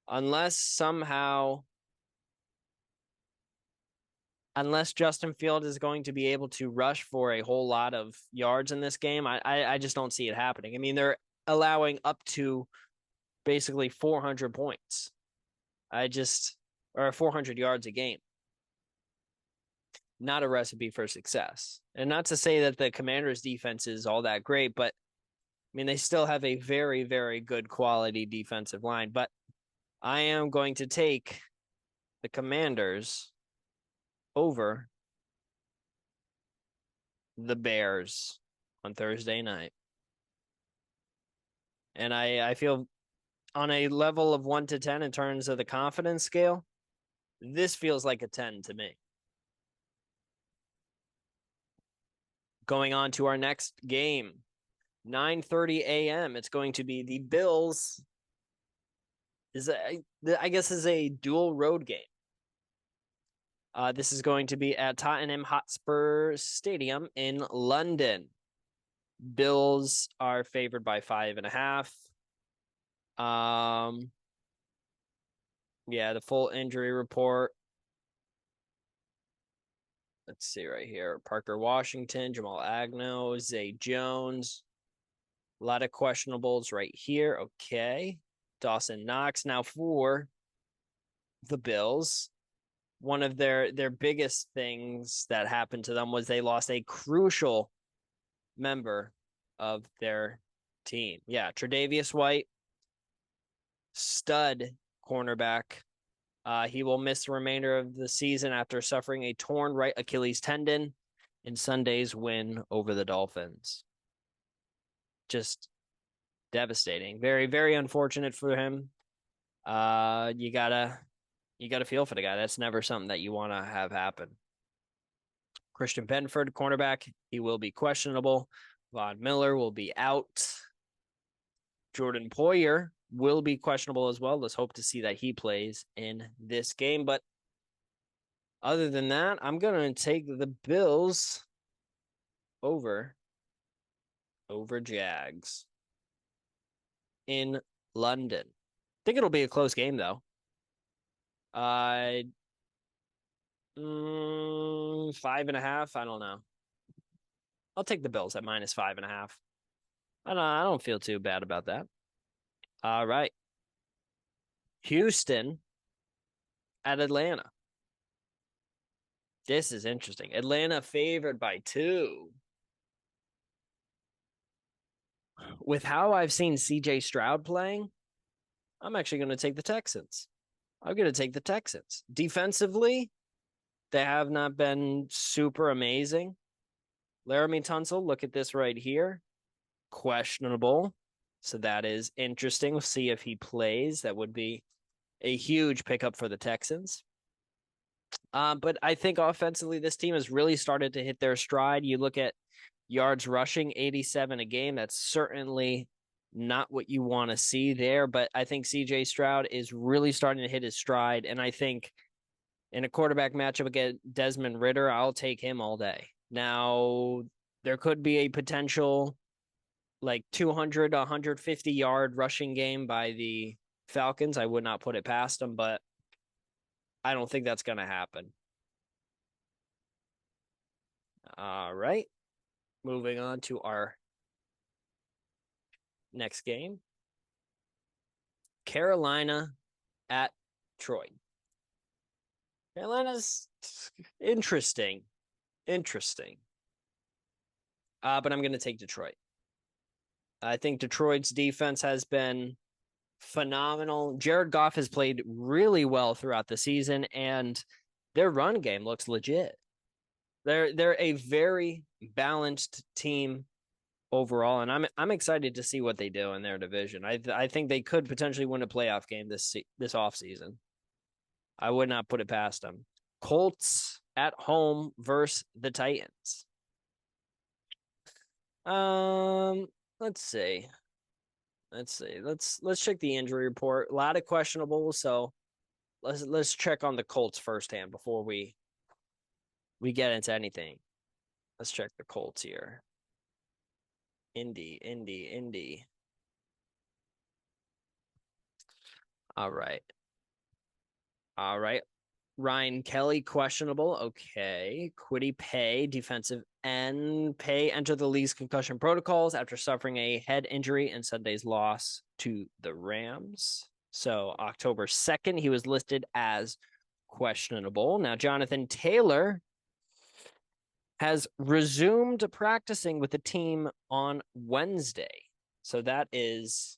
Speaker 1: Unless Justin Field is going to be able to rush for a whole lot of yards in this game, I just don't see it happening. I mean, they're allowing up to basically 400 points. Or 400 yards a game. Not a recipe for success. And not to say that the Commanders' defense is all that great, but I mean, they still have a very, very good quality defensive line. But I am going to take the Commanders over the Bears on Thursday night. And I feel on a level of 1 to 10 in terms of the confidence scale, this feels like a 10 to me. Going on to our next game, 9:30 a.m. It's going to be the Bills. I guess is a dual road game. This is going to be at Tottenham Hotspur Stadium in London. Bills are favored by 5.5. Yeah, the full injury report. Let's see right here. Parker Washington, Jamal Agnew, Zay Jones. A lot of questionables right here. Okay. Dawson Knox. Now for the Bills, one of their biggest things that happened to them was they lost a crucial member of their team. Yeah, Tre'Davious White, stud cornerback. He will miss the remainder of the season after suffering a torn right Achilles tendon in Sunday's win over the Dolphins. Just devastating. Very, very unfortunate for him. You gotta feel for the guy. That's never something that you want to have happen. Christian Benford, cornerback, he will be questionable. Von Miller will be out. Jordan Poyer will be questionable as well. Let's hope to see that he plays in this game. But other than that, I'm going to take the Bills over Jags in London. I think it'll be a close game, though. 5.5. I don't know. I'll take the Bills at -5.5. I don't feel too bad about that. All right. Houston at Atlanta. This is interesting. Atlanta favored by 2. With how I've seen CJ Stroud playing, I'm actually going to take the Texans. I'm going to take the Texans. Defensively, they have not been super amazing. Laramie Tunsil, look at this right here. Questionable. So that is interesting. We'll see if he plays. That would be a huge pickup for the Texans. But I think offensively, this team has really started to hit their stride. You look at yards rushing, 87 a game. That's certainly not what you want to see there. But I think CJ Stroud is really starting to hit his stride. And I think in a quarterback matchup against Desmond Ridder, I'll take him all day. Now, there could be a potential like 200 to 150 yard rushing game by the Falcons. I would not put it past them, but I don't think that's going to happen. All right. Moving on to our next game. Carolina at Detroit. Carolina's interesting. But I'm going to take Detroit. I think Detroit's defense has been phenomenal. Jared Goff has played really well throughout the season, and their run game looks legit. They're a very balanced team overall, and I'm excited to see what they do in their division. I think they could potentially win a playoff game this offseason. I would not put it past them. Colts at home versus the Titans. Let's see. Let's check the injury report. A lot of questionable, so let's check on the Colts firsthand before we get into anything. Let's check the Colts here. Indy. All right. Ryan Kelly, questionable. Okay. Kwity Paye, defensive end. Paye entered the league's concussion protocols after suffering a head injury in Sunday's loss to the Rams. So October 2nd, he was listed as questionable. Now, Jonathan Taylor has resumed practicing with the team on Wednesday. So that is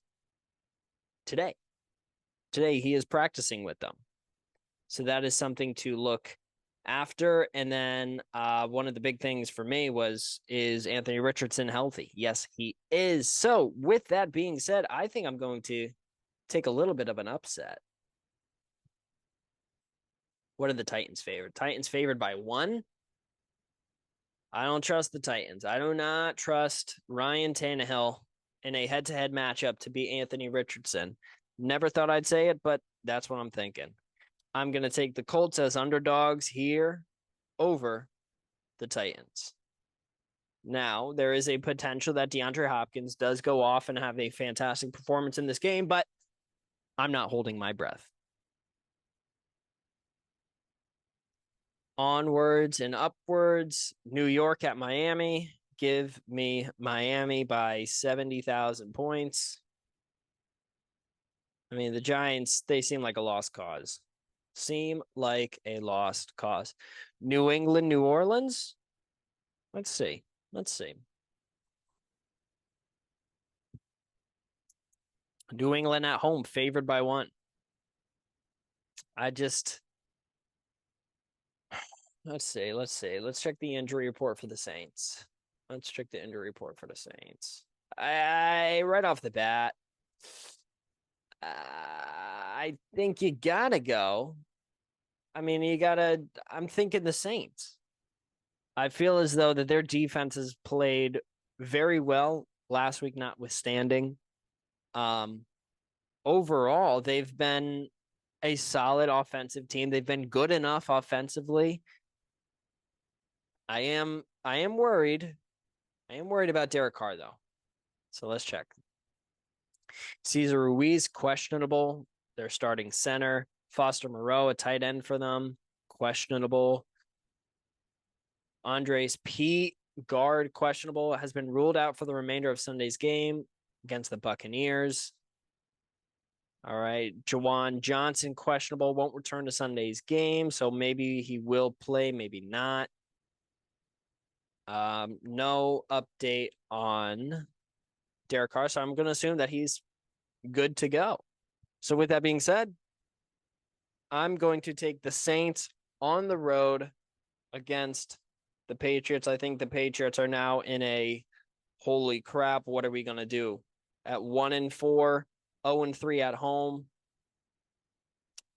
Speaker 1: today. Today, he is practicing with them. So that is something to look after. And then one of the big things for me is Anthony Richardson healthy? Yes, he is. So with that being said, I think I'm going to take a little bit of an upset. What are the Titans favored? Titans favored by 1. I don't trust the Titans. I do not trust Ryan Tannehill in a head-to-head matchup to beat Anthony Richardson. Never thought I'd say it, but that's what I'm thinking. I'm going to take the Colts as underdogs here over the Titans. Now, there is a potential that DeAndre Hopkins does go off and have a fantastic performance in this game, but I'm not holding my breath. Onwards and upwards, New York at Miami. Give me Miami by 70,000 points. I mean, the Giants, they seem like a lost cause. Seem like a lost cause. New England, New Orleans. Let's see. New England at home, favored by 1. Let's see. Let's check the injury report for the Saints. Right off the bat, I think you gotta go. I mean, I'm thinking the Saints. I feel as though that their defense has played very well last week, notwithstanding. Overall, they've been a solid offensive team. They've been good enough offensively. I am worried. I am worried about Derek Carr, though. So let's check. Cesar Ruiz, questionable. They're starting center. Foster Moreau, a tight end for them, questionable. Andres Pete, guard, questionable, has been ruled out for the remainder of Sunday's game against the Buccaneers. All right. Jawan Johnson, questionable, won't return to Sunday's game, so maybe he will play, maybe not. No update on Derek Carr, so I'm going to assume that he's good to go. So with that being said, I'm going to take the Saints on the road against the Patriots. I think the Patriots are now in a holy crap, what are we going to do? At 1-4, 0-3 at home.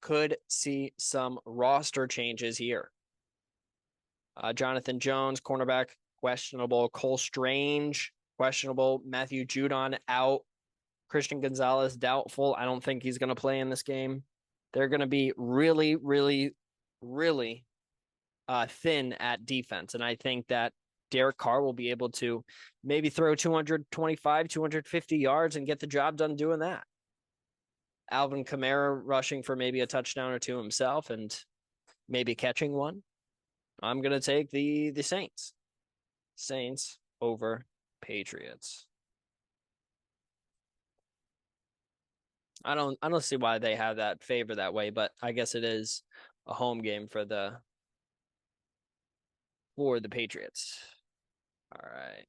Speaker 1: Could see some roster changes here. Jonathan Jones, cornerback, questionable. Cole Strange, questionable. Matthew Judon out. Christian Gonzalez, doubtful. I don't think he's going to play in this game. They're going to be really, really, really thin at defense. And I think that Derek Carr will be able to maybe throw 225, 250 yards and get the job done doing that. Alvin Kamara rushing for maybe a touchdown or two himself and maybe catching one. I'm going to take the Saints. Saints over Patriots. I don't see why they have that favor that way, but I guess it is a home game for the Patriots. All right.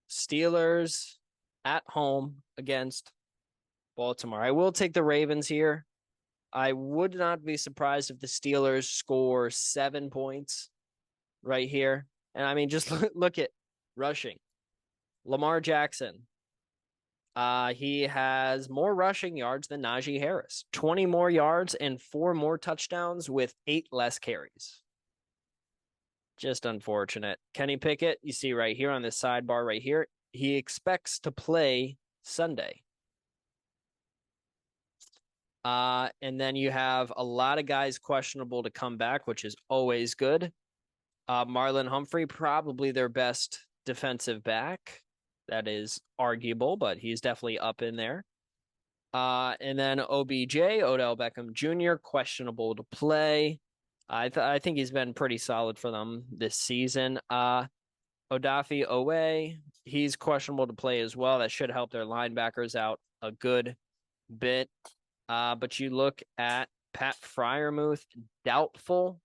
Speaker 1: Steelers at home against Baltimore. I will take the Ravens here. I would not be surprised if the Steelers score 7 points right here. And I mean, just look at rushing. Lamar Jackson. He has more rushing yards than Najee Harris. 20 more yards and 4 more touchdowns with 8 less carries. Just unfortunate. Kenny Pickett, you see right here on this sidebar right here, he expects to play Sunday. And then you have a lot of guys questionable to come back, which is always good. Marlon Humphrey, probably their best defensive back. That is arguable, but he's definitely up in there. And then OBJ, Odell Beckham Jr., questionable to play. I think he's been pretty solid for them this season. Odafe Owe, he's questionable to play as well. That should help their linebackers out a good bit. But you look at Pat Freiermuth, doubtful.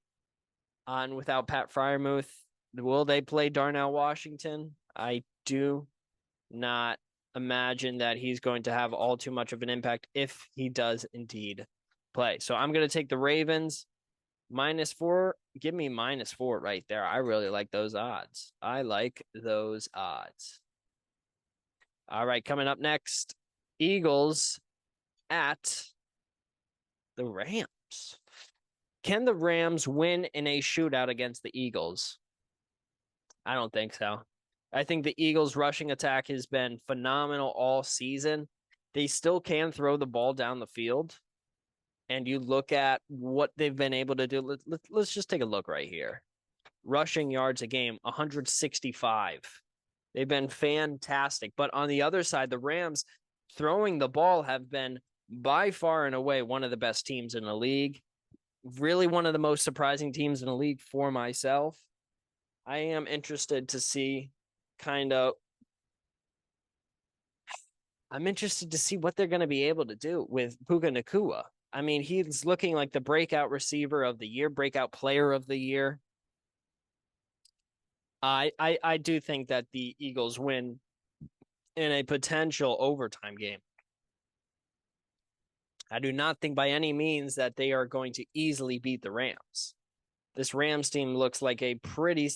Speaker 1: And without Pat Freiermuth, will they play Darnell Washington? I do not imagine that he's going to have all too much of an impact if he does indeed play. So I'm going to take the Ravens -4. Give me -4 right there. I really like those odds. All right, coming up next, Eagles at the Rams. Can the Rams win in a shootout against the Eagles? I don't think so. I think the Eagles' rushing attack has been phenomenal all season. They still can throw the ball down the field. And you look at what they've been able to do. Let's just take a look right here. Rushing yards a game, 165. They've been fantastic. But on the other side, the Rams throwing the ball have been by far and away one of the best teams in the league. Really one of the most surprising teams in the league for myself. I am interested to see I'm interested to see what they're going to be able to do with Puka Nacua. I mean, he's looking like the breakout receiver of the year, breakout player of the year. I do think that the Eagles win in a potential overtime game. I do not think by any means that they are going to easily beat the Rams. This Rams team looks like a pretty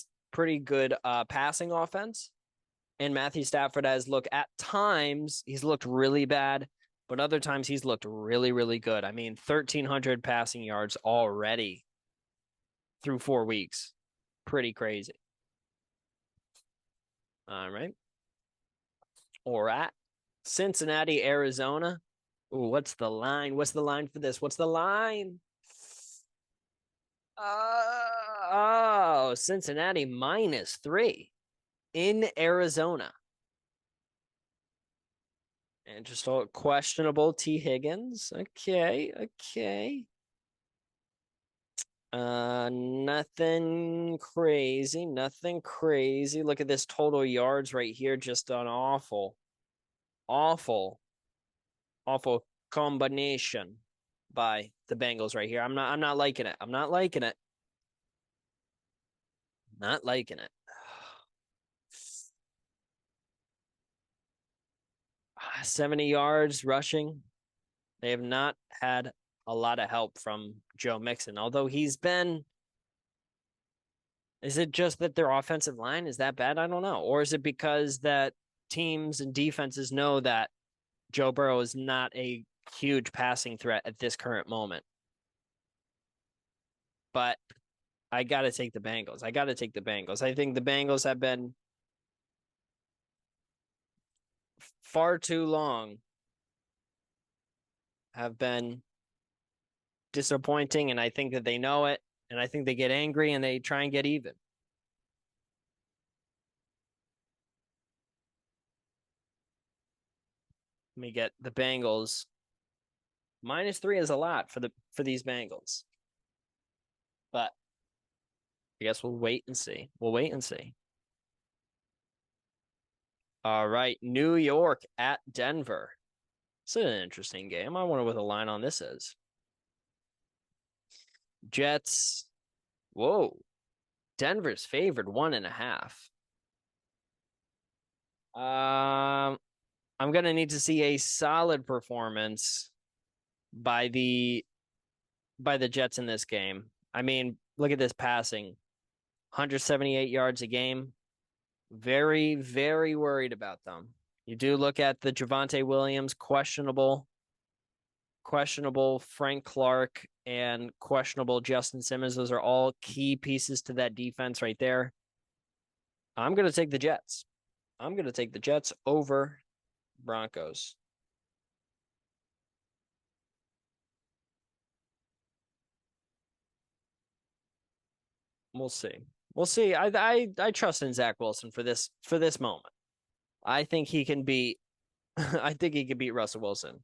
Speaker 1: good passing offense. And Matthew Stafford has looked at times, he's looked really bad, but other times he's looked really, really good. I mean, 1,300 passing yards already through 4 weeks. Pretty crazy. All right. Or at Cincinnati, Arizona. Ooh, what's the line? What's the line for this? What's the line? Cincinnati -3 in Arizona. And just a questionable T. Higgins. Okay. Nothing crazy. Look at this total yards right here. Just an awful combination by the Bengals right here. I'm not liking it. Not liking it. 70 yards rushing. They have not had a lot of help from Joe Mixon, although he's been. Is it just that their offensive line is that bad? I don't know. Or is it because that teams and defenses know that Joe Burrow is not a huge passing threat at this current moment? But I got to take the Bengals. I think the Bengals have been far too long have been disappointing, and I think that they know it, and I think they get angry and they try and get even. Let me get the Bengals. -3 is a lot for these Bengals. But I guess we'll wait and see. All right, New York at Denver. It's an interesting game. I wonder what the line on this is. Jets. Whoa. Denver's favored 1.5. I'm gonna need to see a solid performance by the Jets in this game. I mean, look at this passing. 178 yards a game. Very, very worried about them. You do look at the Javonte Williams, questionable Frank Clark, and questionable Justin Simmons. Those are all key pieces to that defense right there. I'm going to take the Jets. Over Broncos. We'll see. I trust in Zach Wilson for this moment. I think he can beat Russell Wilson.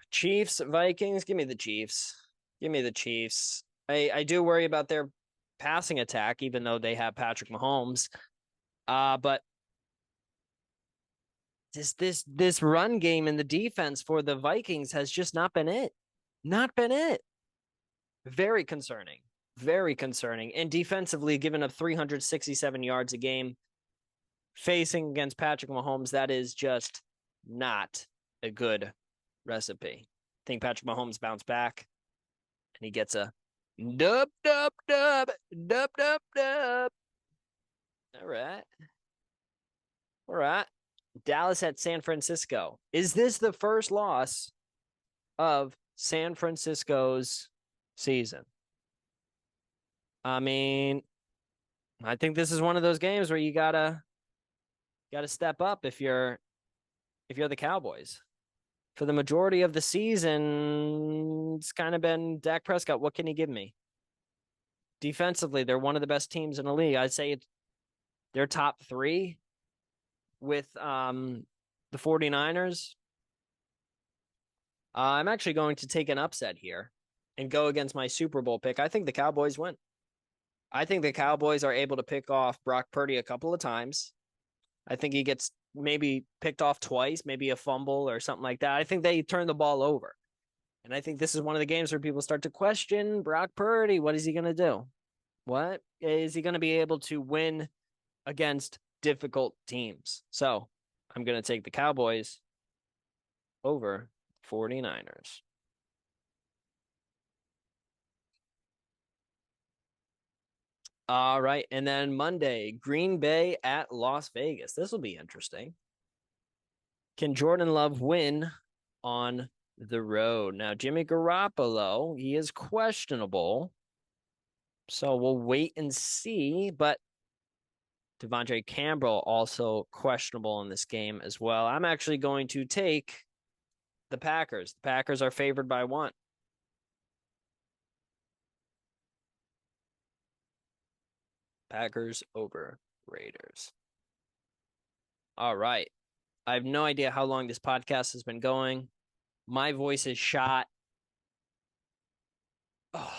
Speaker 1: Chiefs, Vikings, give me the Chiefs. I do worry about their passing attack, even though they have Patrick Mahomes. But this run game and the defense for the Vikings has just not been it. Very concerning. And defensively, giving up 367 yards a game, facing against Patrick Mahomes, that is just not a good recipe. I think Patrick Mahomes bounced back and he gets a dub. All right. All right. Dallas at San Francisco. Is this the first loss of San Francisco's season? I mean, I think this is one of those games where you gotta step up if you're the Cowboys. For the majority of the season, it's kind of been Dak Prescott. What can he give me? Defensively, they're one of the best teams in the league. I'd say they're top 3 with the 49ers. I'm actually going to take an upset here and go against my Super Bowl pick. I think the Cowboys win. I think the Cowboys are able to pick off Brock Purdy a couple of times. I think he gets maybe picked off twice, maybe a fumble or something like that. I think they turn the ball over. And I think this is one of the games where people start to question Brock Purdy. What is he going to do? What is he going to be able to win against difficult teams? So I'm going to take the Cowboys over 49ers. All right. And then Monday, Green Bay at Las Vegas. This will be interesting. Can Jordan Love win on the road? Now, Jimmy Garoppolo, he is questionable. So we'll wait and see. But Devondre Campbell also questionable in this game as well. I'm actually going to take the Packers. The Packers are favored by 1. Packers over Raiders. All right. I have no idea how long this podcast has been going. My voice is shot. Oh,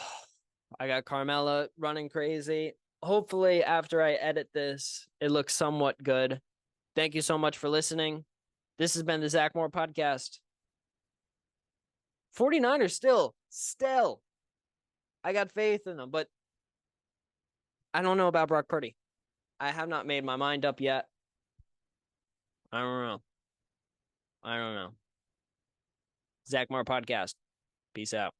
Speaker 1: I got Carmella running crazy. Hopefully, after I edit this, it looks somewhat good. Thank you so much for listening. This has been the Zach Moore Podcast. 49ers still. I got faith in them, but I don't know about Brock Purdy. I have not made my mind up yet. I don't know. Zach Moore Podcast. Peace out.